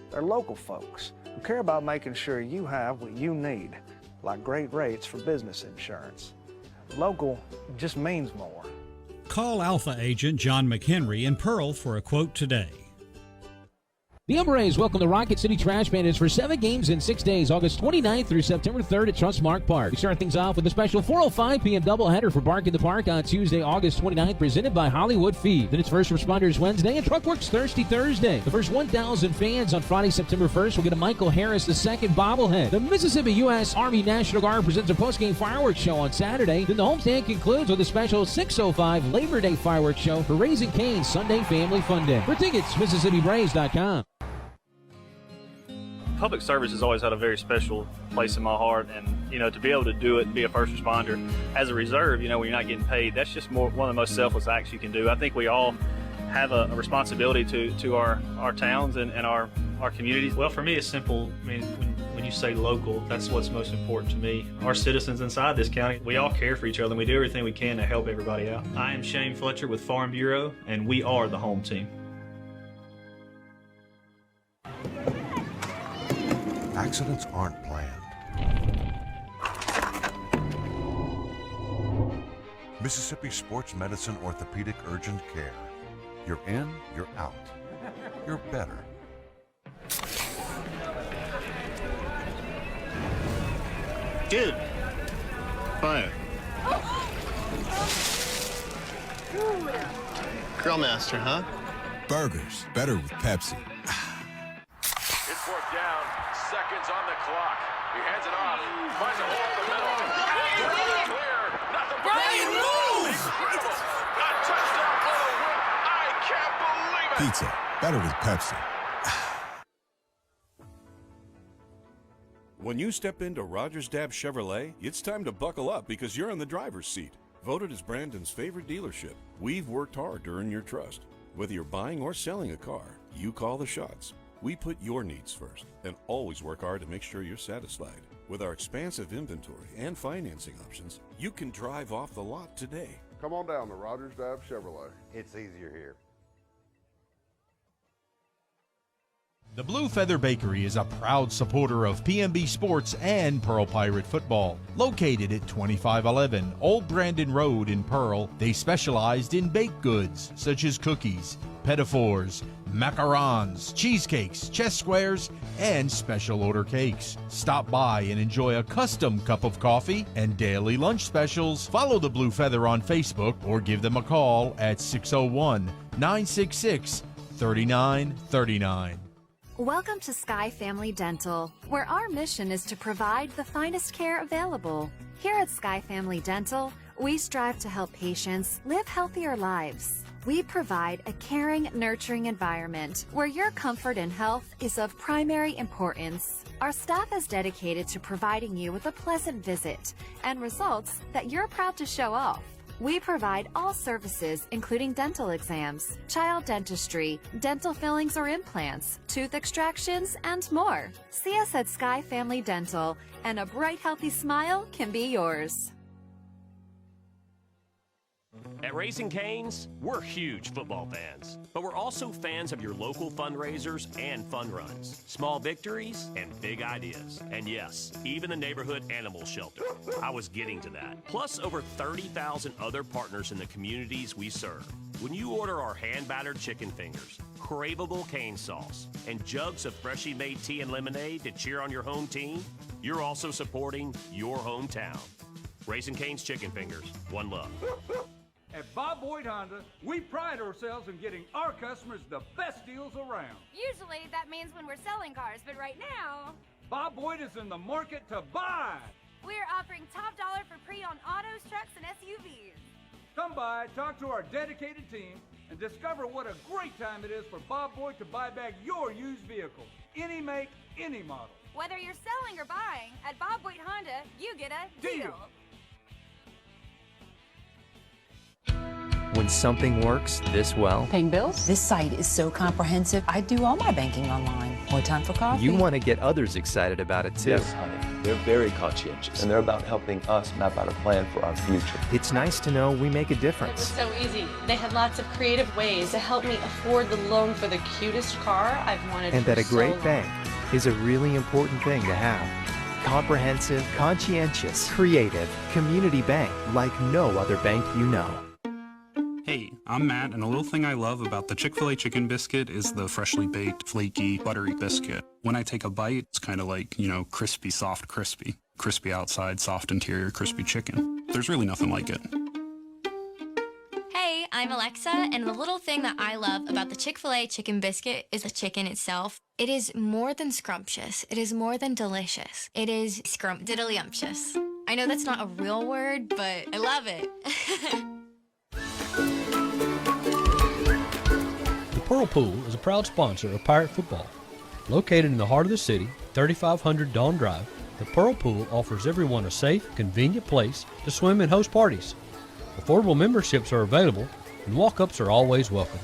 They're local folks who care about making sure you have what you need, like great rates for business insurance. Local just means more. Call Alpha agent John McHenry in Pearl for a quote today. The Umbrays welcome the Rocket City Trash Bandits for 7 games in 6 days, August 29th through September 3rd at Trustmark Park. We start things off with a special 4:05 p.m. doubleheader for Bark in the Park on Tuesday, August 29th, presented by Hollywood Feed. Then it's First Responders Wednesday and Truckworks Thirsty Thursday. The first 1,000 fans on Friday, September 1st will get a Michael Harris II bobblehead. The Mississippi U.S. Army National Guard presents a post-game fireworks show on Saturday. Then the homestand concludes with a special 6:05 Labor Day fireworks show for Raising Cane's Sunday Family Fun Day. For tickets, MississippiBraves.com. Public service has always had a very special place in my heart, and to be able to do it and be a first responder as a reserve, when you're not getting paid, that's just one of the most selfless acts you can do. I think we all have a responsibility to our towns and our communities. Well, for me, it's simple. I mean, when you say local, that's what's most important to me. Our citizens inside this county, we all care for each other, and we do everything we can to help everybody out. I am Shane Fletcher with Farm Bureau, and we are the home team. Accidents aren't planned. Mississippi Sports Medicine Orthopedic Urgent Care. You're in, you're out. You're better. Dude. Fire. Grill master, huh? Burgers, better with Pepsi. It's 4th down, seconds on the clock. He hands it off, finds a hole in the middle. Clear, nothing but Brian, move! Incredible. A touchdown for the win. I can't believe it. Pizza, better with Pepsi. When you step into Rogers Dabb Chevrolet, it's time to buckle up because you're in the driver's seat. Voted as Brandon's favorite dealership, we've worked hard to earn your trust. Whether you're buying or selling a car, you call the shots. We put your needs first and always work hard to make sure you're satisfied. With our expansive inventory and financing options, you can drive off the lot today. Come on down to Rogers Dabb Chevrolet. It's easier here. The Blue Feather Bakery is a proud supporter of PMB Sports and Pearl Pirate football. Located at 2511 Old Brandon Road in Pearl, they specialized in baked goods such as cookies, petitfours, macarons, cheesecakes, chess squares, and special order cakes. Stop by and enjoy a custom cup of coffee and daily lunch specials. Follow the Blue Feather on Facebook or give them a call at 601-966-5655. 3939. Welcome to Sky Family Dental, where our mission is to provide the finest care available. Here at Sky Family Dental, we strive to help patients live healthier lives. We provide a caring, nurturing environment where your comfort and health is of primary importance. Our staff is dedicated to providing you with a pleasant visit and results that you're proud to show off. We provide all services, including dental exams, child dentistry, dental fillings or implants, tooth extractions, and more. See us at Sky Family Dental, and a bright, healthy smile can be yours. At Raising Cane's, we're huge football fans, but we're also fans of your local fundraisers and fun runs, small victories and big ideas. And yes, even the neighborhood animal shelter. I was getting to that. Plus over 30,000 other partners in the communities we serve. When you order our hand-battered chicken fingers, craveable cane sauce, and jugs of freshly made tea and lemonade to cheer on your home team, you're also supporting your hometown. Raising Cane's Chicken Fingers. One love. At Bob Boyd Honda, we pride ourselves in getting our customers the best deals around. Usually that means when we're selling cars, but right now, Bob Boyd is in the market to buy. we're offering top dollar for pre-owned autos, trucks, and SUVs. Come by, talk to our dedicated team, and discover what a great time it is for Bob Boyd to buy back your used vehicle. Any make, any model. Whether you're selling or buying, at Bob Boyd Honda, you get a deal. When something works this well, Paying bills? This site is so comprehensive. I do all my banking online. More time for coffee? you want to get others excited about it too. Yes, honey. They're very conscientious, and they're about helping us map out a plan for our future. It's nice to know we make a It was difference. so easy. They had lots of creative ways to help me afford the loan for the cutest car I've wanted And for that a so great long. bank is a really important thing to have. Comprehensive, conscientious, creative, community bank like no other bank you know. Hey, I'm Matt, and a little thing I love about the Chick-fil-A chicken biscuit is the freshly baked, flaky, buttery biscuit. When I take a bite, it's kind of like, crispy, soft, crispy. Crispy outside, soft interior, crispy chicken. There's really nothing like it. Hey, I'm Alexa, and the little thing that I love about the Chick-fil-A chicken biscuit is the chicken itself. It is more than scrumptious. It is more than delicious. It is scrumptiddlyumptious. I know that's not a real word, but I love it. The Pearl Pool is a proud sponsor of Pirate football. Located in the heart of the city, 3500 Dawn Drive, the Pearl Pool offers everyone a safe, convenient place to swim and host parties. Affordable memberships are available, and walk-ups are always welcome.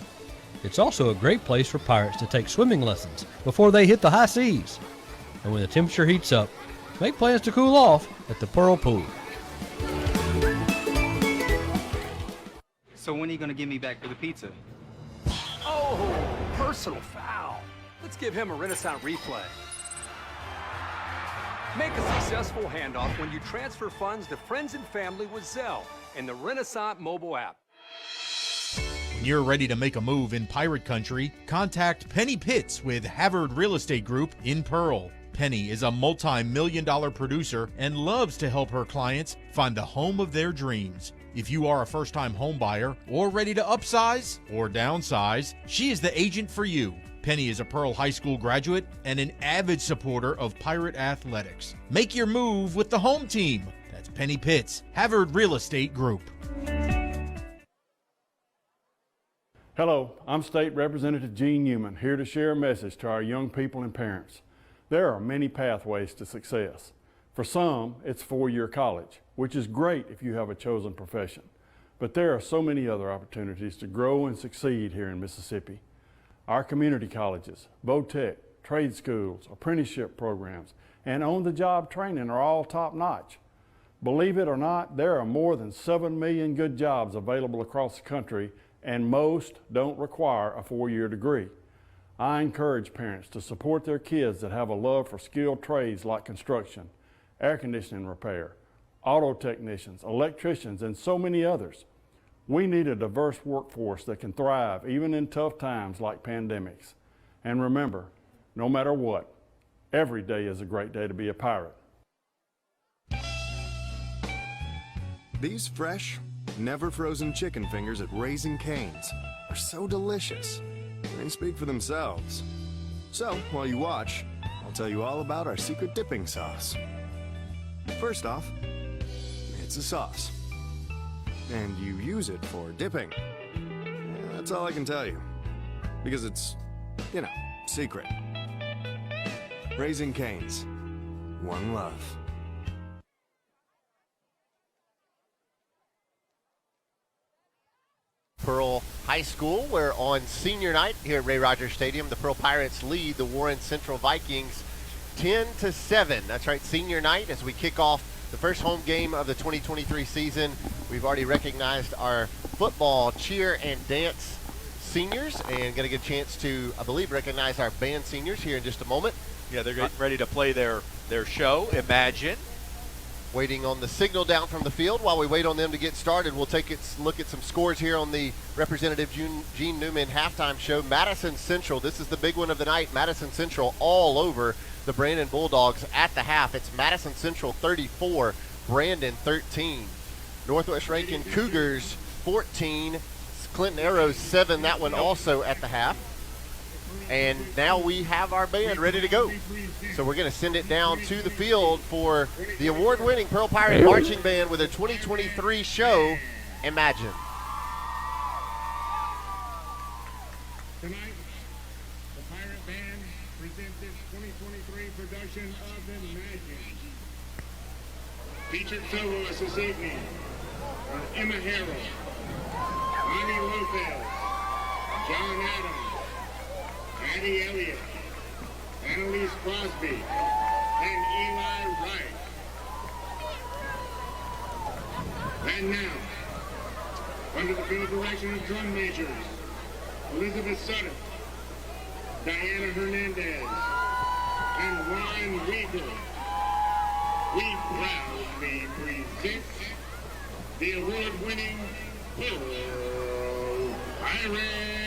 It's also a great place for Pirates to take swimming lessons before they hit the high seas. And when the temperature heats up, make plans to cool off at the Pearl Pool. So when are you going to give me back for the pizza? Oh, personal foul. Let's give him a Renaissance replay. Make a successful handoff when you transfer funds to friends and family with Zelle and the Renaissance mobile app. When you're ready to make a move in Pirate Country, contact Penny Pitts with Havard Real Estate Group in Pearl. Penny is a multi-million-dollar producer and loves to help her clients find the home of their dreams. If you are a first-time home buyer or ready to upsize or downsize, she is the agent for you. Penny is a Pearl High School graduate and an avid supporter of Pirate athletics. Make your move with the home team. That's Penny Pitts, Havard Real Estate Group. Hello, I'm State Representative Gene Newman, here to share a message to our young people and parents. There are many pathways to success. For some, it's four-year college, which is great if you have a chosen profession. But there are so many other opportunities to grow and succeed here in Mississippi. Our community colleges, vo-tech, trade schools, apprenticeship programs, and on-the-job training are all top-notch. Believe it or not, there are more than 7 million good jobs available across the country, and most don't require a four-year degree. I encourage parents to support their kids that have a love for skilled trades like construction, air conditioning repair, auto technicians, electricians, and so many others. We need a diverse workforce that can thrive even in tough times like pandemics. And remember, no matter what, every day is a great day to be a pirate. These fresh, never frozen chicken fingers at Raising Cane's are so delicious. they speak for themselves. So, while you watch, I'll tell you all about our secret dipping sauce. First off, it's a sauce. And you use it for dipping. That's all I can tell you. Because it's, secret. Raising Cane's. One love. Pearl High School, where on senior night here at Ray Rogers Stadium, the Pearl Pirates lead the Warren Central Vikings 10-7. That's right, senior night as we kick off the first home game of the 2023 season. We've already recognized our football, cheer, and dance seniors, and going to get a chance to, I believe, recognize our band seniors here in just a moment. Yeah, they're getting ready to play their show, Imagine. Waiting on the signal down from the field. While we wait on them to get started, we'll take a look at some scores here on the Representative Gene Newman halftime show. Madison Central, this is the big one of the night. Madison Central all over the Brandon Bulldogs at the half. It's Madison Central 34, Brandon 13. Northwest Rankin Cougars 14, Clinton Arrows 7, that one also at the half. And now we have our band ready to go. So we're going to send it down to the field for the award-winning Pearl Pirate Marching Band with a 2023 show, Imagine. Tonight, the Pirate Band presents its 2023 production of Imagine. Featured soloists this evening are Emma Harrell, Bonnie Lopez, John Adams, Addie Elliott, Annalise Crosby, and Eli Wright. And now, under the field direction of drum majors, Elizabeth Sutter, Diana Hernandez, and Ron Weaver, we proudly present the award-winning Pearl Pirate.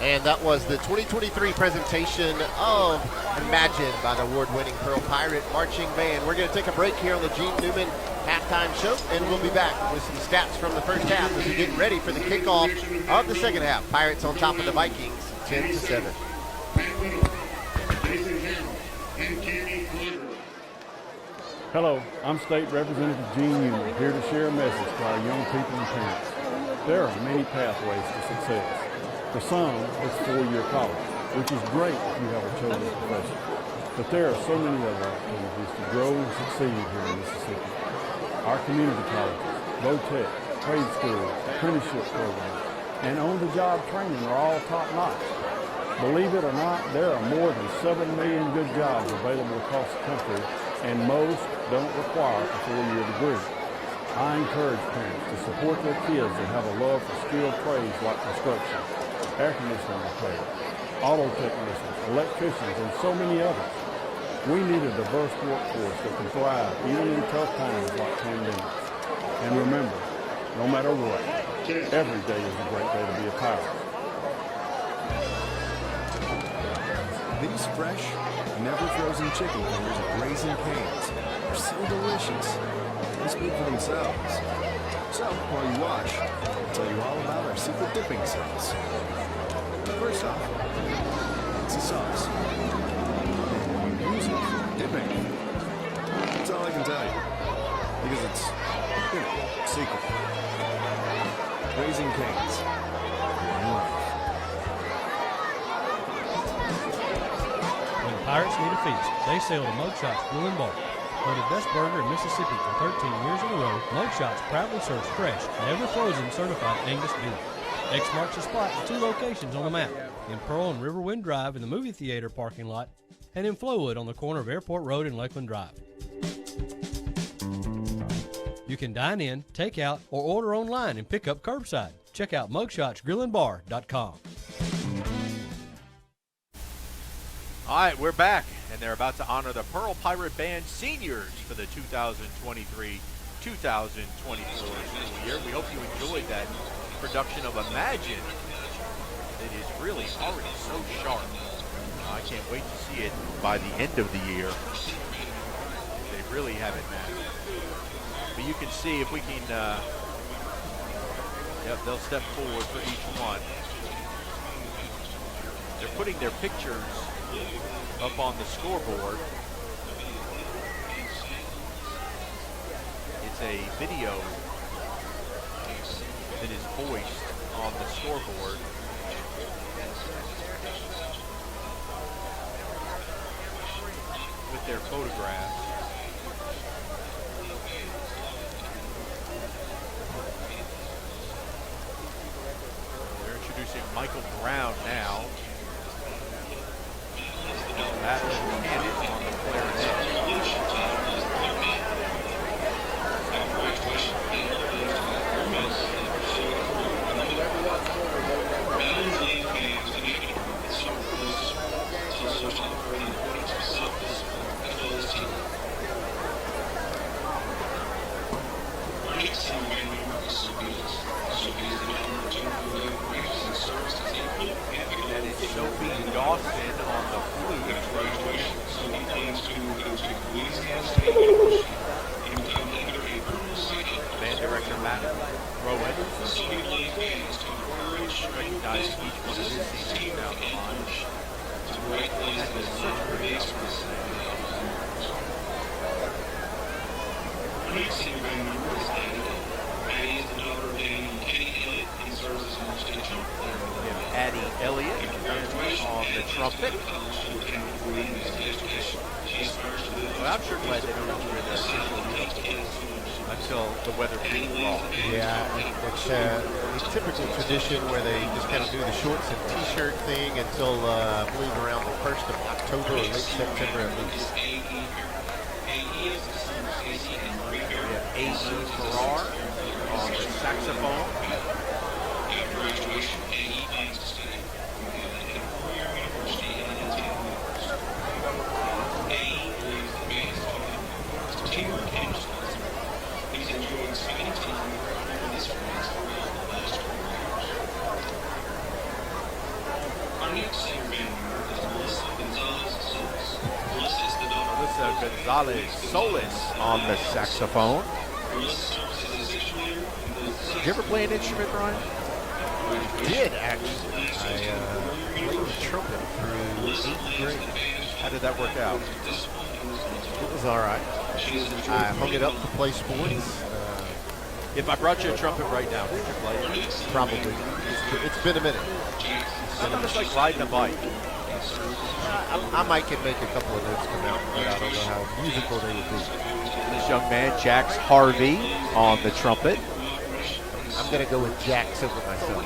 And that was the 2023 presentation of Imagine by the award-winning Pearl Pirate Marching Band. We're going to take a break here on the Gene Newman halftime show, and we'll be back with some stats from the first half as we get ready for the kickoff of the second half. Pirates on top of the Vikings, 10-7. Hello, I'm State Representative Gene Newman, here to share a message to our young people and parents. There are many pathways to success. For some, it's four-year college, which is great if you have a chosen profession. But there are so many other opportunities to grow and succeed here in Mississippi. Our community colleges, VOTEC, trade schools, apprenticeship programs, and on-the-job training are all top-notch. Believe it or not, there are more than 7 million good jobs available across the country, and most don't require a four-year degree. I encourage parents to support their kids that have a love for skilled trades like construction, air conditioning repair, auto technicians, electricians, and so many others. We need a diverse workforce that can thrive even in tough times like pandemics. And remember, no matter what, every day is a great day to be a pirate. These fresh, never frozen chicken fingers at Raising Cane's are so delicious. They speak for themselves. So, while you watch, I'll tell you all about our secret dipping sauce. First off, it's a sauce. And you use it for dipping. That's all I can tell you. Because it's, secret. Raising Cane's. One life. When pirates need a feast, they sail to Mugshots Grill and Bar. Voted best burger in Mississippi for 13 years in a row, Mugshots proudly serves fresh, never frozen certified Angus beef. X marks the spot with 2 locations on the map, in Pearl and Riverwind Drive in the movie theater parking lot, and in Flowood on the corner of Airport Road and Lakeland Drive. You can dine in, take out, or order online and pick up curbside. Check out mugshotsgrillandbar.com. All right, we're back, and they're about to honor the Pearl Pirate Band seniors for the 2023-2024 school year. We hope you enjoyed that production of Imagine. It is really already so sharp. I can't wait to see it by the end of the year. They really have it mastered. But you can see if we can, yep, they'll step forward for each one. They're putting their pictures up on the scoreboard. It's a video that is voiced on the scoreboard. With their photographs. They're introducing Michael Brown now. Madeline Cannon on the clarinet. And it's Sophie Dawson on the flute. Band director Matt Rowan. Recognizing each one of his seniors down the line. We have Addie Elliott on the trumpet. Well, I'm sure glad they don't have to wear their official uniforms until the weather being wrong. Yeah, it's a typical tradition where they just kind of do the shorts and t-shirt thing until I believe around the 1st of October or late September at least. We have A.E. Farrar on the saxophone. After graduation, A.E. plans to study at four-year university in Indiana. A.E. believes the band is taught him to teamwork and responsibility. He's enjoyed spending time with his friends throughout the last 4 years. Melissa Gonzalez Solis on the saxophone. Did you ever play an instrument, Brian? I did, actually. I played the trumpet through 8th grade. How did that work out? It was all right. I hung it up to play sports. If I brought you a trumpet right now, would you play it? Probably. It's been a minute. It's almost like riding a bike. I might can make a couple of notes come out, but I don't know how musical they would be. This young man, Jax Harvey, on the trumpet. I'm going to go with Jax over myself.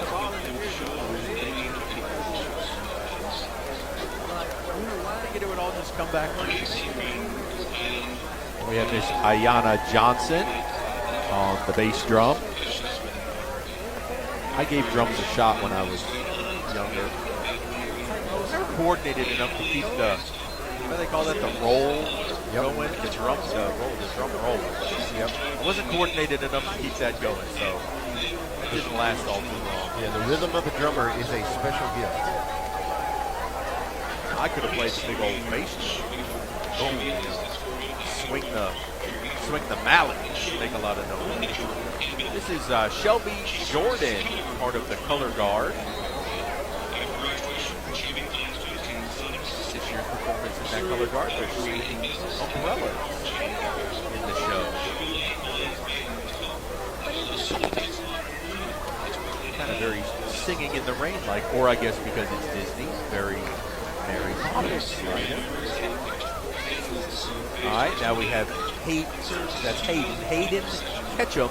I think it would all just come back. We have Miss Ayana Johnson on the bass drum. I gave drums a shot when I was younger. I was never coordinated enough to keep the, what do they call that, the roll going? The drum roll. Yep. I wasn't coordinated enough to keep that going, so it didn't last all too long. Yeah, the rhythm of the drummer is a special gift. I could have played the big old bass drum. Swing the mallet, make a lot of noise. This is Shelby Jordan, part of the color guard. This year's performance in that color guard, they're shooting umbrellas in the show. Kind of very singing in the rain like, or I guess because it's Disney, very Mary Poppins, right? All right, now we have Hayden Ketchum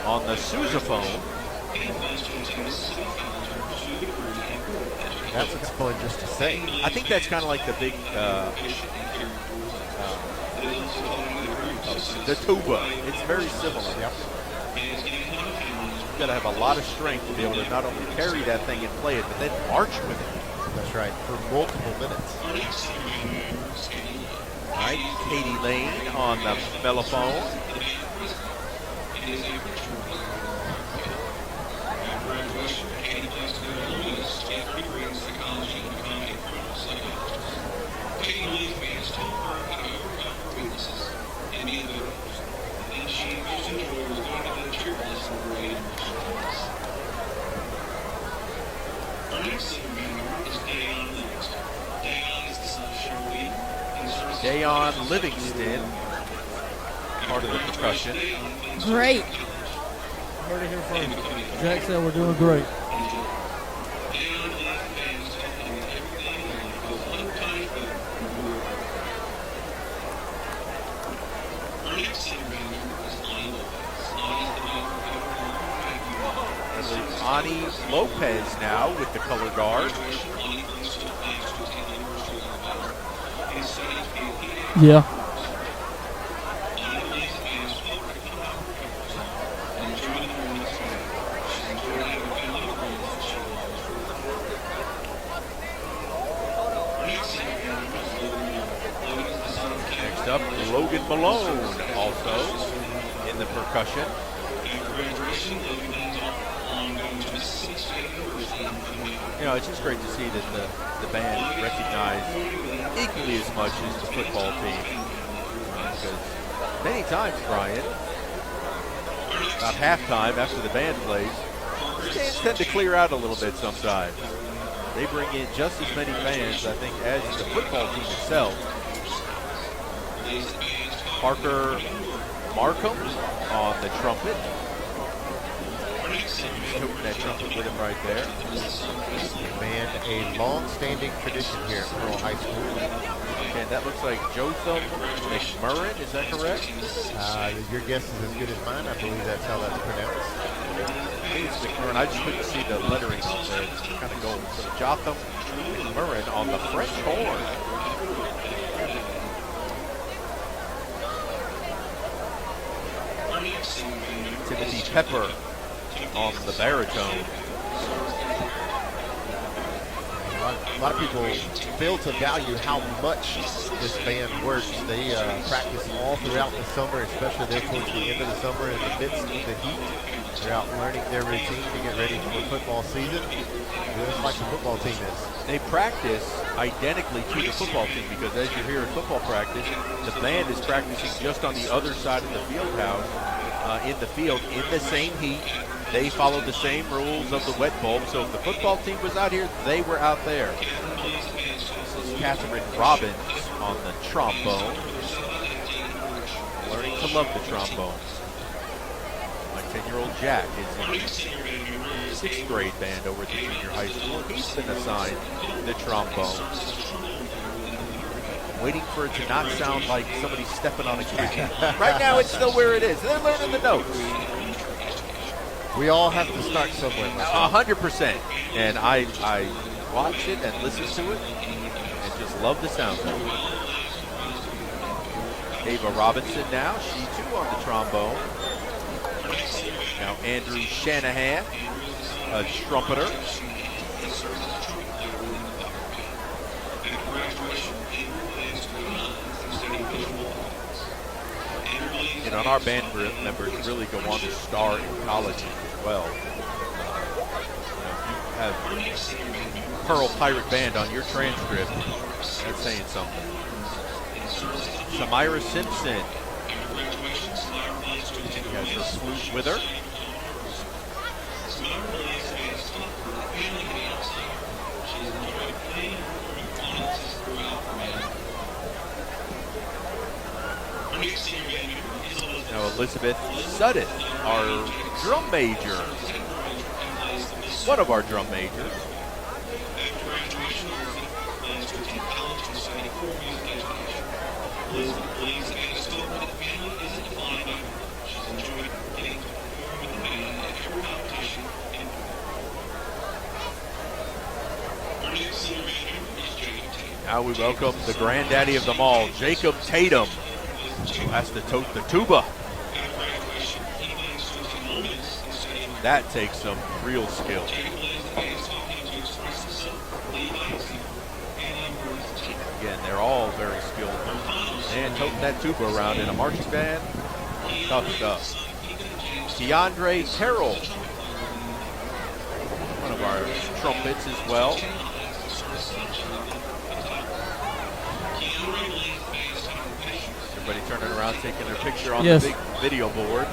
on the sousaphone. That's what's fun just to say. I think that's kind of like the big, the tuba. It's very similar. Yep. You've got to have a lot of strength to be able to not only carry that thing and play it, but then march with it. That's right, for multiple minutes. All right, Katie Lane on the mellophone. Dayon Livingston, part of the percussion. Great. Heard it here from Jack said we're doing great. Ani Lopez now with the color guard. Yeah. Next up, Logan Malone, also in the percussion. You know, it's just great to see that the band recognized equally as much as the football team. Because many times, Brian, about halftime after the band plays, the stands tend to clear out a little bit sometimes. They bring in just as many fans, I think, as the football team itself. Parker Markham on the trumpet. Toting that trumpet with him right there. Man, a long-standing tradition here at Pearl High School. And that looks like Jotham McMurrin, is that correct? Your guess is as good as mine. I believe that's how that's pronounced. I think it's McMurrin. I just couldn't see the lettering on there. It's kind of gold. So Jotham McMurrin on the French horn. Timothy Pepper on the baritone. A lot of people fail to value how much this band works. They practice all throughout the summer, especially there towards the end of the summer in the midst of the heat. They're out learning their routine to get ready for football season, just like the football team is. They practice identically to the football team because as you're here at football practice, the band is practicing just on the other side of the field house, in the field, in the same heat. They follow the same rules of the wet bulb, so if the football team was out here, they were out there. This is Catherine Robbins on the trombone, learning to love the trombone. My 10-year-old Jack is in the 6th grade band over at the junior high school. He's been assigned the trombone. Waiting for it to not sound like somebody stepping on a key. Right now, it's still where it is. They're learning the notes. We all have to start somewhere. 100%. And I watch it and listen to it and just love the sound of it. Ava Robinson now, she too on the trombone. Now Andrew Shanahan, a trumpeter. And on our band members really go on to star in college as well. You have Pearl Pirate Band on your transcript. That's saying something. Samira Simpson. She has her flute with her. Now Elizabeth Sutton, our drum major. One of our drum majors. Now we welcome the granddaddy of them all, Jacob Tatum, who has to tote the tuba. That takes some real skill. Again, they're all very skilled. And toting that tuba around in a marching band, tough stuff. DeAndre Terrell, one of our trumpets as well. Everybody turning around, taking their picture on the big video board.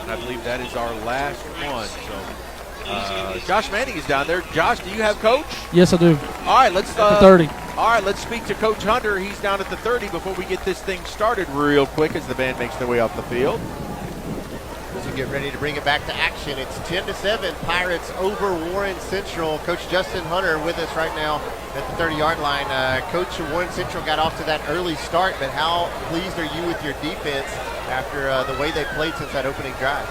And I believe that is our last one. So, Josh Manning is down there. Josh, do you have Coach? Yes, I do. All right, let's at the 30. All right, let's speak to Coach Hunter. He's down at the 30 before we get this thing started real quick as the band makes their way off the field. As we get ready to bring it back to action, it's 10-7. Pirates over Warren Central. Coach Justin Hunter with us right now at the 30-yard line. Coach, Warren Central got off to that early start, but how pleased are you with your defense after the way they played since that opening drive?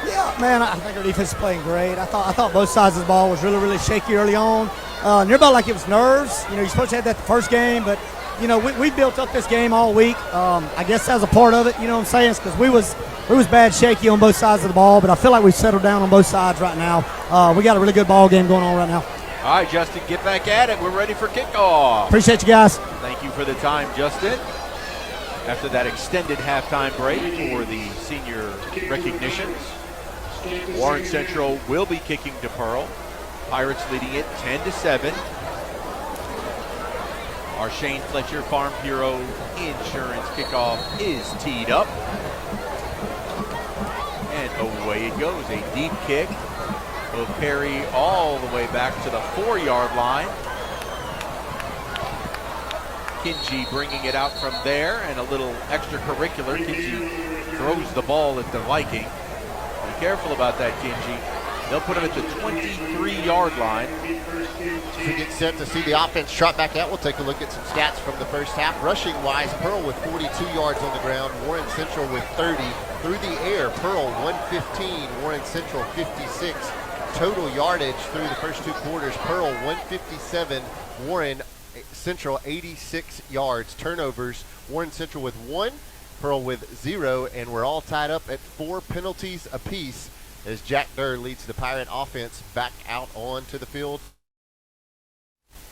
Yeah, man, I think our defense is playing great. I thought both sides of the ball was really, really shaky early on. Near about like it was nerves. You know, you're supposed to have that the first game, but, you know, we built up this game all week. I guess that was a part of it, you know what I'm saying, because we was bad shaky on both sides of the ball, but I feel like we've settled down on both sides right now. We got a really good ball game going on right now. All right, Justin, get back at it. We're ready for kickoff. Appreciate you guys. Thank you for the time, Justin. After that extended halftime break for the senior recognitions, Warren Central will be kicking to Pearl. Pirates leading it 10-7. Our Shane Fletcher Farm Bureau Insurance kickoff is teed up. And away it goes. A deep kick will carry all the way back to the 4-yard line. Kinsey bringing it out from there, and a little extracurricular. Kinsey throws the ball at the Viking. Be careful about that, Kinsey. They'll put him at the 23-yard line. As we get set to see the offense trot back out, we'll take a look at some stats from the first half. Rushing-wise, Pearl with 42 yards on the ground, Warren Central with 30. Through the air, Pearl 115, Warren Central 56. Total yardage through the first two quarters, Pearl 157, Warren Central 86 yards. Turnovers, Warren Central with 1, Pearl with 0, and we're all tied up at 4 penalties apiece. as Jack Durr leads the Pirate offense back out onto the field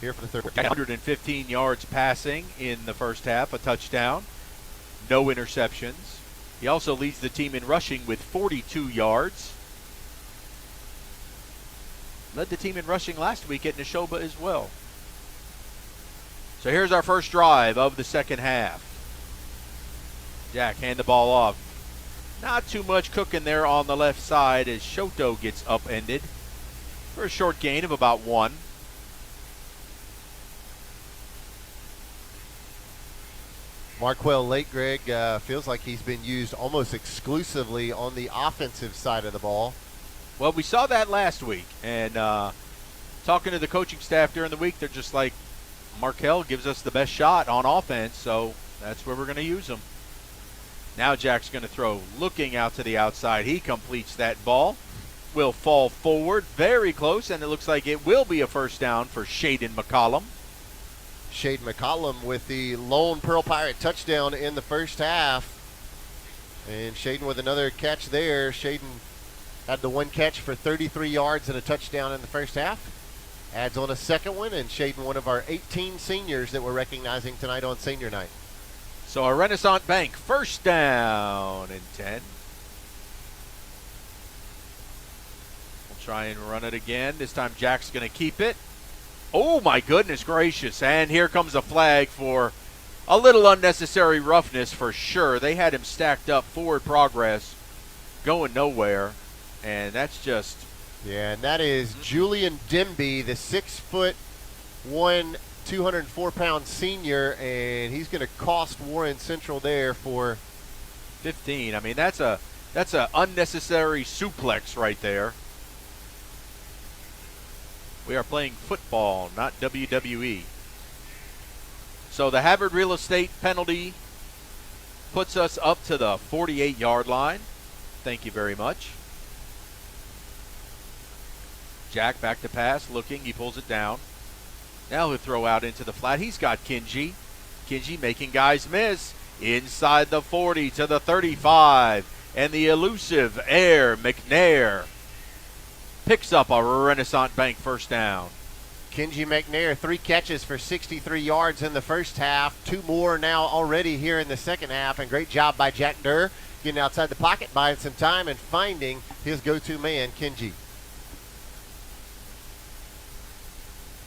here for the third. 115 yards passing in the first half, a touchdown, no interceptions. He also leads the team in rushing with 42 yards. Led the team in rushing last week at Neshoba as well. So here's our first drive of the second half. Jack hand the ball off. Not too much cooking there on the left side as Shoto gets upended for a short gain of about 1. Marquell Lake, Greg, feels like he's been used almost exclusively on the offensive side of the ball. Well, we saw that last week, and talking to the coaching staff during the week, they're just like, Marquell gives us the best shot on offense, so that's where we're going to use him. Now Jack's going to throw, looking out to the outside. He completes that ball. Will fall forward, very close, and it looks like it will be a first down for Shaden McCollum. Shaden McCollum with the lone Pearl Pirate touchdown in the first half. And Shaden with another catch there. Shaden had the one catch for 33 yards and a touchdown in the first half. Adds on a second one, and Shaden, one of our 18 seniors that we're recognizing tonight on senior night. So a Renaissance Bank first down and 10. We'll try and run it again. This time Jack's going to keep it. Oh my goodness gracious, and here comes a flag for a little unnecessary roughness for sure. They had him stacked up, forward progress, going nowhere, and that's just... Yeah, and that is Julian Demby, the 6'1", 204-pound senior, and he's going to cost Warren Central there for 15. I mean, that's a unnecessary suplex right there. We are playing football, not WWE. So the Havard Real Estate penalty puts us up to the 48-yard line. Thank you very much. Jack back to pass, looking, he pulls it down. Now he'll throw out into the flat. He's got Kinji. Kinji making guys miss. Inside the 40 to the 35. And the elusive Air McNair picks up a Renaissance Bank first down. Kinji McNair, 3 catches for 63 yards in the first half. 2 more now already here in the second half. And great job by Jack Durr getting outside the pocket, buying some time, and finding his go-to man, Kinji.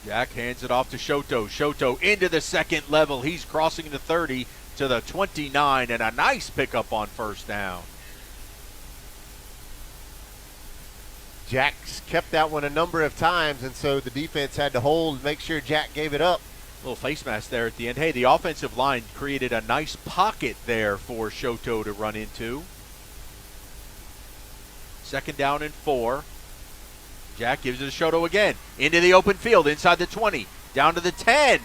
Jack hands it off to Shoto. Shoto into the second level. He's crossing the 30 to the 29, and a nice pickup on first down. Jack's kept that one a number of times, and so the defense had to hold and make sure Jack gave it up. Little face mask there at the end. Hey, the offensive line created a nice pocket there for Shoto to run into. Second down and 4. Jack gives it to Shoto again. Into the open field, inside the 20, down to the 10.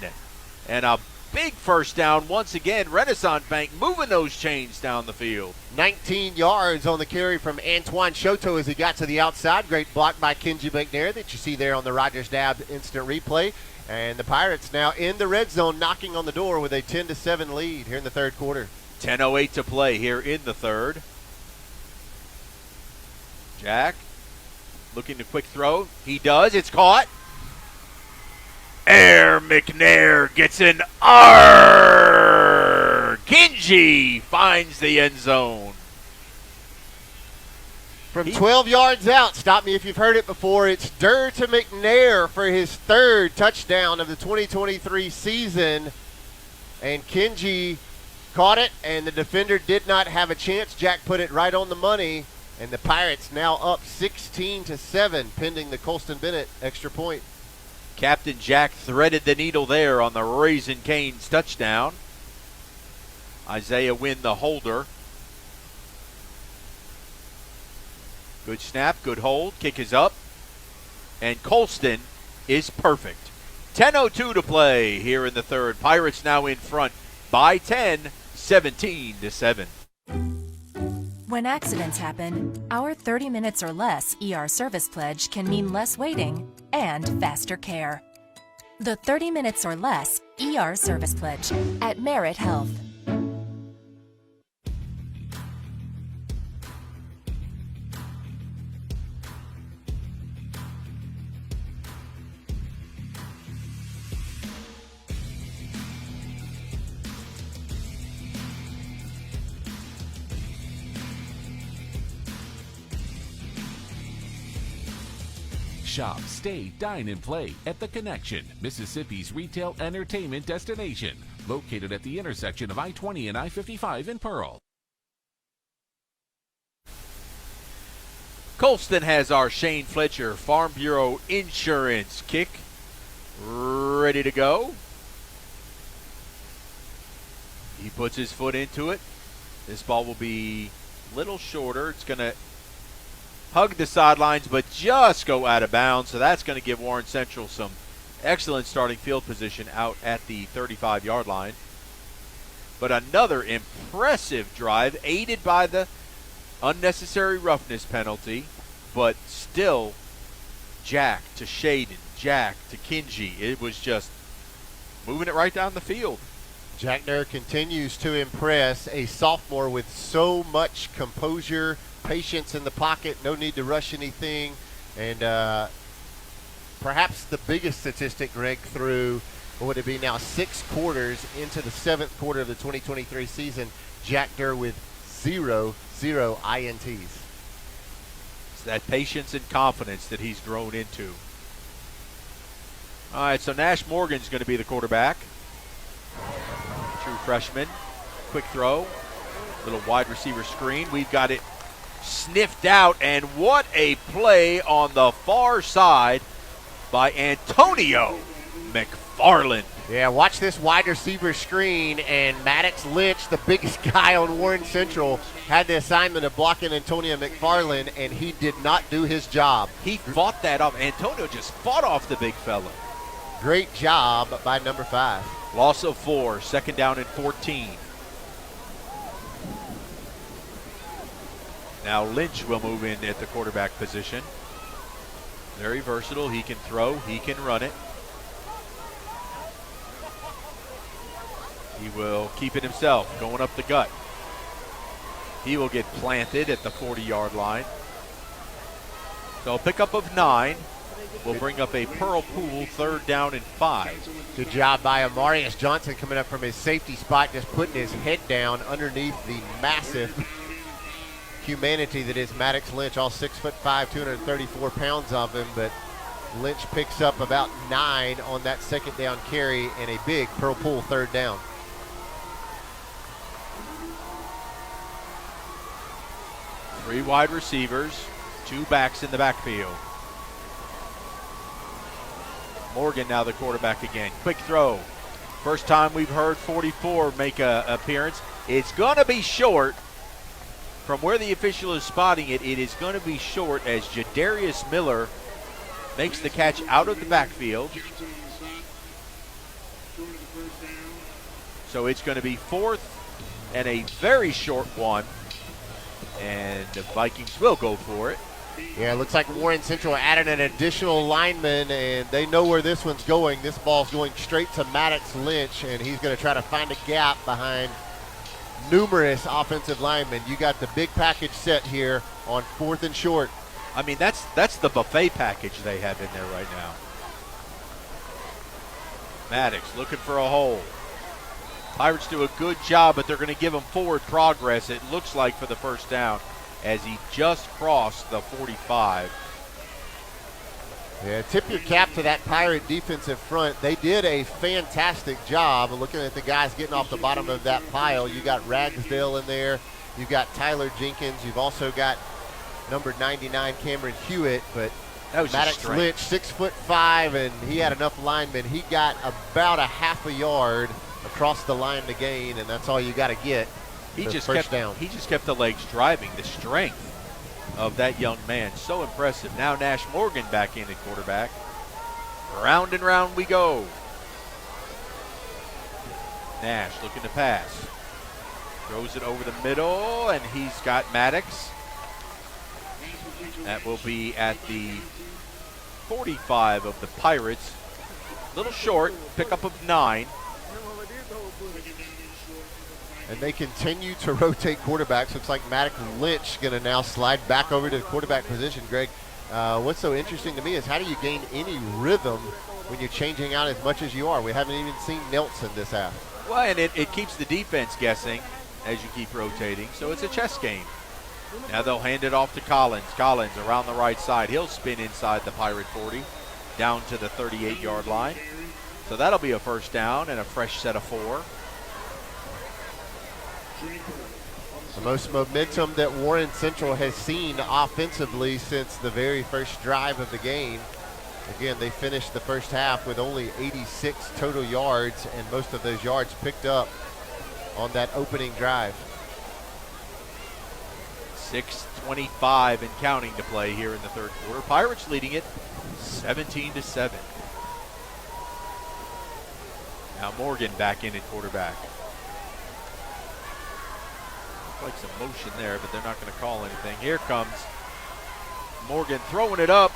And a big first down once again. Renaissance Bank moving those chains down the field. 19 yards on the carry from Antoine Shoto as he got to the outside. Great block by Kinji McNair that you see there on the Rogers Dab instant replay. And the Pirates now in the red zone, knocking on the door with a 10-7 lead here in the third quarter. 10:08 to play here in the third. Jack looking to quick throw. He does. It's caught. Air McNair gets an R. Kinji finds the end zone. From 12 yards out, stop me if you've heard it before, it's Durr to McNair for his third touchdown of the 2023 season. And Kinji caught it, and the defender did not have a chance. Jack put it right on the money. And the Pirates now up 16-7, pending the Colston Bennett extra point. Captain Jack threaded the needle there on the Raising Cane's touchdown. Isaiah Wynn, the holder. Good snap, good hold. Kick is up. And Colston is perfect. 10:02 to play here in the third. Pirates now in front by 10, 17-7. When accidents happen, our 30 minutes or less ER service pledge can mean less waiting and faster care. The 30 minutes or less ER service pledge at Merit Health. shop, stay, dine, and play at The Connection, Mississippi's retail entertainment destination, located at the intersection of I-20 and I-55 in Pearl. Colston has our Shane Fletcher Farm Bureau Insurance kick ready to go. He puts his foot into it. This ball will be a little shorter. It's going to hug the sidelines, but just go out of bounds. So that's going to give Warren Central some excellent starting field position out at the 35-yard line. But another impressive drive, aided by the unnecessary roughness penalty, but still Jack to Shaden, Jack to Kinji. It was just moving it right down the field. Jack Nair continues to impress, a sophomore with so much composure, patience in the pocket, no need to rush anything, and perhaps the biggest statistic, Greg, through, what would it be now, 6 quarters into the 7th quarter of the 2023 season, Jack Nair with zero INTs. It's that patience and confidence that he's grown into. All right, so Nash Morgan's going to be the quarterback. True freshman. Quick throw. Little wide receiver screen. We've got it sniffed out, and what a play on the far side by Antonio McFarland. Yeah, watch this wide receiver screen, and Maddox Lynch, the biggest guy on Warren Central, had the assignment of blocking Antonio McFarland, and he did not do his job. He fought that off. Antonio just fought off the big fella. Great job by number 5. Loss of 4, 2nd down and 14. Now Lynch will move in at the quarterback position. Very versatile. He can throw, he can run it. He will keep it himself, going up the gut. He will get planted at the 40-yard line. So a pickup of 9 will bring up a Pearl Pool 3rd down and 5. Good job by Amarius Johnson coming up from his safety spot, just putting his head down underneath the massive humanity that is Maddox Lynch, all 6'5", 234 pounds of him, but Lynch picks up about 9 on that 2nd down carry and a big Pearl Pool 3rd down. Three wide receivers, 2 backs in the backfield. Morgan now the quarterback again. Quick throw. First time we've heard 44 make an appearance. It's going to be short. From where the official is spotting it, it is going to be short as Jadarius Miller makes the catch out of the backfield. So it's going to be 4th and a very short one. And the Vikings will go for it. Yeah, it looks like Warren Central added an additional lineman, and they know where this one's going. This ball's going straight to Maddox Lynch, and he's going to try to find a gap behind numerous offensive linemen. You got the big package set here on 4th and short. I mean, that's the buffet package they have in there right now. Maddox looking for a hole. Pirates do a good job, but they're going to give him forward progress, it looks like, for the 1st down as he just crossed the 45. Yeah, tip your cap to that Pirate defensive front. They did a fantastic job of looking at the guys getting off the bottom of that pile. You got Ragsdale in there. You've got Tyler Jenkins. You've also got number 99, Cameron Hewitt. But that was Maddox Lynch, 6'5", and he had enough linemen. He got about a half a yard across the line to gain, and that's all you got to get. He just kept the legs driving. The strength of that young man, so impressive. Now Nash Morgan back in at quarterback. Round and round we go. Nash looking to pass. Throws it over the middle, and he's got Maddox. That will be at the 45 of the Pirates. A little short, pickup of 9. And they continue to rotate quarterbacks. Looks like Maddox Lynch going to now slide back over to the quarterback position. Greg, what's so interesting to me is how do you gain any rhythm when you're changing out as much as you are? We haven't even seen Nelson this half. Well, and it keeps the defense guessing as you keep rotating. So it's a chess game. Now they'll hand it off to Collins. Collins around the right side. He'll spin inside the Pirate 40, down to the 38-yard line. So that'll be a first down and a fresh set of 4. The most momentum that Warren Central has seen offensively since the very first drive of the game. Again, they finished the first half with only 86 total yards, and most of those yards picked up on that opening drive. 6:25 and counting to play here in the third quarter. Pirates leading it 17-7. Now Morgan back in at quarterback. Like some motion there, but they're not going to call anything. Here comes Morgan throwing it up,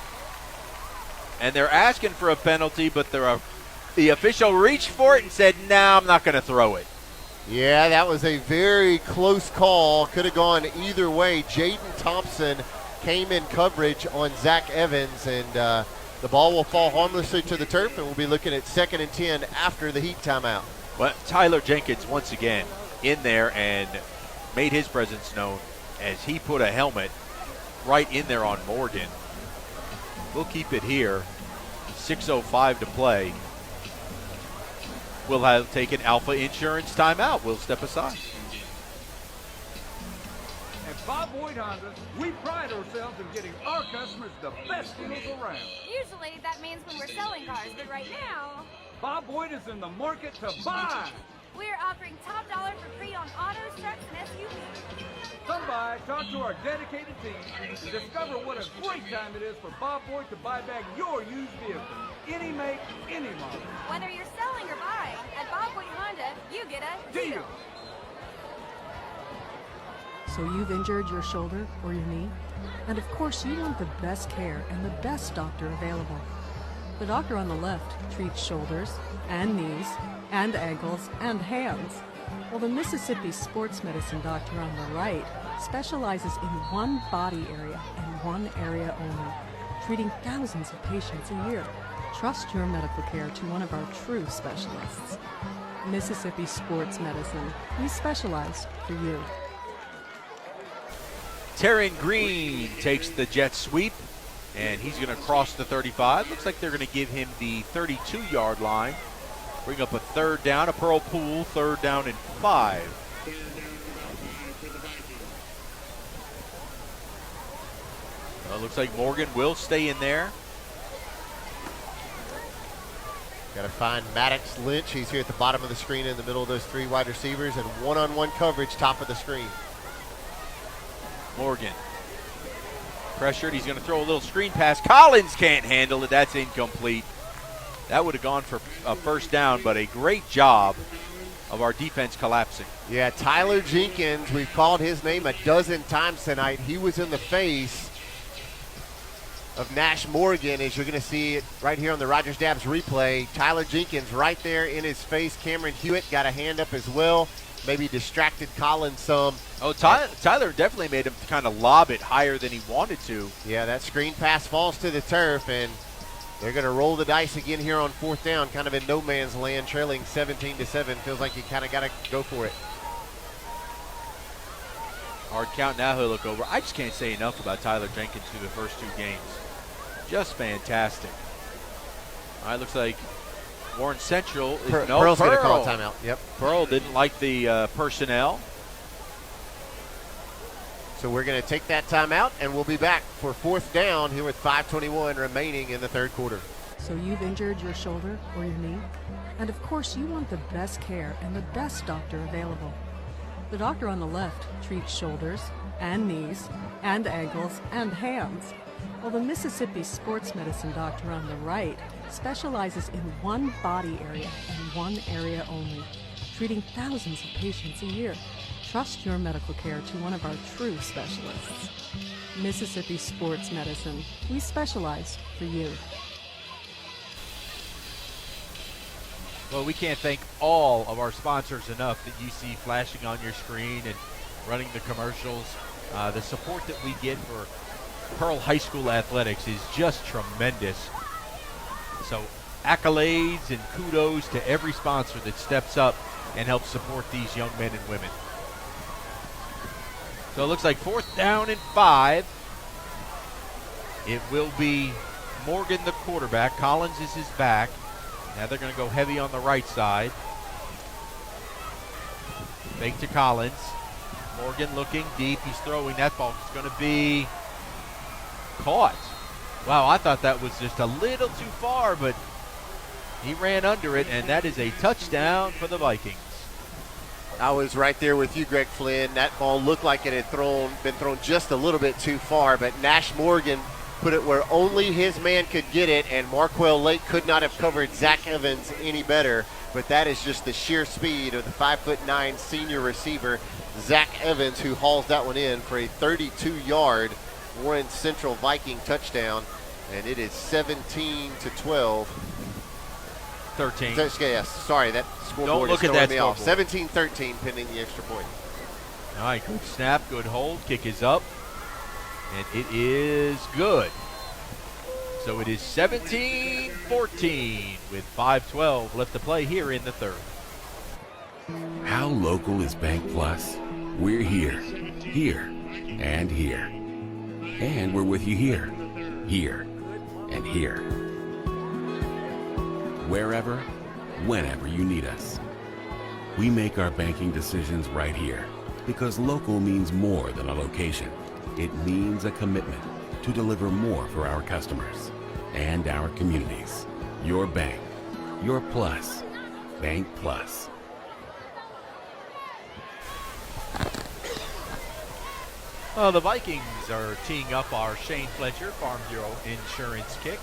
and they're asking for a penalty, but the official reached for it and said, "No, I'm not going to throw it." Yeah, that was a very close call. Could have gone either way. Jaden Thompson came in coverage on Zach Evans, and the ball will fall harmlessly to the turf, and we'll be looking at 2nd and 10 after the Heat timeout. Well, Tyler Jenkins once again in there and made his presence known as he put a helmet right in there on Morgan. We'll keep it here. 6:05 to play. We'll have taken Alpha Insurance timeout. We'll step aside. At Bob Boyd Honda, we pride ourselves in getting our customers the best deals around. Usually that means when we're selling cars, but right now, Bob Boyd is in the market to buy. we're offering top dollar for pre-owned autos, trucks, and SUVs. Come by, talk to our dedicated team, and discover what a great time it is for Bob Boyd to buy back your used vehicle. Any make, any model. Whether you're selling or buying, at Bob Boyd Honda, you get a Deal. So you've injured your shoulder or your knee? And of course you want the best care and the best doctor available. The doctor on the left treats shoulders and knees and ankles and hands, while the Mississippi sports medicine doctor on the right specializes in one body area and one area only, treating thousands of patients a year. Trust your medical care to one of our true specialists. Mississippi Sports Medicine. We specialize for you. Taryn Green takes the jet sweep, and he's going to cross the 35. Looks like they're going to give him the 32-yard line. Bring up a third down, a Pearl Pool, 3rd down and 5. Looks like Morgan will stay in there. Got to find Maddox Lynch. He's here at the bottom of the screen in the middle of those 3 wide receivers, and one-on-one coverage top of the screen. Morgan pressured. He's going to throw a little screen pass. Collins can't handle it. That's incomplete. That would have gone for a first down, but a great job of our defense collapsing. Yeah, Tyler Jenkins, we've called his name a dozen times tonight. He was in the face of Nash Morgan, as you're going to see it right here on the Rogers Dabbs replay. Tyler Jenkins right there in his face. Cameron Hewitt got a hand up as well. Maybe distracted Collins some. Oh, Tyler definitely made him kind of lob it higher than he wanted to. Yeah, that screen pass falls to the turf, and they're going to roll the dice again here on 4th down, kind of in no man's land, trailing 17-7. Feels like you kind of got to go for it. Hard count now. He'll look over. I just can't say enough about Tyler Jenkins through the first 2 games. Just fantastic. All right, looks like Warren Central is Pearl's going to call a timeout. Yep. Pearl didn't like the personnel. So we're going to take that timeout, and we'll be back for 4th down here with 5:21 remaining in the 3rd quarter. So you've injured your shoulder or your knee? And of course you want the best care and the best doctor available. The doctor on the left treats shoulders and knees and ankles and hands, while the Mississippi sports medicine doctor on the right specializes in one body area and one area only, treating thousands of patients a year. Trust your medical care to one of our true specialists. Mississippi Sports Medicine. We specialize for you. Well, we can't thank all of our sponsors enough that you see flashing on your screen and running the commercials. The support that we get for Pearl High School athletics is just tremendous. So accolades and kudos to every sponsor that steps up and helps support these young men and women. So it looks like 4th down and 5. It will be Morgan, the quarterback. Collins is his back. Now they're going to go heavy on the right side. Fake to Collins. Morgan looking deep. He's throwing. That ball is going to be caught. Wow, I thought that was just a little too far, but he ran under it, and that is a touchdown for the Vikings. I was right there with you, Greg Flynn. That ball looked like it had been thrown just a little bit too far, but Nash Morgan put it where only his man could get it, and Marquell Lake could not have covered Zach Evans any better. But that is just the sheer speed of the 5'9" senior receiver, Zach Evans, who hauls that one in for a 32-yard Warren Central Viking touchdown, and it is 17-12. 13. Yes, sorry, that scoreboard is throwing me off. 17-13 pending the extra point. All right, good snap, good hold. Kick is up, and it is good. So it is 17-14 with 5:12 left to play here in the third. How local is Bank Plus? We're here, and here. And we're with you here, and here. Wherever, whenever you need us. We make our banking decisions right here because local means more than a location. It means a commitment to deliver more for our customers and our communities. Your bank, your plus, Bank Plus. The Vikings are teeing up our Shane Fletcher Farm Bureau insurance kick.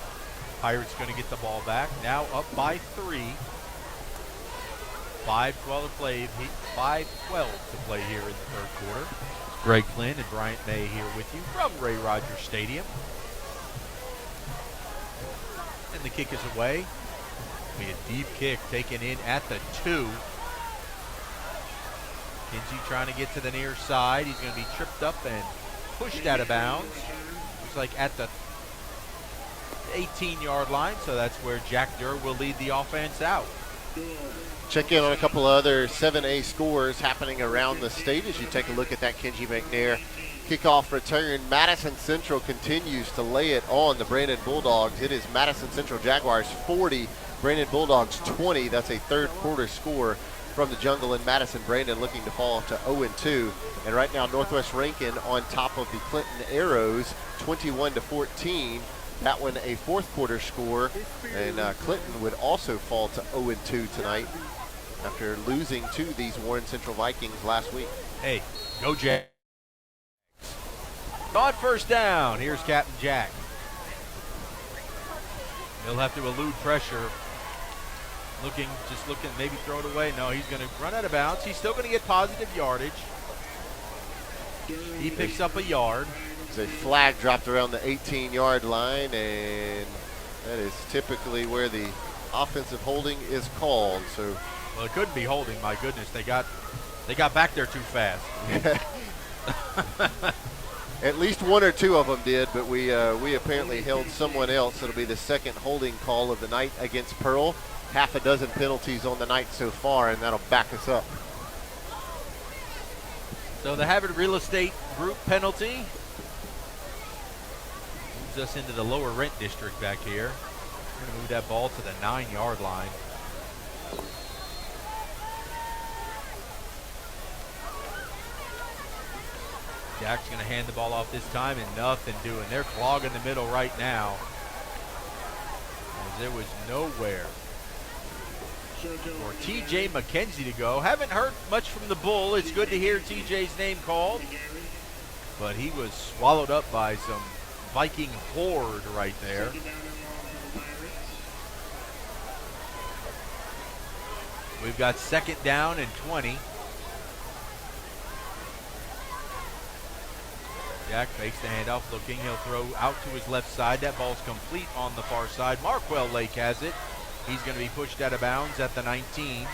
Pirates going to get the ball back. Now up by 3. 5:12 to play. 5:12 to play here in the third quarter. Greg Flynn and Bryant May here with you from Ray Rogers Stadium. And the kick is away. Be a deep kick taken in at the 2. Kinsey trying to get to the near side. He's going to be tripped up and pushed out of bounds. Looks like at the 18-yard line, so that's where Jack Durr will lead the offense out. Check in on a couple of other 7A scores happening around the state as you take a look at that Kenji McNair kickoff return. Madison Central continues to lay it on the Brandon Bulldogs. It is Madison Central Jaguars 40, Brandon Bulldogs 20. That's a third quarter score from the jungle in Madison. Brandon looking to fall to 0-2. And right now Northwest Rankin on top of the Clinton Arrows 21-14. That one a fourth quarter score, and Clinton would also fall to 0-2 tonight after losing to these Warren Central Vikings last week. Hey, go Jack. On first down, here's Captain Jack. He'll have to elude pressure. Just looking, maybe throw it away. No, he's going to run out of bounds. He's still going to get positive yardage. He picks up a yard. There's a flag dropped around the 18-yard line, and that is typically where the offensive holding is called. So, well, it couldn't be holding. My goodness, they got back there too fast. At least one or two of them did, but we apparently held someone else. It'll be the second holding call of the night against Pearl. Half a dozen penalties on the night so far, and that'll back us up. So the Havard Real Estate Group penalty moves us into the lower rent district back here. We're going to move that ball to the 9-yard line. Jack's going to hand the ball off this time, and nothing doing. They're clogging the middle right now, as there was nowhere for T.J. McKenzie to go. Haven't heard much from the Bull. It's good to hear T.J.'s name called, but he was swallowed up by some Viking horde right there. We've got second down and 20. Jack fakes the handoff, looking. He'll throw out to his left side. That ball's complete on the far side. Marquell Lake has it. He's going to be pushed out of bounds at the 19. I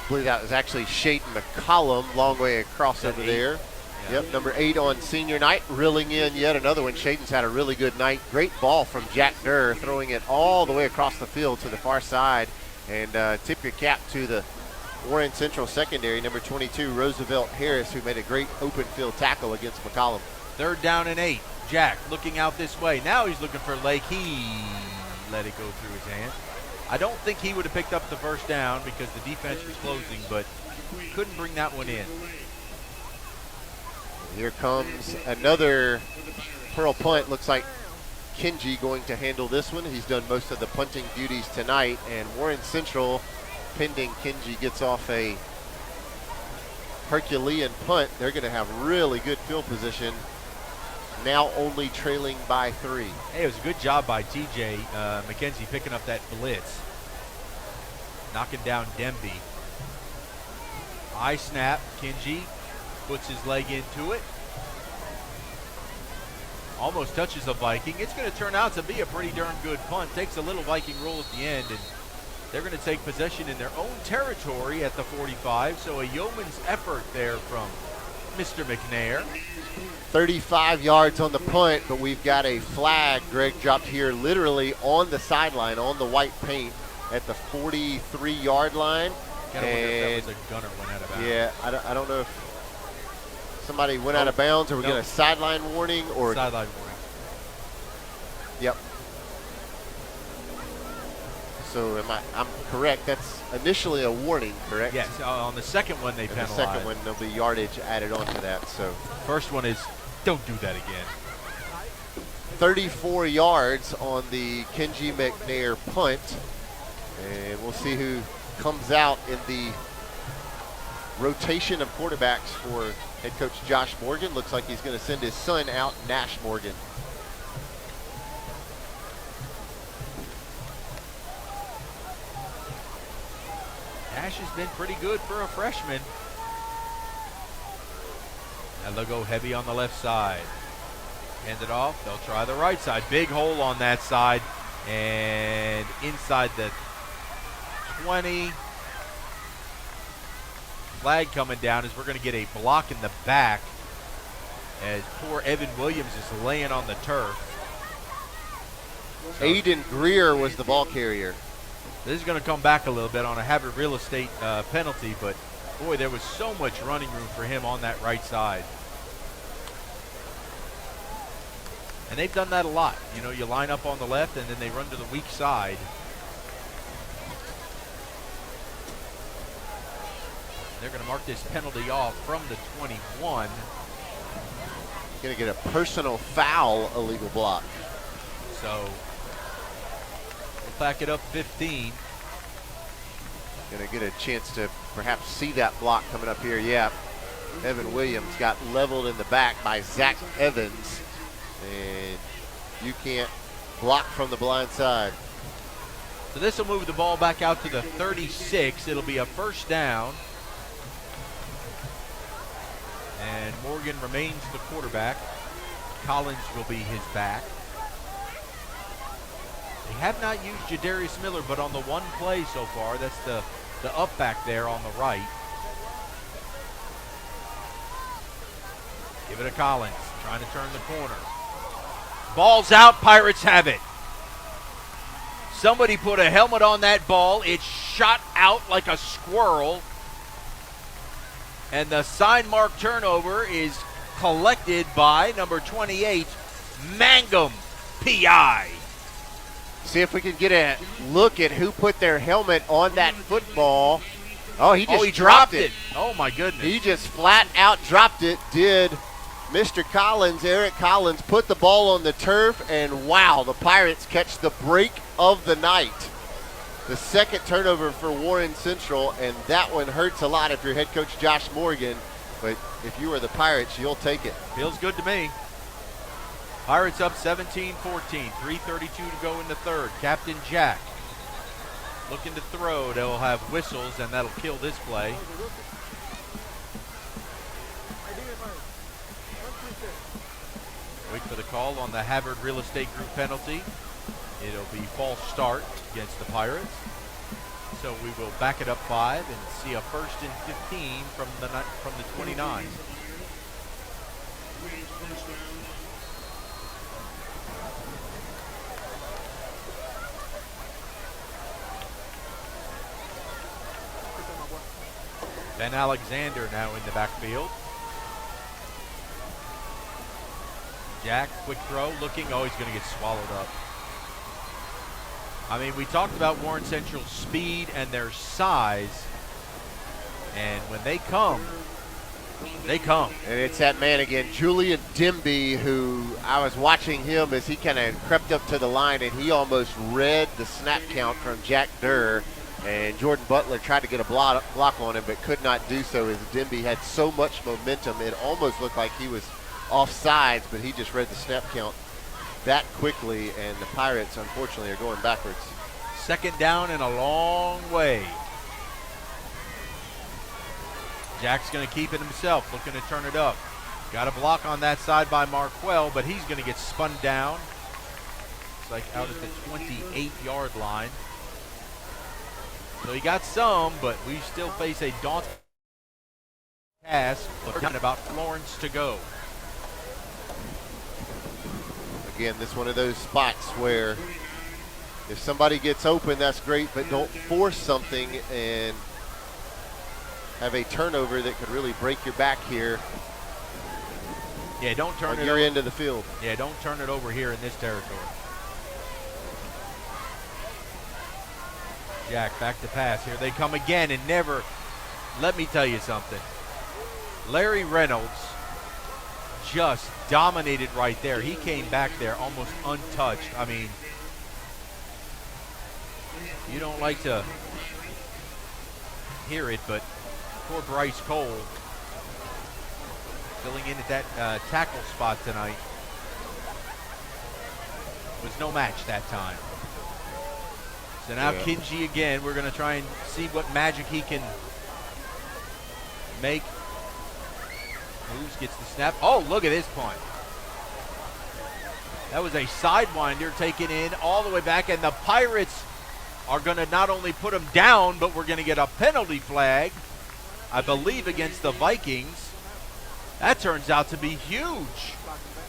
believe that was actually Shaden McCollum, long way across over there. Yeah. Yep, number 8 on senior night, reeling in yet another one. Shaden's had a really good night. Great ball from Jack Durr, throwing it all the way across the field to the far side. And tip your cap to the Warren Central secondary, number 22, Roosevelt Harris, who made a great open field tackle against McCollum. 3rd down and 8. Jack looking out this way. Now he's looking for Lake. He let it go through his hand. I don't think he would have picked up the first down because the defense was closing, but couldn't bring that one in. Here comes another Pearl punt. Looks like Kenji going to handle this one. He's done most of the punting duties tonight, and Warren Central, pending Kenji gets off a Herculean punt, they're going to have really good field position, now only trailing by 3. Hey, it was a good job by TJ McKenzie picking up that blitz, knocking down Demby. High snap, Kenji puts his leg into it. Almost touches a Viking. It's going to turn out to be a pretty darn good punt. Takes a little Viking roll at the end, and they're going to take possession in their own territory at the 45. So a yeoman's effort there from Mr. McNair. 35 yards on the punt, but we've got a flag, Greg, dropped here literally on the sideline, on the white paint at the 43-yard line. Gotta wonder if that was a gunner went out of bounds. Yeah, I don't know if somebody went out of bounds, or we get a sideline warning, or sideline warning. Yep. So I'm correct. That's initially a warning, correct? Yes. On the second one they penalized. The second one there'll be yardage added onto that. So first one is don't do that again. 34 yards on the Kenji McNair punt, and we'll see who comes out in the rotation of quarterbacks for head coach Josh Morgan. Looks like he's going to send his son out, Nash Morgan. Nash has been pretty good for a freshman. Now they'll go heavy on the left side. Hand it off. They'll try the right side. Big hole on that side. And inside the 20. Flag coming down as we're going to get a block in the back as poor Evan Williams is laying on the turf. So Aiden Greer was the ball carrier. This is going to come back a little bit on a Havre Real Estate penalty, but boy, there was so much running room for him on that right side. And they've done that a lot. You know, you line up on the left and then they run to the weak side. They're going to mark this penalty off from the 21. Going to get a personal foul, illegal block. So we'll back it up 15. Going to get a chance to perhaps see that block coming up here. Yeah, Evan Williams got leveled in the back by Zach Evans. And you can't block from the blind side. So this will move the ball back out to the 36. It'll be a first down. And Morgan remains the quarterback. Collins will be his back. They have not used Jadarius Miller, but on the one play so far, that's the up back there on the right. Give it to Collins, trying to turn the corner. Ball's out, Pirates have it. Somebody put a helmet on that ball. It shot out like a squirrel. And the sign mark turnover is collected by number 28, Mangum, PI. See if we can get a look at who put their helmet on that football. Oh, he just dropped it. Oh, my goodness. He just flat out dropped it. Did Mr. Collins, Eric Collins, put the ball on the turf, and wow, the Pirates catch the break of the night. The second turnover for Warren Central, and that one hurts a lot if you're head coach Josh Morgan, but if you are the Pirates, you'll take it. Feels good to me. Pirates up 17-14, 3:32 to go in the third. Captain Jack looking to throw. They'll have whistles, and that'll kill this play. Wait for the call on the Havre Real Estate Group penalty. It'll be false start against the Pirates. So we will back it up 5 and see a 1st and 15 from the 29. Ben Alexander now in the backfield. Jack, quick throw, looking. Oh, he's going to get swallowed up. I mean, we talked about Warren Central's speed and their size. And when they come, they come. And it's that man again, Julian Dimby, who I was watching him as he kind of crept up to the line, and he almost read the snap count from Jack Durr. And Jordan Butler tried to get a block on him, but could not do so as Dimby had so much momentum. It almost looked like he was off sides, but he just read the snap count that quickly, and the Pirates, unfortunately, are going backwards. Second down and a long way. Jack's going to keep it himself, looking to turn it up. Got a block on that side by Marquell, but he's going to get spun down. It's like out at the 28-yard line. So he got some, but we still face a daunting task. Looking about Florence to go. Again, this is one of those spots where if somebody gets open, that's great, but don't force something and have a turnover that could really break your back here. Yeah, don't turn it your over. End of the field. Yeah, don't turn it over here in this territory. Jack back to pass. Here they come again, and never. Let me tell you something. Larry Reynolds just dominated right there. He came back there almost untouched. I mean, you don't like to hear it, but poor Bryce Cole filling in at that tackle spot tonight was no match that time. So now Kinji again. We're going to try and see what magic he can make. Moves, gets the snap. Oh, look at this punt. That was a sidewinder taken in all the way back, and the Pirates are going to not only put him down, but we're going to get a penalty flag, I believe, against the Vikings. That turns out to be huge.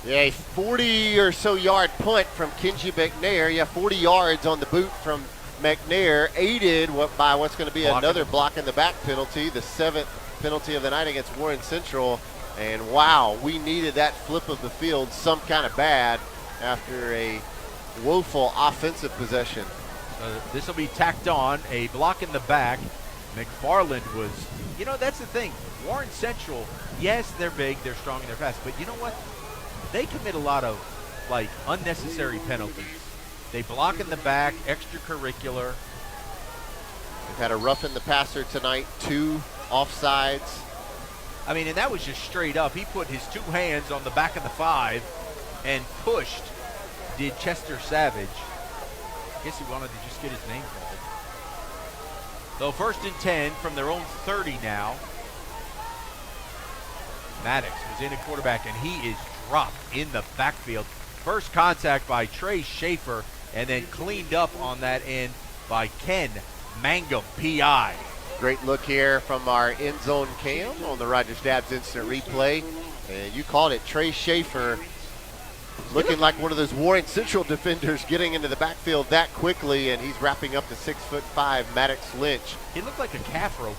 Yeah, a 40 or so yard punt from Kinji McNair. Yeah, 40 yards on the boot from McNair, aided by what's going to be another block in the back penalty, the 7th penalty of the night against Warren Central. And wow, we needed that flip of the field some kind of bad after a woeful offensive possession. This will be tacked on, a block in the back. McFarland was, you know, that's the thing. Warren Central, yes, they're big, they're strong, and they're fast, but you know what? They commit a lot of, like, unnecessary penalties. They block in the back, extracurricular. They've had a rough in the passer tonight, 2 offsides. I mean, and that was just straight up. He put his 2 hands on the back of the 5 and pushed, did Chester Savage. I guess he wanted to just get his name called. So 1st and 10 from their own 30 now. Maddox was in at quarterback, and he is dropped in the backfield. First contact by Trey Schaefer, and then cleaned up on that end by Ken Mangum, PI. Great look here from our end zone cam on the Roger Stabbs instant replay. And you called it, Trey Schaefer looking like one of those Warren Central defenders getting into the backfield that quickly, and he's wrapping up the 6'5" Maddox Lynch. He looked like a calf roper.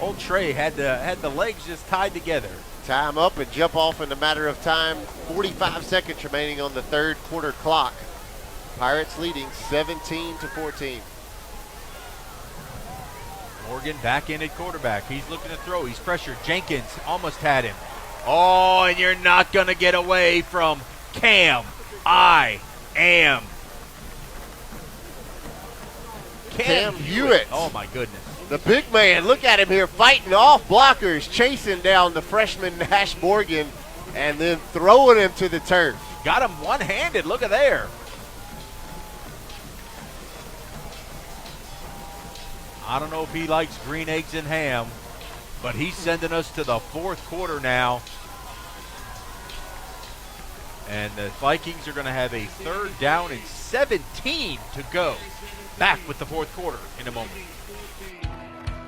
Old Trey had the legs just tied together. Tie him up and jump off in a matter of time. 45 seconds remaining on the 3rd quarter clock. Pirates leading 17-14. Morgan back in at quarterback. He's looking to throw. He's pressured. Jenkins almost had him. Oh, and you're not going to get away from Cam. Cam Hewitt. Oh, my goodness. The big man, look at him here, fighting off blockers, chasing down the freshman Nash Morgan, and then throwing him to the turf. Got him one-handed. Look at there. I don't know if he likes green eggs and ham, but he's sending us to the 4th quarter now. And the Vikings are going to have a 3rd down and 17 to go. Back with the 4th quarter in a moment.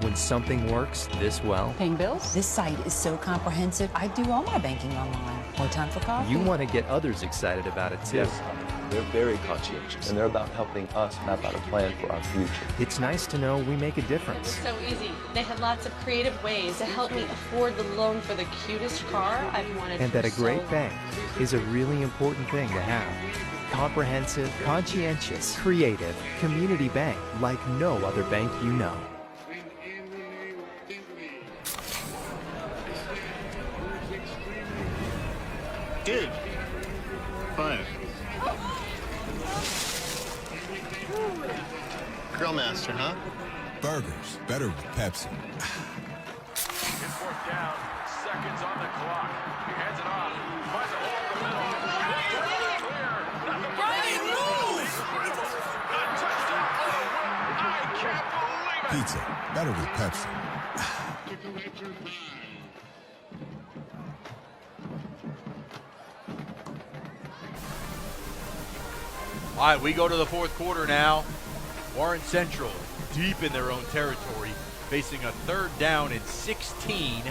When something works this well, Paying bills? This site is so comprehensive. I do all my banking online. More time for coffee? you want to get others excited about it too. Yes. They're very conscientious, and they're about helping us map out a plan for our future. It's nice to know we make a difference. So easy. They had lots of creative ways to help me afford the loan for the cutest car I've wanted And for that a so great long. bank is a really important thing to have. Comprehensive, conscientious, creative, community bank like no other bank you know. Dude. 5. Grill master, huh? Burgers, better with Pepsi. It's 4th down, seconds on the clock. He hands it off, finds a hole in the middle. Brian, move! A touchdown! I can't believe it! Pizza, better with Pepsi. All right, we go to the 4th quarter now. Warren Central deep in their own territory, facing a 3rd down and 16.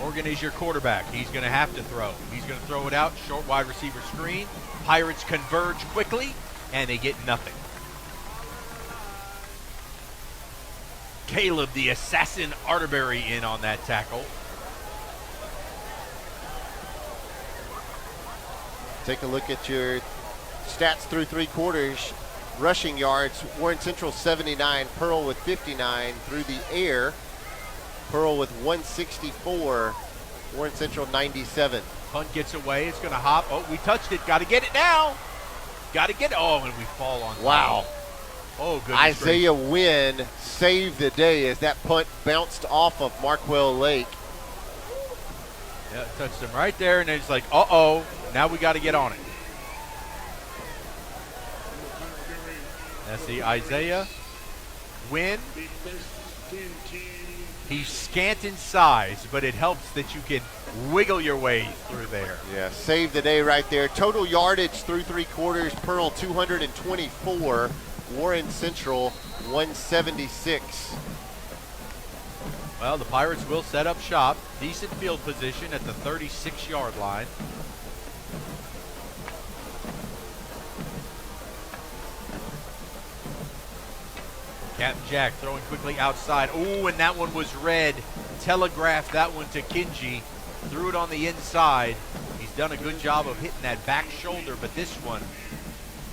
Morgan is your quarterback. He's going to have to throw. He's going to throw it out, short wide receiver screen. Pirates converge quickly, and they get nothing. Caleb, the assassin Arterberry, in on that tackle. Take a look at your stats through 3 quarters. Rushing yards, Warren Central 79, Pearl with 59. Through the air, Pearl with 164, Warren Central 97. Punt gets away, it's going to hop. Oh, we touched it, got to get it now. Got to get it. Oh, and we fall on. Wow. Oh, goodness Isaiah Wynn saved the day as that punt bounced off of Markwell Lake. Yeah, touched him right there, and it's like, uh-oh, now we got to get on it. That's the Isaiah Wynn. He's scant in size, but it helps that you can wiggle your way through there. Yeah, saved the day right there. Total yardage through 3 quarters, Pearl 224, Warren Central 176. Well, the Pirates will set up shop. Decent field position at the 36-yard line. Captain Jack throwing quickly outside. Oh, and that one was red. Telegraphed that one to Kinji. Threw it on the inside. He's done a good job of hitting that back shoulder, but this one,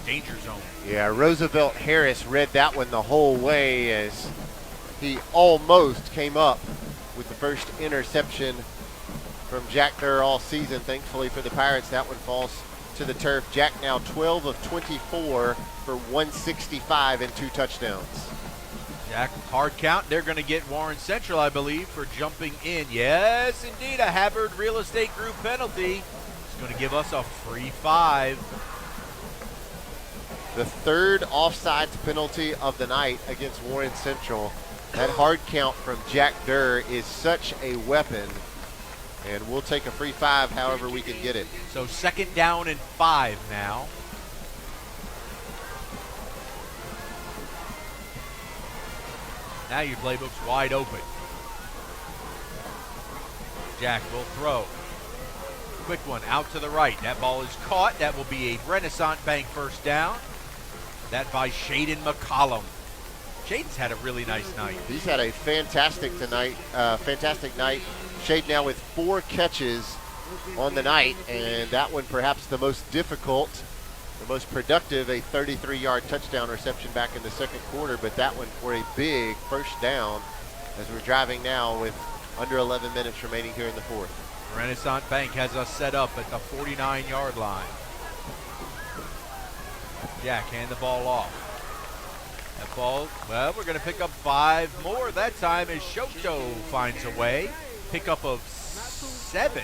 danger zone. Yeah, Roosevelt Harris read that one the whole way as he almost came up with the first interception from Jack Durr all season. Thankfully for the Pirates, that one falls to the turf. Jack now 12 of 24 for 165 and 2 touchdowns. Jack, hard count. They're going to get Warren Central, I believe, for jumping in. Yes, indeed, a Hubbard Real Estate Group penalty. It's going to give us a free 5. The 3rd offsides penalty of the night against Warren Central. That hard count from Jack Durr is such a weapon, and we'll take a free 5 however we can get it. So 2nd down and 5 now. Now your playbook's wide open. Jack will throw. Quick one out to the right. That ball is caught. That will be a Renaissance Bank first down. That by Shaden McCollum. Shaden's had a really nice night. He's had a fantastic night. Shaden now with 4 catches on the night, and that one perhaps the most difficult, the most productive, a 33-yard touchdown reception back in the 2nd quarter, but that one for a big first down as we're driving now with under 11 minutes remaining here in the 4th. Renaissance Bank has us set up at the 49-yard line. Jack, hand the ball off. That ball, well, we're going to pick up 5 more that time as Shoto finds a way. Pickup of 7.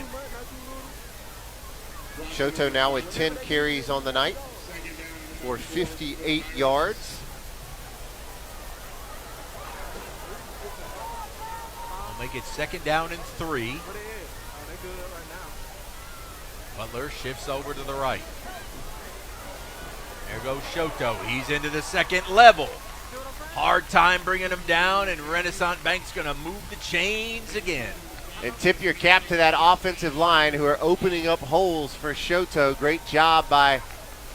Shoto now with 10 carries on the night for 58 yards. We'll make it 2nd down and 3. Butler shifts over to the right. There goes Shoto. He's into the 2nd level. Hard time bringing him down, and Renaissance Bank's going to move the chains again. And tip your cap to that offensive line who are opening up holes for Shoto. Great job by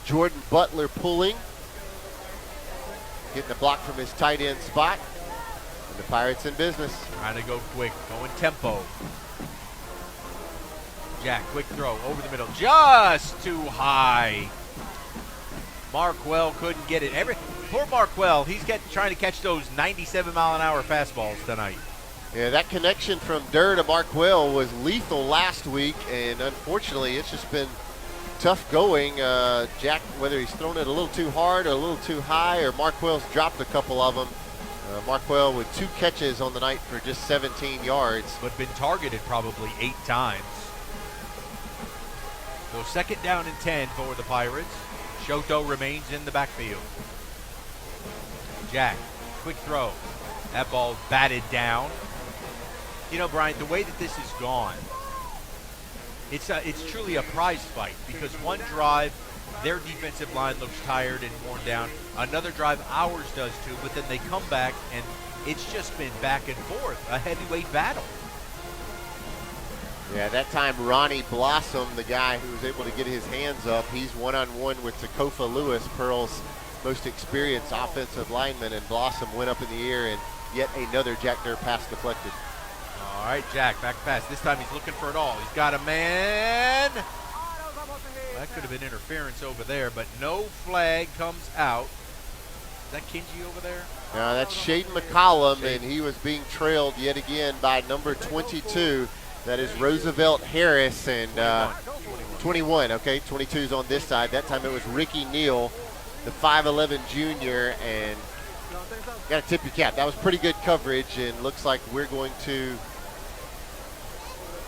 Jordan Butler pulling. Getting the block from his tight end spot. And the Pirates in business. Trying to go quick, going tempo. Jack, quick throw over the middle. Just too high. Markwell couldn't get it. Poor Markwell, he's trying to catch those 97-mile-an-hour fastballs tonight. Yeah, that connection from Durr to Markwell was lethal last week, and unfortunately it's just been tough going. Jack, whether he's thrown it a little too hard or a little too high, or Markwell's dropped a couple of them. Markwell with 2 catches on the night for just 17 yards. But been targeted probably 8 times. So 2nd down and 10 for the Pirates. Shoto remains in the backfield. Jack, quick throw. That ball batted down. You know, Brian, the way that this is gone, it's truly a prize fight, because one drive, their defensive line looks tired and worn down. Another drive, ours does too, but then they come back, and it's just been back and forth, a heavyweight battle. Yeah, that time Ronnie Blossom, the guy who was able to get his hands up, he's one-on-one with Takofa Lewis, Pearl's most experienced offensive lineman, and Blossom went up in the air, and yet another Jack Durr pass deflected. All right, Jack, back pass. This time he's looking for it all. He's got a man. That could have been interference over there, but no flag comes out. Is that Kinji over there? No, that's Shaden McCollum, and he was being trailed yet again by number 22. That is Roosevelt Harris, and 21, okay? 22's on this side. That time it was Ricky Neal, the 5'11 junior, and got to tip your cap. That was pretty good coverage, and looks like we're going to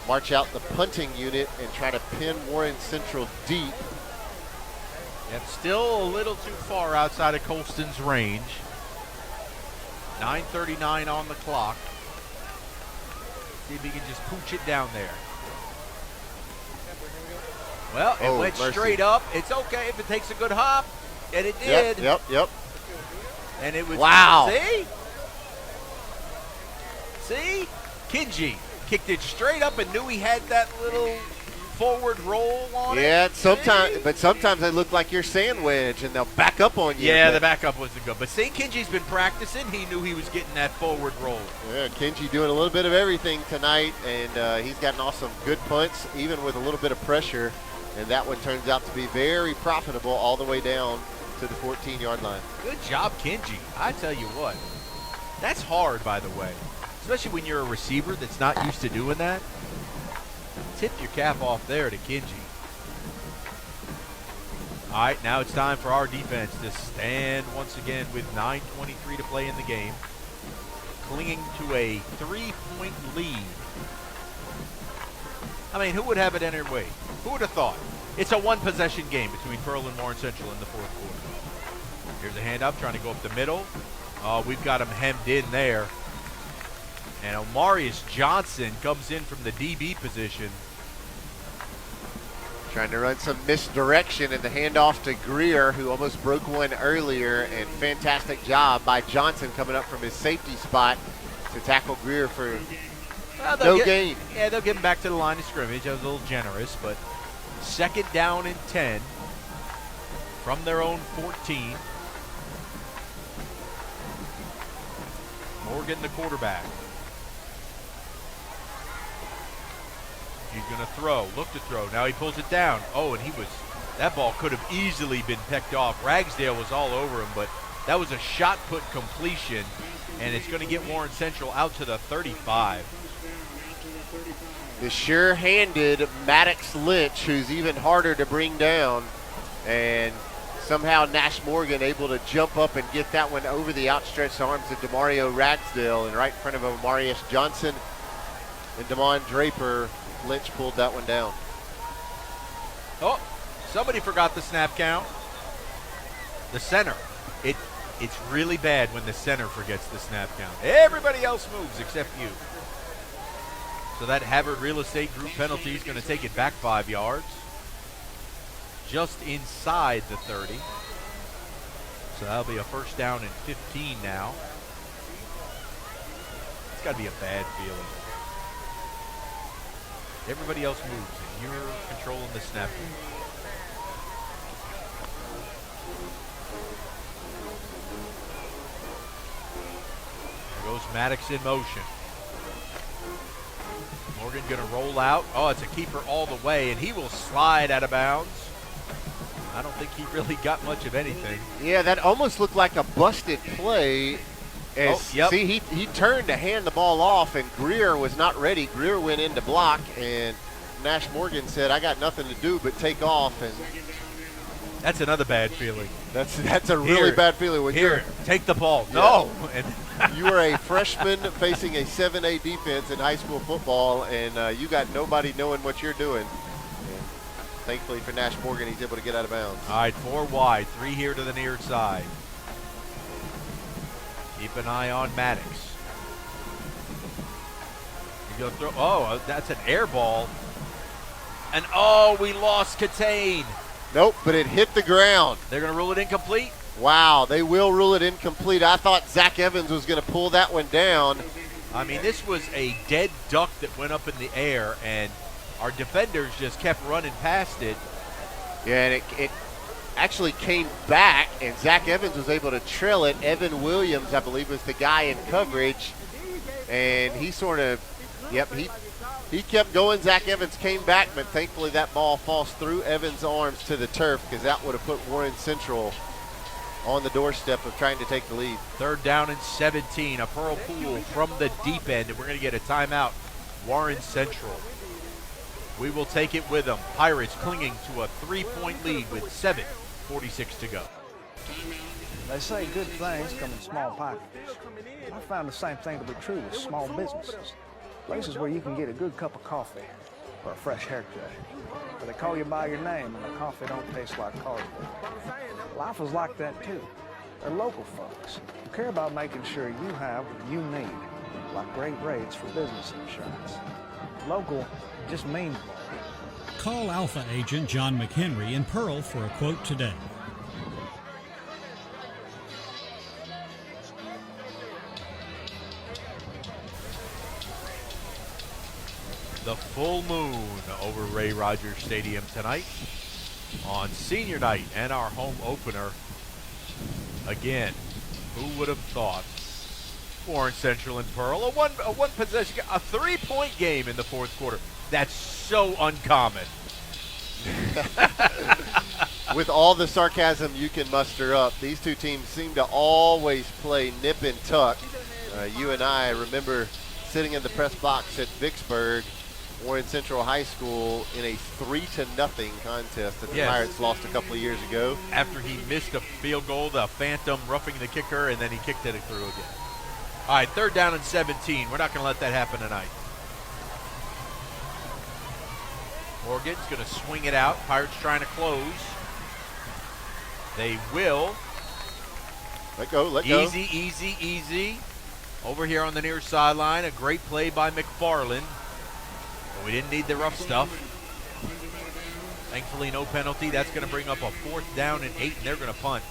march out the punting unit and try to pin Warren Central deep. Yep, still a little too far outside of Colston's range. 9:39 on the clock. See if he can just pooch it down there. Well, it went straight up. It's okay if it takes a good hop, and it did. Yep. And it was, wow. See? Kinji kicked it straight up and knew he had that little forward roll on it. Yeah, sometimes they look like your sand wedge, and they'll back up on you. Yeah, the backup wasn't good. But St. Kinji's been practicing. He knew he was getting that forward roll. Yeah, Kinji doing a little bit of everything tonight, and he's gotten off some good punts, even with a little bit of pressure. And that one turns out to be very profitable all the way down to the 14-yard line. Good job, Kinji. I tell you what. That's hard, by the way, especially when you're a receiver that's not used to doing that. Tip your cap off there to Kinji. All right, now it's time for our defense to stand once again with 9:23 to play in the game, clinging to a 3-point lead. I mean, who would have it any way? Who would have thought? It's a one-possession game between Pearl and Warren Central in the 4th quarter. Here's a handoff, trying to go up the middle. We've got him hemmed in there. And Omarius Johnson comes in from the DB position. Trying to run some misdirection in the handoff to Greer, who almost broke one earlier, and fantastic job by Johnson coming up from his safety spot to tackle Greer for no gain. Yeah, they'll get him back to the line of scrimmage. That was a little generous, but 2nd down and 10 from their own 14. Morgan, the quarterback. He's going to throw, look to throw. Now he pulls it down. Oh, and that ball could have easily been picked off. Ragsdale was all over him, but that was a shot put completion, and it's going to get Warren Central out to the 35. The sure-handed Maddox Lynch, who's even harder to bring down, and somehow Nash Morgan able to jump up and get that one over the outstretched arms of DeMario Ragsdale, and right in front of Omarius Johnson and Damon Draper. Lynch pulled that one down. Oh, somebody forgot the snap count. The center. It's really bad when the center forgets the snap count. Everybody else moves except you. So that Havard Real Estate Group penalty is going to take it back 5 yards. Just inside the 30. So that'll be a 1st down and 15 now. It's got to be a bad feeling. Everybody else moves, and you're controlling the snap. There goes Maddox in motion. Morgan going to roll out. Oh, it's a keeper all the way, and he will slide out of bounds. I don't think he really got much of anything. Yeah, that almost looked like a busted play. See, he turned to hand the ball off, and Greer was not ready. Greer went in to block, and Nash Morgan said, I got nothing to do but take off. And that's another bad feeling. That's a really bad feeling. When you're take the ball. No. And you are a freshman facing a 7A defense in high school football, and you got nobody knowing what you're doing. And thankfully for Nash Morgan, he's able to get out of bounds. All right, 4 wide, 3 here to the near side. Keep an eye on Maddox. You go throw. Oh, that's an air ball. And we lost Catane. Nope, but it hit the ground. They're going to rule it incomplete? Wow, they will rule it incomplete. I thought Zach Evans was going to pull that one down. I mean, this was a dead duck that went up in the air, and our defenders just kept running past it. Yeah, and it actually came back, and Zach Evans was able to trail it. Evan Williams, I believe, was the guy in coverage, and he sort of, he kept going. Zach Evans came back, but thankfully that ball falls through Evans' arms to the turf, because that would have put Warren Central on the doorstep of trying to take the lead. 3rd down and 17. A Pearl Pool from the deep end, and we're going to get a timeout. Warren Central. We will take it with them. Pirates clinging to a 3-point lead with 7:46 to go. They say good things come in small packages. I found the same thing to be true with small businesses. Places where you can get a good cup of coffee or a fresh haircut. Where they call you by your name and the coffee don't taste like cardboard. Life is like that too. They're local folks who care about making sure you have what you need, like great rates for business insurance. Local just means local. Call Alpha agent John McHenry in Pearl for a quote today. The full moon over Ray Rogers Stadium tonight on senior night and our home opener. Again, who would have thought? Warren Central and Pearl, a one possession, a 3-point game in the 4th quarter. That's so uncommon. With all the sarcasm you can muster up, these two teams seem to always play nip and tuck. You and I remember sitting in the press box at Vicksburg, Warren Central High School, in a 3-0 contest that the Pirates lost a couple of years ago. After he missed a field goal, the Phantom roughing the kicker, and then he kicked it through again. All right, 3rd down and 17. We're not going to let that happen tonight. Morgan's going to swing it out. Pirates trying to close. They will. Let go. Easy. Over here on the near sideline, a great play by McFarland. But we didn't need the rough stuff. Thankfully, no penalty. That's going to bring up a 4th down and 8, and they're going to punt.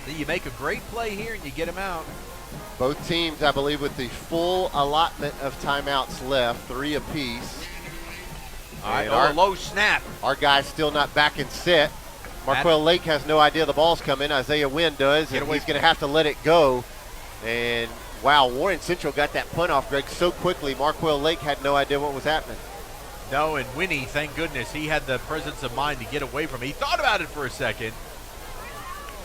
So you make a great play here, and you get them out. Both teams, I believe, with the full allotment of timeouts left, 3 apiece. All right, a low snap. Our guy's still not back in set. Marquell Lake has no idea the ball's coming. Isaiah Wynn does, and he's going to have to let it go. And, wow, Warren Central got that punt off, Greg, so quickly. Marquell Lake had no idea what was happening. No, and Winnie, thank goodness, he had the presence of mind to get away from it. He thought about it for a second.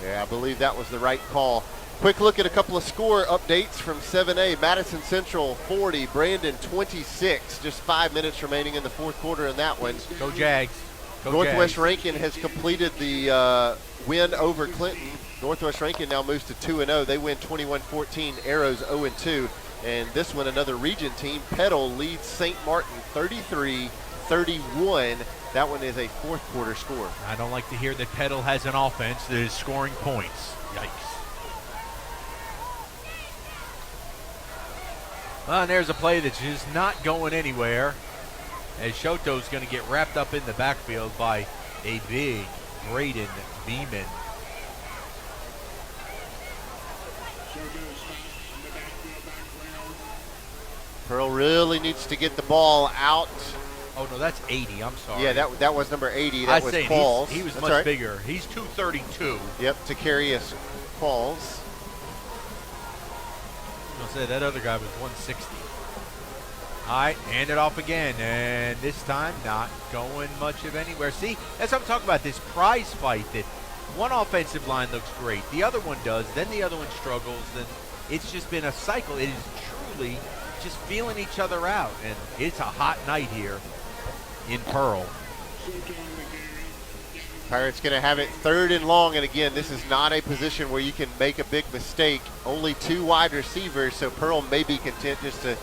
Yeah, I believe that was the right call. Quick look at a couple of score updates from 7A. Madison Central 40, Brandon 26. Just 5 minutes remaining in the 4th quarter in that one. Go Jags. Go Northwest Jags. Rankin has completed the win over Clinton. Northwest Rankin now moves to 2-0. They win 21-14. Arrows 0-2. And this one, another region team. Petal leads St. Martin 33-31. That one is a 4th quarter score. I don't like to hear that Petal has an offense that is scoring points. Yikes. Well, and there's a play that's just not going anywhere, as Shoto's going to get wrapped up in the backfield by a big Braden Beeman. Pearl really needs to get the ball out. Oh, no, that's 80. I'm sorry. Yeah, that was number 80. That was Qualls. He was That's much right. bigger. He's 232. Yep, to carry us Qualls. I'll say that other guy was 160. All right, hand it off again, and this time not going much of anywhere. See, that's what I'm talking about, this prize fight that one offensive line looks great, the other one does, then the other one struggles, and it's just been a cycle. It is truly just feeling each other out, and it's a hot night here in Pearl. Pirates going to have it 3rd and long, and again, this is not a position where you can make a big mistake. Only 2 wide receivers, so Pearl may be content just to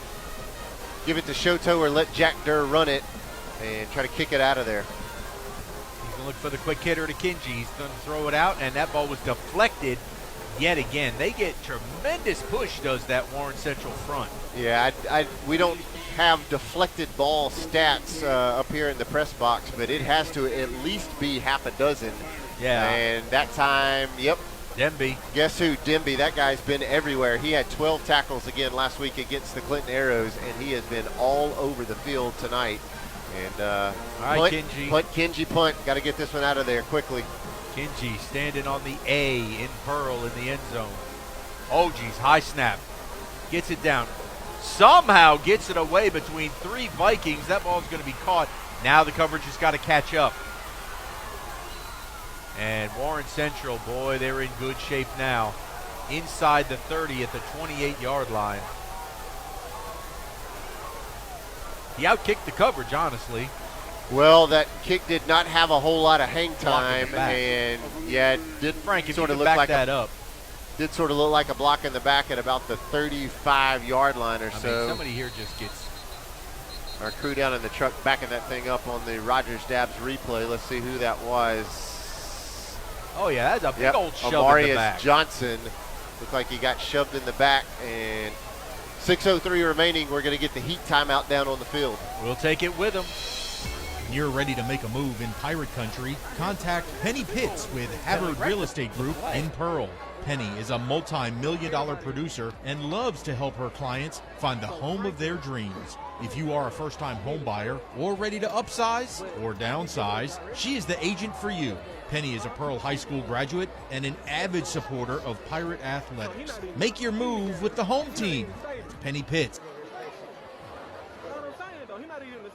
give it to Shoto or let Jack Durr run it and try to kick it out of there. He's going to look for the quick hitter to Kinji. He's going to throw it out, and that ball was deflected yet again. They get tremendous push, does that Warren Central front. Yeah, we don't have deflected ball stats up here in the press box, but it has to at least be half a dozen. Yeah. And that time, yep. Demby. Guess who? Demby. That guy's been everywhere. He had 12 tackles again last week against the Clinton Arrows, and he has been all over the field tonight. And all right, Kinji. Kinji punt. Got to get this one out of there quickly. Kinji standing on the A in Pearl in the end zone. Oh, geez, high snap. Gets it down. Somehow gets it away between 3 Vikings. That ball's going to be caught. Now the coverage has got to catch up. And Warren Central, boy, they're in good shape now. Inside the 30 at the 28-yard line. He outkicked the coverage, honestly. Well, that kick did not have a whole lot of hang time, and yeah, it did Frank, if sort you of could look back like that up. Did sort of look like a block in the back at about the 35-yard line or so. I mean, somebody here just gets. Our crew down in the truck backing that thing up on the Rogers Dabbs replay. Let's see who that was. Oh yeah, that's a big old shove in the back. Johnson looked like he got shoved in the back, and 6:03 remaining. We're going to get the heat timeout down on the field. We'll take it with him. When you're ready to make a move in Pirate Country, contact Penny Pitts with Havard Real Estate Group in Pearl. Penny is a multi-million-dollar producer and loves to help her clients find the home of their dreams. If you are a first-time home buyer or ready to upsize or downsize, she is the agent for you. Penny is a Pearl High School graduate and an avid supporter of Pirate athletics. Make your move with the home team. Penny Pitts.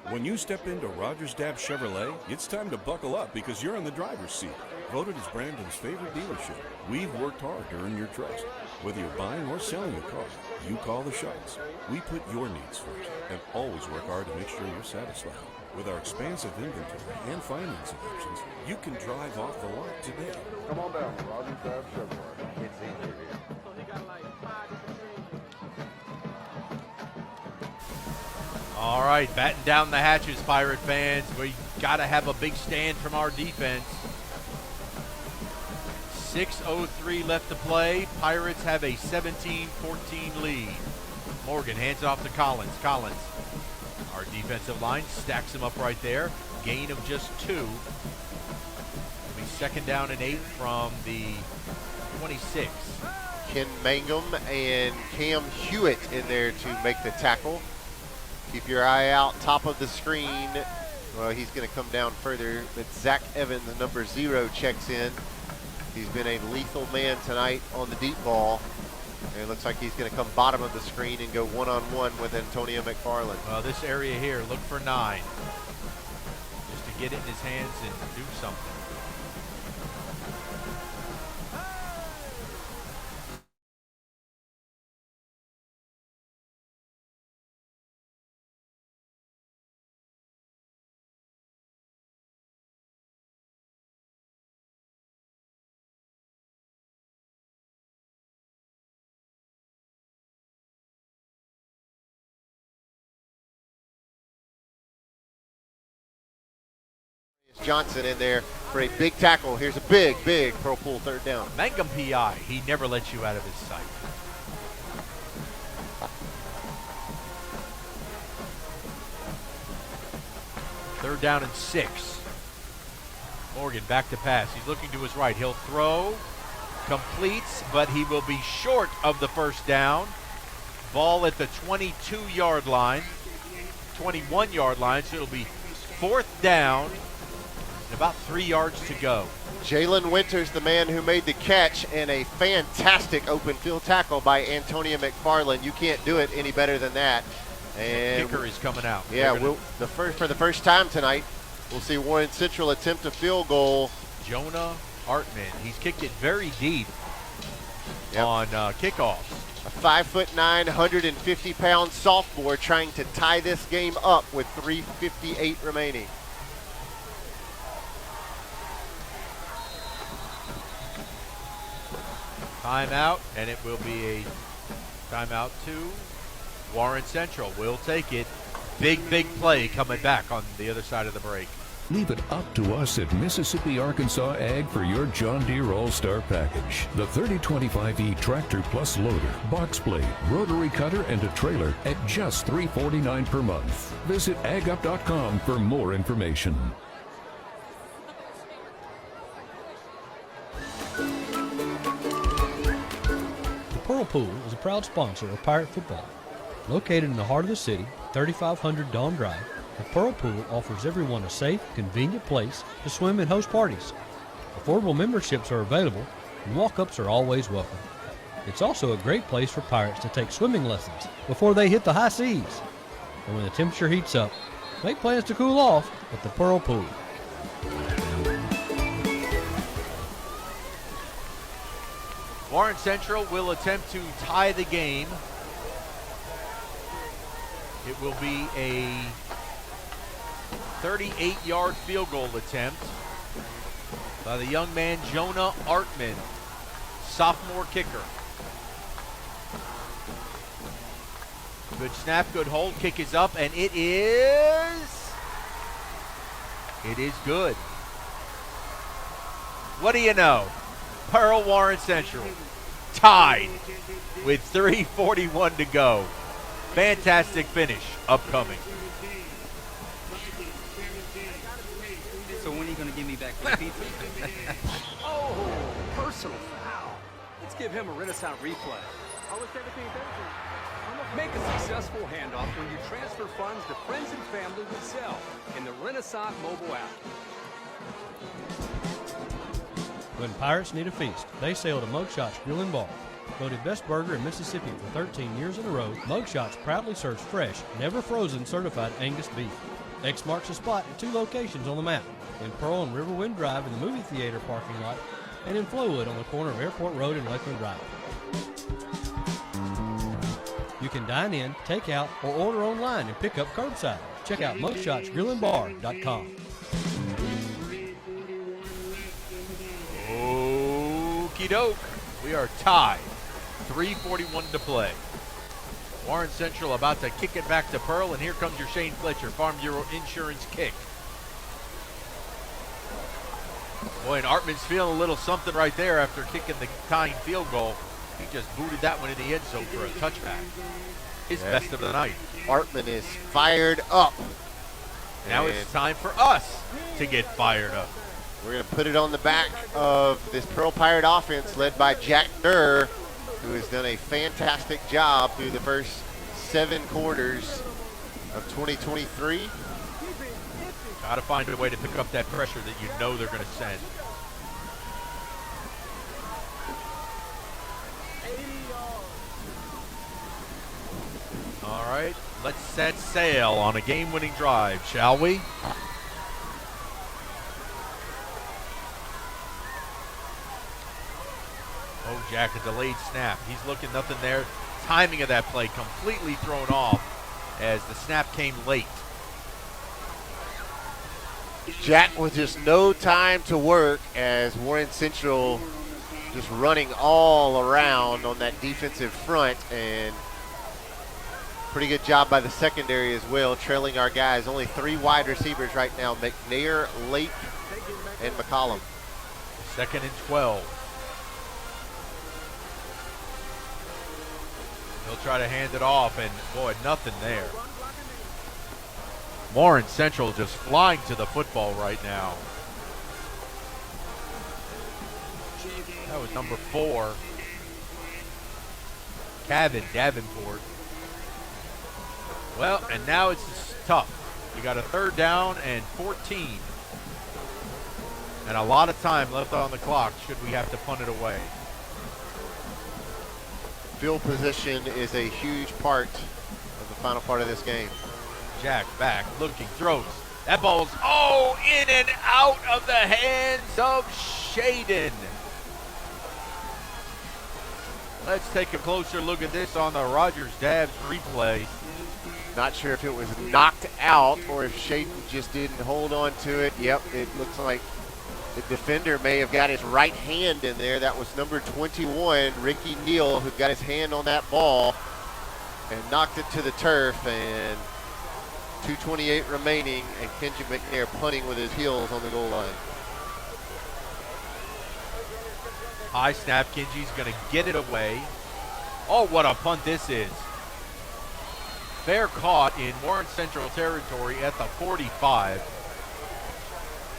When you step into Rogers Dabbs Chevrolet, it's time to buckle up because you're in the driver's seat. Voted as Brandon's favorite dealership, we've worked hard to earn your trust. Whether you're buying or selling a car, you call the shots. We put your needs first and always work hard to make sure you're satisfied. With our expansive inventory and financing options, you can drive off the lot today. Come on down, Rogers Dabbs Chevrolet. It's easy here. All right, batten down the hatches, Pirate fans. We got to have a big stand from our defense. 6:03 left to play. Pirates have a 17-14 lead. Morgan hands it off to Collins. Collins, our defensive line, stacks him up right there. Gain of just 2. It'll be 2nd down and 8 from the 26. Ken Mangum and Cam Hewitt in there to make the tackle. Keep your eye out top of the screen. Well, he's going to come down further, but Zach Evans, number 0, checks in. He's been a lethal man tonight on the deep ball. And it looks like he's going to come bottom of the screen and go one-on-one with Antonio McFarland. Well, this area here, look for 9. Just to get it in his hands and do something. Johnson in there for a big tackle. Here's a big Pearl Pool 3rd down. Mangum PI, he never lets you out of his sight. Third down and 6. Morgan back to pass. He's looking to his right. He'll throw, completes, but he will be short of the 1st down. Ball at the 22-yard line, 21-yard line, so it'll be 4th down and about 3 yards to go. Jalen Winters, the man who made the catch, and a fantastic open field tackle by Antonia McFarland. You can't do it any better than that. And the kicker is coming out. Yeah, for the first time tonight, we'll see Warren Central attempt a field goal. Jonah Artman, he's kicked it very deep on kickoffs. A 5'9", 150-pound sophomore trying to tie this game up with 3:58 remaining. Timeout, and it will be a timeout to Warren Central. Will take it. Big play coming back on the other side of the break. Leave it up to us at Mississippi Arkansas Ag for your John Deere All-Star package. The 3025E Tractor Plus loader, box blade, rotary cutter, and a trailer at just $349 per month. Visit agup.com for more information. The Pearl Pool is a proud sponsor of Pirate football. Located in the heart of the city, 3500 Dawn Drive, the Pearl Pool offers everyone a safe, convenient place to swim and host parties. Affordable memberships are available, and walk-ups are always welcome. It's also a great place for Pirates to take swimming lessons before they hit the high seas. And when the temperature heats up, make plans to cool off at the Pearl Pool. Warren Central will attempt to tie the game. It will be a 38-yard field goal attempt by the young man Jonah Artman, sophomore kicker. Good snap, good hold, kick is up, and it is good. What do you know? Pearl Warren Central tied with 3:41 to go. Fantastic finish upcoming. So when are you going to give me back the pizza? Oh, personal foul. Let's give him a Renaissance replay. Make a successful handoff when you transfer funds to friends and family with Zelle in the Renaissance mobile app. When Pirates need a feast, they sail to Mugshot's Grill and Bar. Voted best burger in Mississippi for 13 years in a row, Mugshot's proudly serves fresh, never frozen certified Angus beef. X marks the spot at 2 locations on the map, in Pearl and Riverwind Drive in the movie theater parking lot, and in Flowood on the corner of Airport Road and Lakeland Drive. You can dine in, take out, or order online and pick up curbside. Check out mugshotsgrillandbar.com. Okie doke. We are tied. 3:41 to play. Warren Central about to kick it back to Pearl, and here comes your Shane Fletcher, Farm Bureau Insurance kick. Boy, and Artman's feeling a little something right there after kicking the tying field goal. He just booted that one in the end zone for a touchback. His best of the night. Artman is fired up. Now it's time for us to get fired up. We're going to put it on the back of this Pearl Pirate offense led by Jack Durr, who has done a fantastic job through the first 7 quarters of 2023. Got to find a way to pick up that pressure that you know they're going to send. All right, let's set sail on a game-winning drive, shall we? Oh, Jack, a delayed snap. He's looking nothing there. Timing of that play completely thrown off as the snap came late. Jack with just no time to work as Warren Central just running all around on that defensive front, and pretty good job by the secondary as well, trailing our guys. Only 3 wide receivers right now, McNair, Lake, and McCollum. 2nd and 12. He'll try to hand it off, and boy, nothing there. Warren Central just flying to the football right now. That was number 4. Kevin Davenport. Well, and now it's tough. You got a 3rd down and 14. And a lot of time left on the clock should we have to punt it away. Field position is a huge part of the final part of this game. Jack back, looking, throws. That ball's, in and out of the hands of Shaden. Let's take a closer look at this on the Rogers-Dabbs replay. Not sure if it was knocked out or if Shaden just didn't hold on to it. Yep, it looks like the defender may have got his right hand in there. That was number 21, Ricky Neal, who got his hand on that ball and knocked it to the turf. And 2:28 remaining, and Kenji McNair punting with his heels on the goal line. High snap, Kenji's going to get it away. Oh, what a punt this is. Fair caught in Warren Central territory at the 45.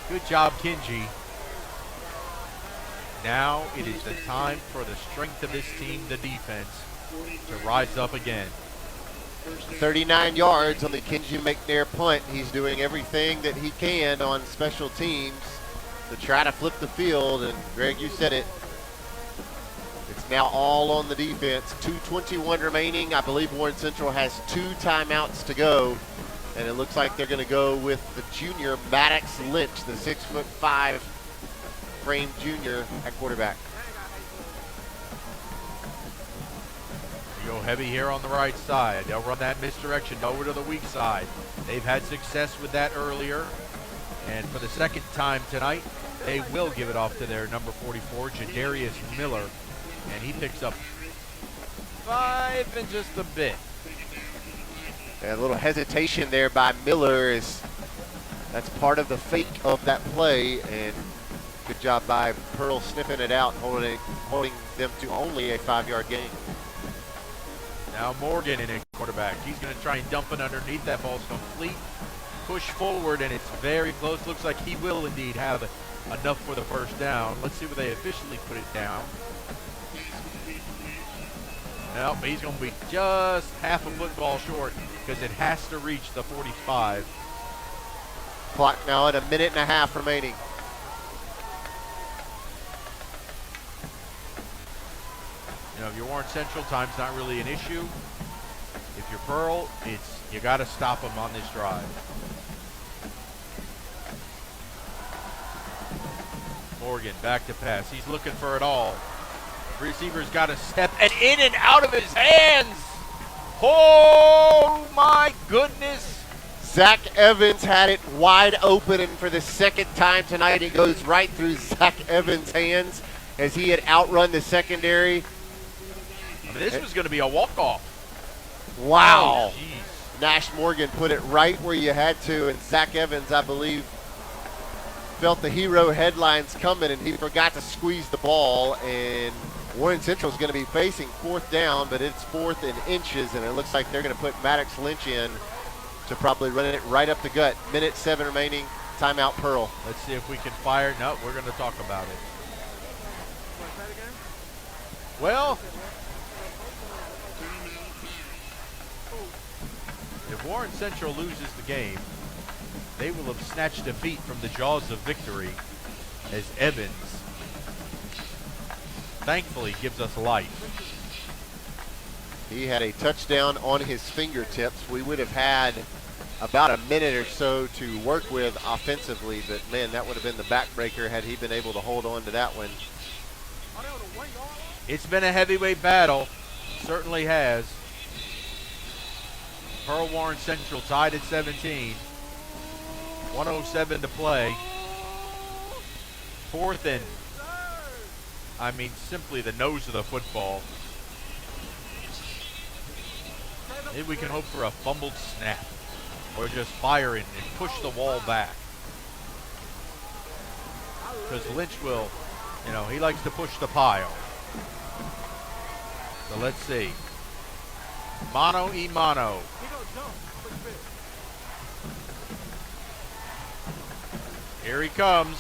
Good job, Kenji. Now it is the time for the strength of this team, the defense, to rise up again. 39 yards on the Kenji McNair punt. He's doing everything that he can on special teams to try to flip the field. And Greg, you said it. It's now all on the defense. 2:21 remaining. I believe Warren Central has 2 timeouts to go. And it looks like they're going to go with the junior Maddox Lynch, the 6'5" frame junior at quarterback. They go heavy here on the right side. They'll run that misdirection over to the weak side. They've had success with that earlier. And for the second time tonight, they will give it off to their number 44, Jadarius Miller. And he picks up 5 and just a bit. And a little hesitation there by Miller that's part of the fake of that play, and good job by Pearl sniffing it out, holding them to only a 5-yard gain. Now Morgan in a quarterback. He's going to try and dump it underneath. That ball's complete. Push forward, and it's very close. Looks like he will indeed have enough for the first down. Let's see where they officially put it down. Nope, he's going to be just half a football short because it has to reach the 45. Clock now at 1.5 minutes remaining. You know, if you're Warren Central, time's not really an issue. If you're Pearl, you got to stop them on this drive. Morgan back to pass. He's looking for it all. Receiver's got a step and in and out of his hands. Oh my goodness. Zach Evans had it wide open, and for the second time tonight, it goes right through Zach Evans' hands as he had outrun the secondary. I mean, this was going to be a walk-off. Wow. Oh, Nash Morgan put it right where you had to, and Zach Evans, I believe, felt the hero headlines coming, and he forgot to squeeze the ball, and Warren Central is going to be facing 4th down, but it's 4th and inches, and it looks like they're going to put Maddox Lynch in to probably run it right up the gut. 1:07 remaining. Timeout, Pearl. Let's see if we can fire. No, we're going to talk about it. Well, if Warren Central loses the game, they will have snatched defeat from the jaws of victory as Evans thankfully gives us life. He had a touchdown on his fingertips. We would have had about a minute or so to work with offensively, but man, that would have been the backbreaker had he been able to hold on to that one. It's been a heavyweight battle, certainly has. Pearl Warren Central tied at 17. 1:07 to play. 4th and, simply the nose of the football. Maybe we can hope for a fumbled snap or just fire and push the wall back. Because Lynch will, he likes to push the pile. So let's see. Mano y mano. Here he comes.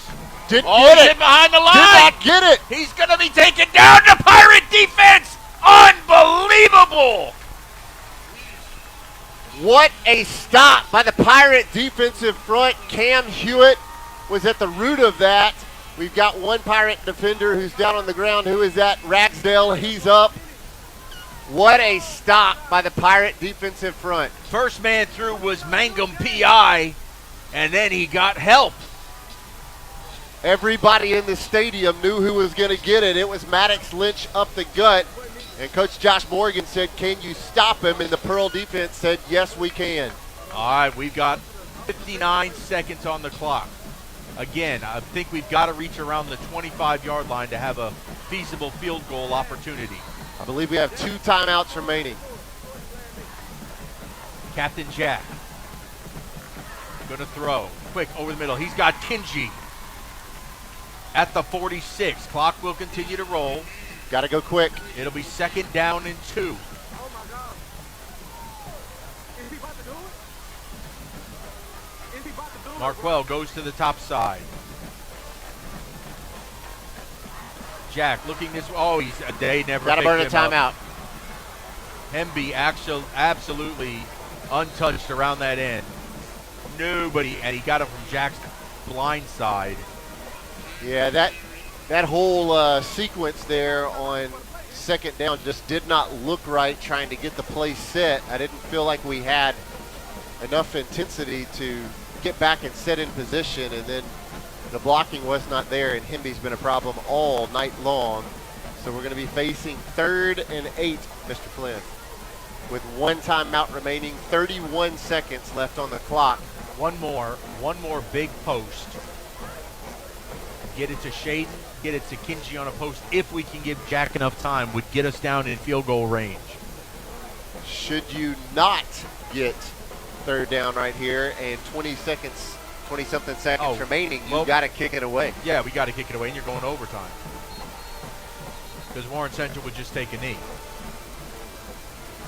Didn't get he's it. in behind the line. Did not get it. He's going to be taken down to Pirate defense. Unbelievable. What a stop by the Pirate defensive front. Cam Hewitt was at the root of that. We've got one Pirate defender who's down on the ground. Who is that? Ragsdale. He's up. What a stop by the Pirate defensive front. First man through was Mangum P.I., and then he got help. Everybody in the stadium knew who was going to get it. It was Maddox Lynch up the gut. And Coach Josh Morgan said, can you stop him? And the Pearl defense said, yes, we can. All right, we've got 59 seconds on the clock. Again, I think we've got to reach around the 25-yard line to have a feasible field goal opportunity. I believe we have 2 timeouts remaining. Captain Jack going to throw. Quick, over the middle. He's got Kinji at the 46. Clock will continue to roll. Got to go quick. It'll be 2nd down and 2. Marquell goes to the top side. Jack looking this. Oh, they never. Got to burn a timeout. Hemby absolutely untouched around that end. Nobody, and he got it from Jack's blind side. Yeah, that whole sequence there on 2nd down just did not look right trying to get the play set. I didn't feel like we had enough intensity to get back and set in position, and then the blocking was not there, and Hemby's been a problem all night long. So we're going to be facing 3rd and 8, Mr. Flynn, with 1 timeout remaining, 31 seconds left on the clock. One more big post. Get it to Shaden, get it to Kinji on a post. If we can give Jack enough time, would get us down in field goal range. Should you not get 3rd down right here and 20-something seconds remaining, you've got to kick it away. Yeah, we got to kick it away, and you're going to overtime. Because Warren Central would just take a knee.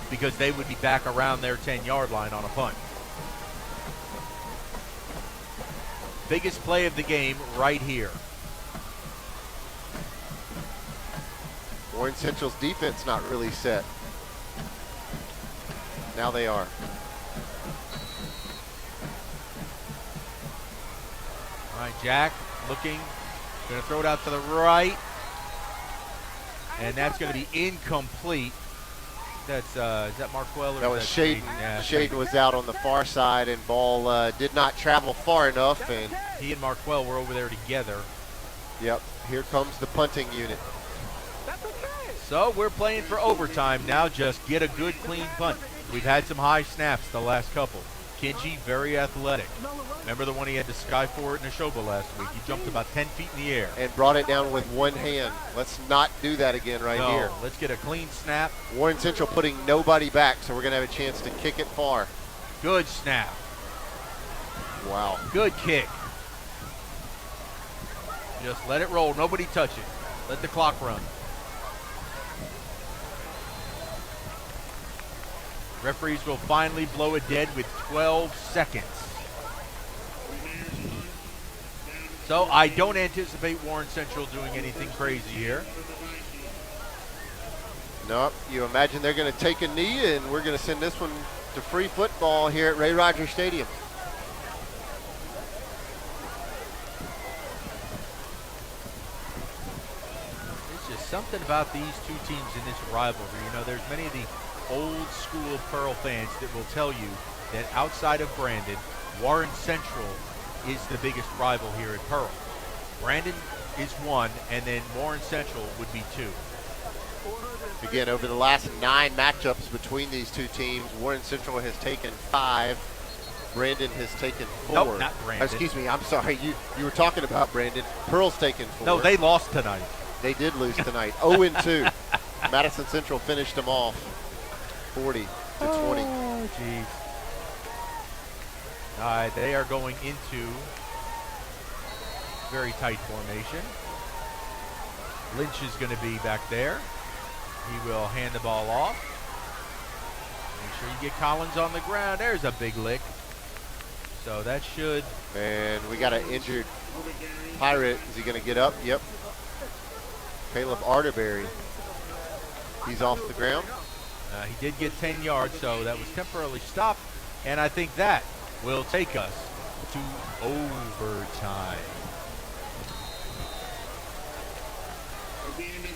Because they would be back around their 10-yard line on a punt. Biggest play of the game right here. Warren Central's defense not really set. Now they are. All right, Jack looking. Going to throw it out to the right. And that's going to be incomplete. That's is that Marquell? Or that was Shaden. Yeah, Shaden was out on the far side, and ball did not travel far enough. And he and Marquell were over there together. Yep, here comes the punting unit. So we're playing for overtime now. Just get a good, clean punt. We've had some high snaps the last couple. Kinji, very athletic. Remember the one he had to sky for it in Neshoba last week? He jumped about 10 feet in the air. And brought it down with one hand. Let's not do that again here. Let's get a clean snap. Warren Central putting nobody back, so we're going to have a chance to kick it far. Good snap. Wow. Good kick. Just let it roll. Nobody touch it. Let the clock run. Referees will finally blow it dead with 12 seconds. So I don't anticipate Warren Central doing anything crazy here. Nope. You imagine they're going to take a knee, and we're going to send this one to free football here at Ray Rogers Stadium. There's just something about these two teams in this rivalry. You know, there's many of the old school Pearl fans that will tell you that outside of Brandon, Warren Central is the biggest rival here at Pearl. Brandon is 1, and then Warren Central would be 2. Again, over the last 9 matchups between these two teams, Warren Central has taken 5. Brandon has taken 4. Nope, not Brandon. Excuse me, I'm sorry. You were talking about Brandon. Pearl's taken 4. No, they lost tonight. They did lose tonight. 0-2. Madison Central finished them off 40-20. Oh, jeez. All right, they are going into very tight formation. Lynch is going to be back there. He will hand the ball off. Make sure you get Collins on the ground. There's a big lick. So that should. And we got an injured Pirate. Is he going to get up? Yep. Caleb Arterberry. He's off the ground. He did get 10 yards, so that was temporarily stopped. And I think that will take us to overtime.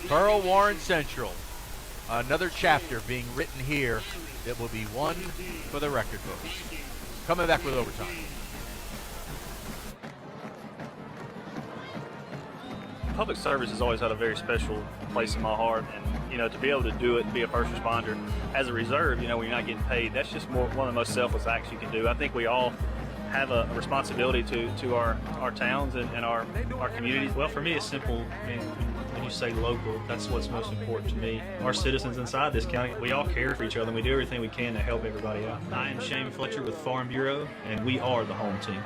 Pearl Warren Central. Another chapter being written here that will be one for the record books. Coming back with overtime. Public service has always had a very special place in my heart, and you know, to be able to do it and be a first responder as a reserve, you know, when you're not getting paid, that's just one of the most selfless acts you can do. I think we all have a responsibility to our towns and our communities. Well, for me, it's simple. I mean, when you say local, that's what's most important to me. Our citizens inside this county, we all care for each other, and we do everything we can to help everybody out. I am Shane Fletcher with Farm Bureau, and we are the home team.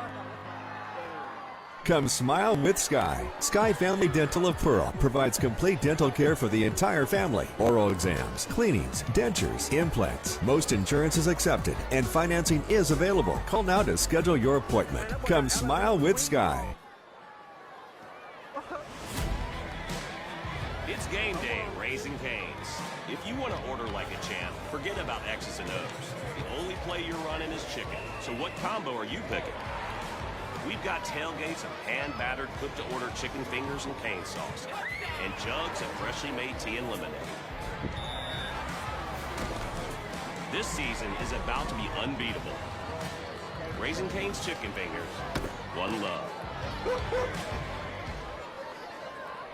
Come smile with Sky. Sky Family Dental of Pearl provides complete dental care for the entire family. Oral exams, cleanings, dentures, implants. Most insurance is accepted and financing is available. Call now to schedule your appointment. Come smile with Sky. It's game day at Raising Cane's. If you want to order like a champ, forget about X's and O's. The only play you're running is chicken. So what combo are you picking? We've got tailgates of hand-battered, cooked-to-order chicken fingers and cane sauce, and jugs of freshly made tea and lemonade. This season is about to be unbeatable. Raising Cane's Chicken Fingers, one love.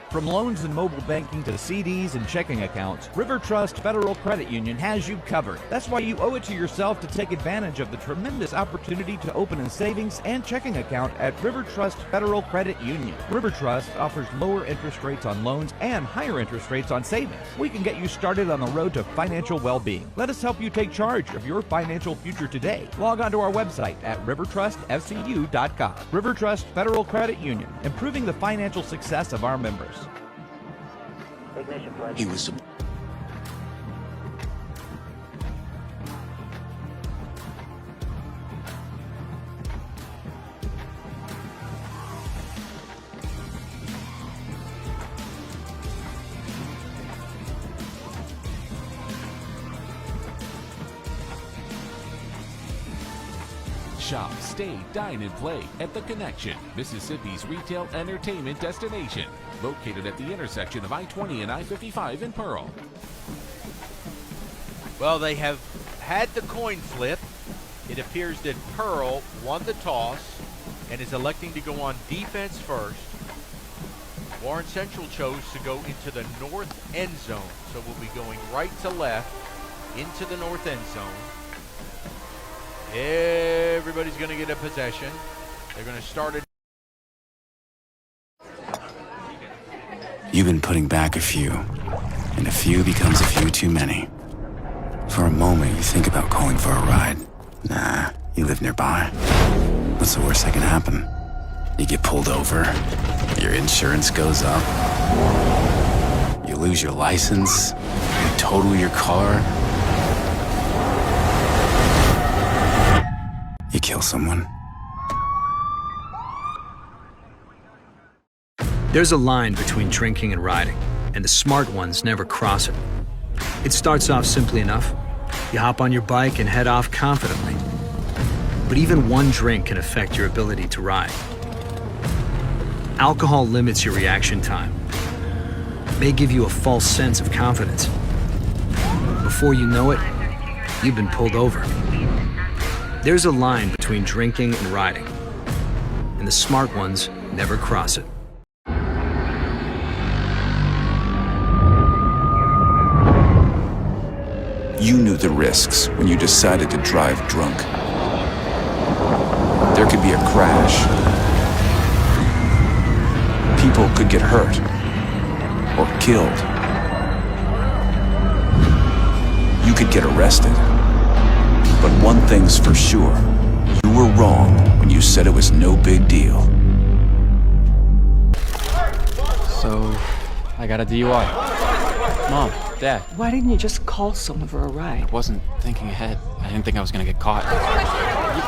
From loans and mobile banking to CDs and checking accounts, River Trust Federal Credit Union has you covered. That's why you owe it to yourself to take advantage of the tremendous opportunity to open a savings and checking account at River Trust Federal Credit Union. River Trust offers lower interest rates on loans and higher interest rates on savings. We can get you started on the road to financial well-being. Let us help you take charge of your financial future today. Log on to our website at rivertrustfcu.com. River Trust Federal Credit Union, improving the financial success of our members. He was Shop, stay, dine, and play at The Connection, Mississippi's retail entertainment destination. Located at the intersection of I-20 and I-55 in Pearl. Well, they have had the coin flip. It appears that Pearl won the toss and is electing to go on defense first. Warren Central chose to go into the north end zone, so we'll be going right to left into the north end zone. Everybody's going to get a possession. They're going to start it. You've been putting back a few, and a few becomes a few too many. For a moment, you think about calling for a ride. Nah, you live nearby. What's the worst that can happen? You get pulled over, your insurance goes up, you lose your license, you total your car, you kill someone. There's a line between drinking and riding, and the smart ones never cross it. It starts off simply enough. You hop on your bike and head off confidently. But even one drink can affect your ability to ride. Alcohol limits your reaction time. It may give you a false sense of confidence. Before you know it, you've been pulled over. There's a line between drinking and riding, and the smart ones never cross it. You knew the risks when you decided to drive drunk. There could be a crash. People could get hurt or killed. You could get arrested. But one thing's for sure, you were wrong when you said it was no big deal. So, I got a DUI. Mom, Dad. Why didn't you just call someone for a ride? I wasn't thinking ahead. I didn't think I was gonna get caught.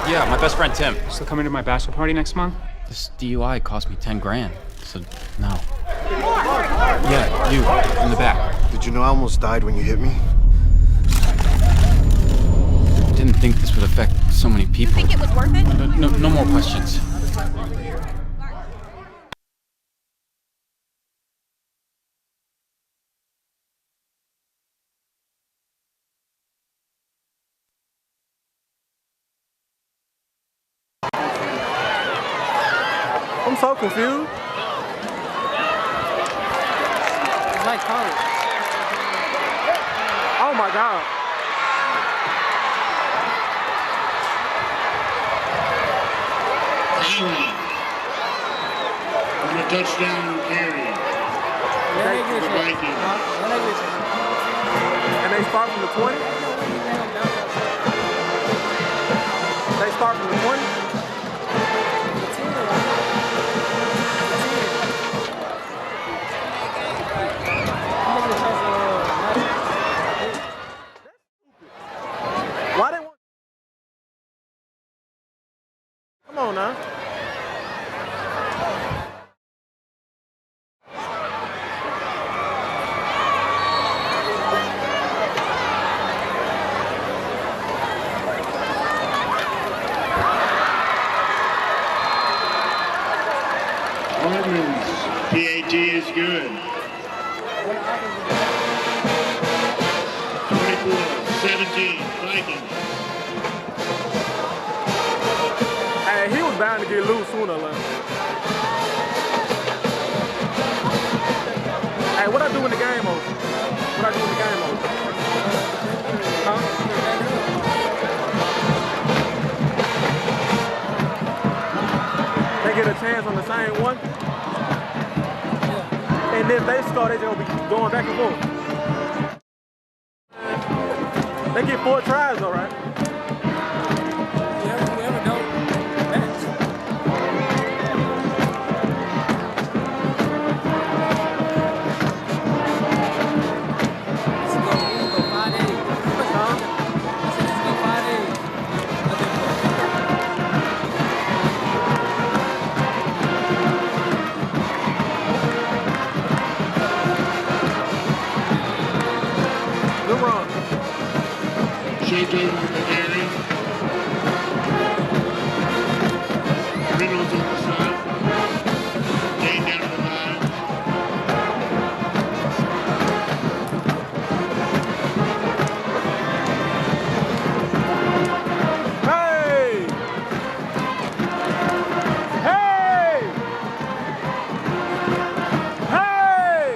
Yeah, my best friend Tim. Still coming to my bachelor party next month? This DUI cost me 10 grand, so no. Yeah, you, in the back. Did you know I almost died when you hit me? Didn't didn't think this would affect so many people. You think it was worth it? No more questions. I'm so confused. It's like college. Oh my God. On the touchdown carry. The Vikings. And they start from the 20? They start from the 20? Why they want? Come on now. Hartman's PAT is good. 24-17 Vikings. Hey, he was bound to get loose sooner or later. Hey, what I do in the game over? What I do in the game over? Huh? They get a chance on the same one. And if they score, they just be going back and forth. They get 4 tries though, right? Good run. Shake over with the carry. Reynolds on the side. Gain down to the line. Hey! Hey! Hey!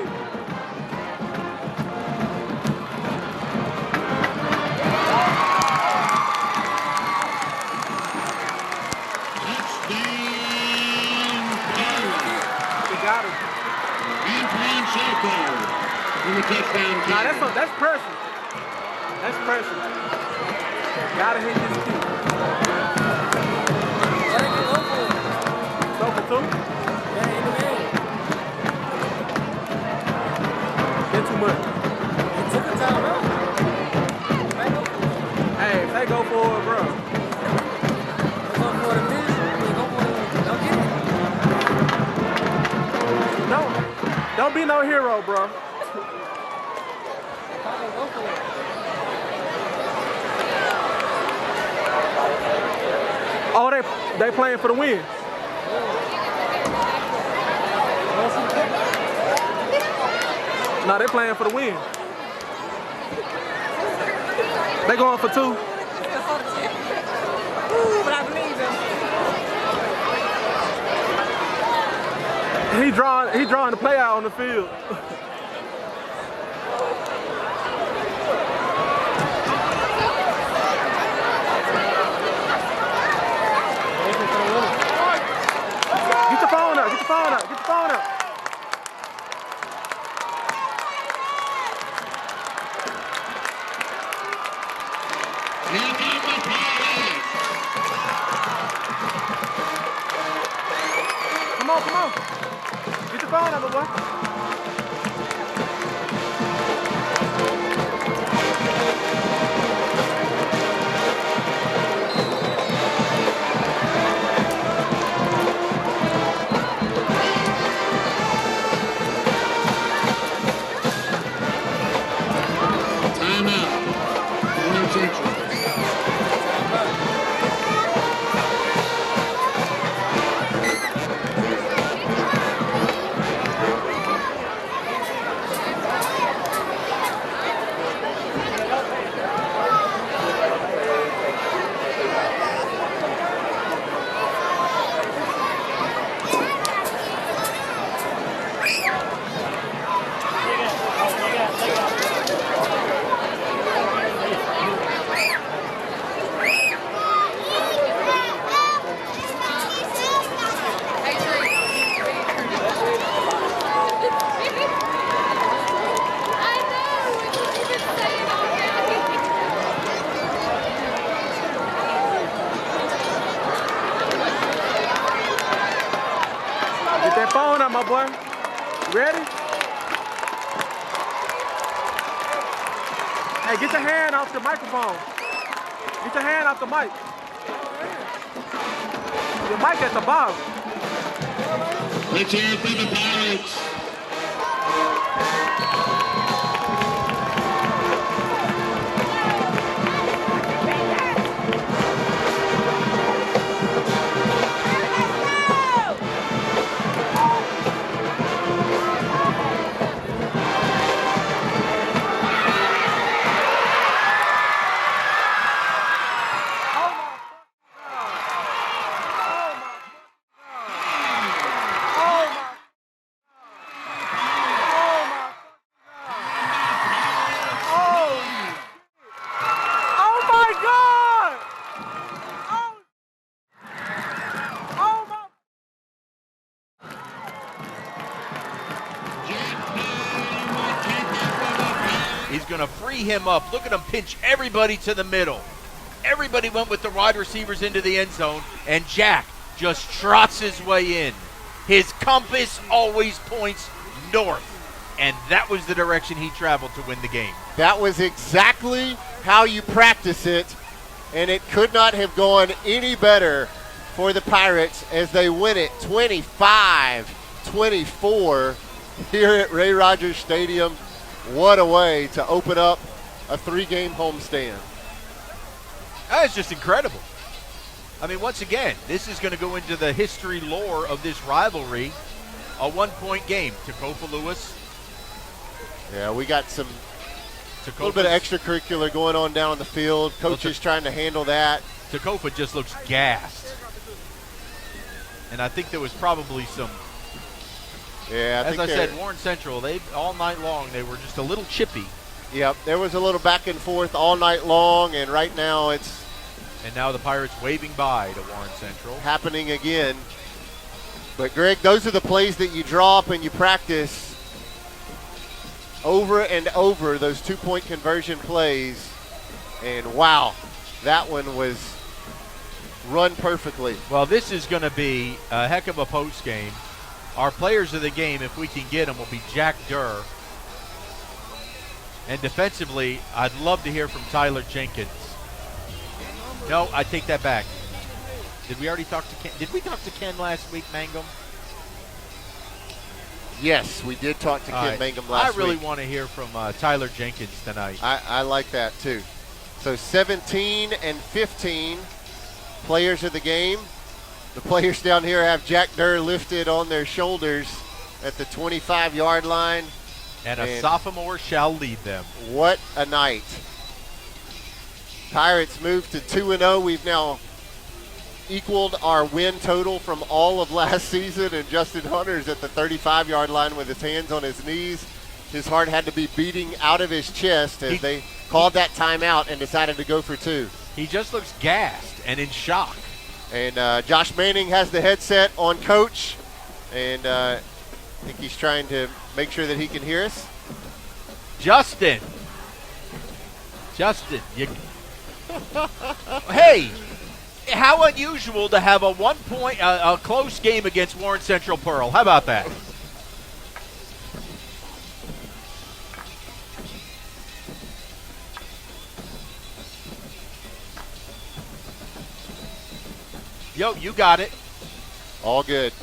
Got him. Antoine Shoko in the touchdown Nah, carry. that's pressure. That's pressure. Gotta hit this key. Go for 2. Get too much. Hey, if they go for it, bro. Don't be no hero, bro. Oh, they playing for the win. No, they playing for the win. They going for 2. Ooh, but I believe him. He drawing the play out on the field. Get your phone up, get your phone up, get your phone up. Come on, come on. Get your phone up, my boy. Timeout. Central. up, boy. You ready? Hey, get your hand off the microphone. Get your hand off the mic. The mic at the bottom. Let's hear it for the Pirates. He's going to free him up. Look at him pinch everybody to the middle. Everybody went with the wide receivers into the end zone, and Jack just trots his way in. His compass always points north, and that was the direction he traveled to win the game. That was exactly how you practice it, and it could not have gone any better for the Pirates as they win it 25-24 here at Ray Rogers Stadium. What a way to open up a 3-game homestand. That's just incredible. I mean, once again, this is going to go into the history lore of this rivalry. A 1-point game. Tacofa Lewis. Yeah, we got a little bit of extracurricular going on down on the field. Coaches trying to handle that. Tacofa just looks gassed. And I think there was probably some. Yeah, as I said, Warren Central, they all night long, they were just a little chippy. Yep, there was a little back and forth all night long, and right now it's. And now the Pirates waving bye to Warren Central. Happening again. But, Greg, those are the plays that you draw up and you practice over and over, those 2-point conversion plays. And, wow, that one was run perfectly. Well, this is going to be a heck of a post game. Our players of the game, if we can get them, will be Jack Durr. And defensively, I'd love to hear from Tyler Jenkins. No, I take that back. Did we already talk to Ken? Did we talk to Ken last week, Mangum? Yes, we did talk to Ken Mangum last week. I really want to hear from Tyler Jenkins tonight. I like that, too. So 17 and 15 players of the game. The players down here have Jack Durr lifted on their shoulders at the 25-yard line. And a sophomore shall lead them. What a night. Pirates move to 2-0. We've now equaled our win total from all of last season, and Justin Hunter's at the 35-yard line with his hands on his knees. His heart had to be beating out of his chest as they called that timeout and decided to go for 2. He just looks gassed and in shock. And Josh Manning has the headset on Coach, and I think he's trying to make sure that he can hear us. Justin, you hey, how unusual to have a 1-point, a close game against Warren Central Pearl. How about that? Yo, you got it. All good.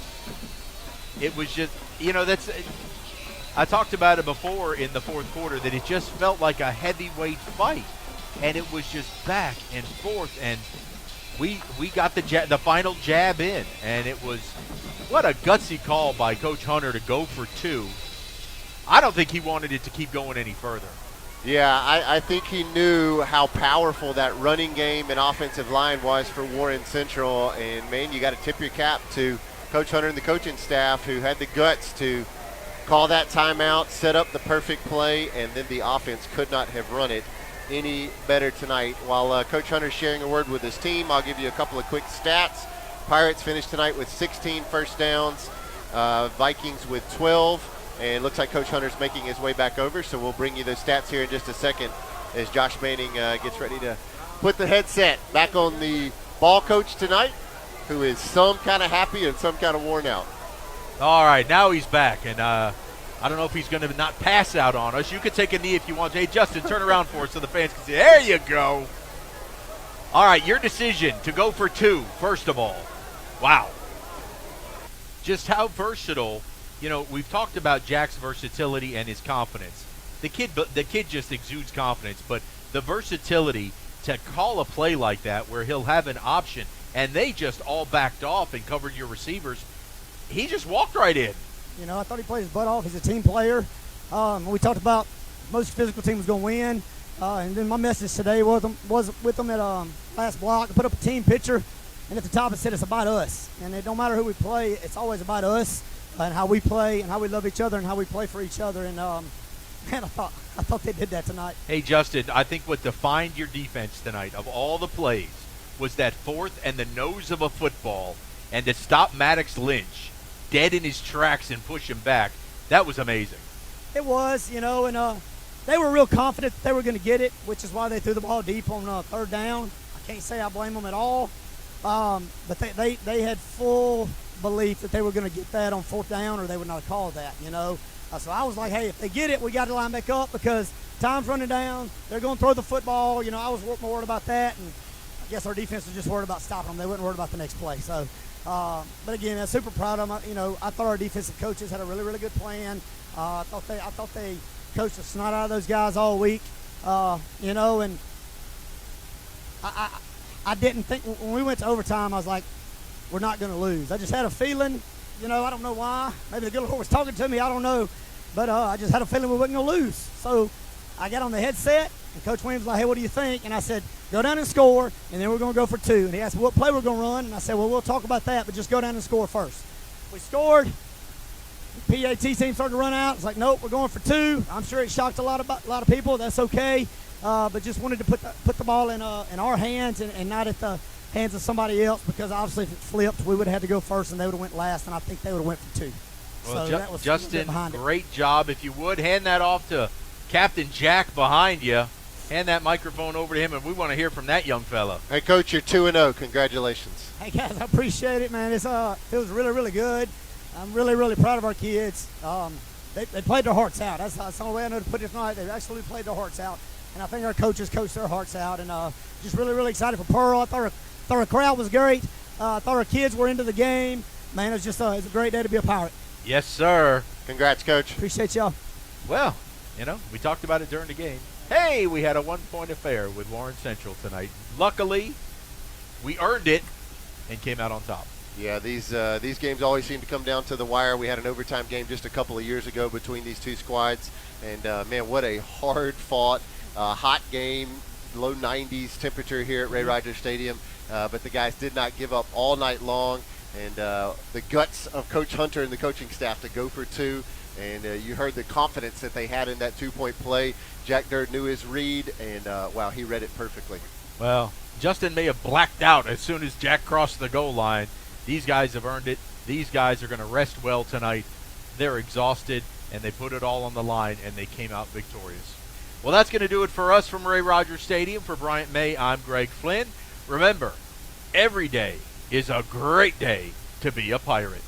It was just, that's. I talked about it before in the fourth quarter that it just felt like a heavyweight fight, and it was just back and forth, and we got the final jab in, and it was what a gutsy call by Coach Hunter to go for 2. I don't think he wanted it to keep going any further. Yeah, I think he knew how powerful that running game and offensive line was for Warren Central. And, man, you got to tip your cap to Coach Hunter and the coaching staff who had the guts to call that timeout, set up the perfect play, and then the offense could not have run it any better tonight. While Coach Hunter's sharing a word with his team, I'll give you a couple of quick stats. Pirates finished tonight with 16 first downs, Vikings with 12. And it looks like Coach Hunter's making his way back over, so we'll bring you those stats here in just a second as Josh Manning gets ready to put the headset back on the ball coach tonight, who is some kind of happy and some kind of worn out. All right, now he's back, and I don't know if he's going to not pass out on us. You can take a knee if you want. Hey, Justin, turn around for us so the fans can see. There you go. All right, your decision to go for 2, first of all. Wow. Just how versatile. You know, we've talked about Jack's versatility and his confidence. The kid just exudes confidence, but the versatility to call a play like that where he'll have an option and they just all backed off and covered your receivers, he just walked right in. You know, I thought he played his butt off. He's a team player. We talked about most physical team was going to win. And then my message today was with them at last block to put up a team picture. And at the top it said it's about us. And it don't matter who we play, it's always about us and how we play and how we love each other and how we play for each other. And, man, I thought they did that tonight. Hey, Justin, I think what defined your defense tonight of all the plays was that 4th and the nose of a football and to stop Maddox Lynch dead in his tracks and push him back. That was amazing. It was, you know, and they were real confident that they were going to get it, which is why they threw the ball deep on 3rd down. I can't say I blame them at all, but they had full belief that they were going to get that on 4th down or they would not have called that, you know. So I was like, hey, if they get it, we got to line back up because time's running down. They're going to throw the football. You know, I was more worried about that, and I guess our defense was just worried about stopping them. They weren't worried about the next play. So, but again, I'm super proud of them. You know, I thought our defensive coaches had a really, really good plan. I thought they coached the snot out of those guys all week. You know, and I didn't think when we went to overtime, I was like, we're not going to lose. I just had a feeling. You know, I don't know why. Maybe the good Lord was talking to me. I don't know. But I just had a feeling we wasn't going to lose. So I got on the headset, and Coach Williams was like, hey, what do you think? And I said, go down and score, and then we're going to go for 2. And he asked me what play we're going to run. And I said, well, we'll talk about that, but just go down and score first. We scored. The PAT team started to run out. It's like, nope, we're going for 2. I'm sure it shocked a lot of people. That's okay. But just wanted to put the ball in our hands and not at the hands of somebody else, because obviously if it flipped, we would have had to go first and they would have went last, and I think they would have went for 2. Well, so that was Justin, behind it. Great job. If you would, hand that off to Captain Jack behind you. Hand that microphone over to him, and we want to hear from that young fella. Hey, Coach, you're 2-0. Congratulations. Hey, guys, I appreciate it, man. It was really, really good. I'm really, really proud of our kids. They played their hearts out. That's the only way I know to put it tonight. They actually played their hearts out, and I think our coaches coached their hearts out, and just really, really excited for Pearl. I thought our crowd was great. I thought our kids were into the game. Man, it's a great day to be a Pirate. Yes, sir. Congrats, Coach. Appreciate y'all. Well, you know, we talked about it during the game. Hey, we had a 1-point affair with Warren Central tonight. Luckily, we earned it and came out on top. Yeah, these games always seem to come down to the wire. We had an overtime game just a couple of years ago between these two squads, and man, what a hard-fought, hot game. Low 90s temperature here at Ray Rogers Stadium, but the guys did not give up all night long, and the guts of Coach Hunter and the coaching staff to go for 2, and you heard the confidence that they had in that 2-point play. Jack Durd knew his read, and wow, he read it perfectly. Well, Justin may have blacked out as soon as Jack crossed the goal line. These guys have earned it. These guys are going to rest well tonight. They're exhausted, and they put it all on the line, and they came out victorious. Well, that's going to do it for us from Ray Rogers Stadium. For Bryant May, I'm Greg Flynn. Remember, every day is a great day to be a Pirate.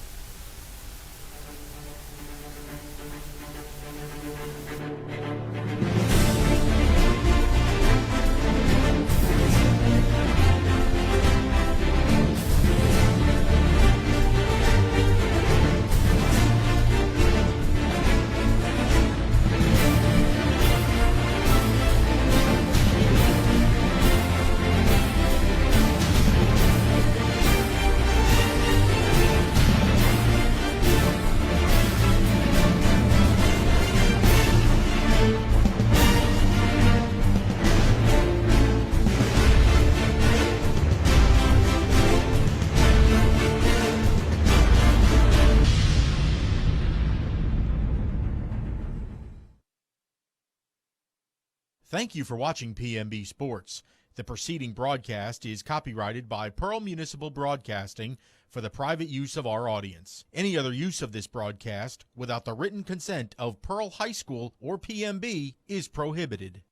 Thank you for watching PMB Sports. The preceding broadcast is copyrighted by Pearl Municipal Broadcasting for the private use of our audience. Any other use of this broadcast without the written consent of Pearl High School or PMB is prohibited.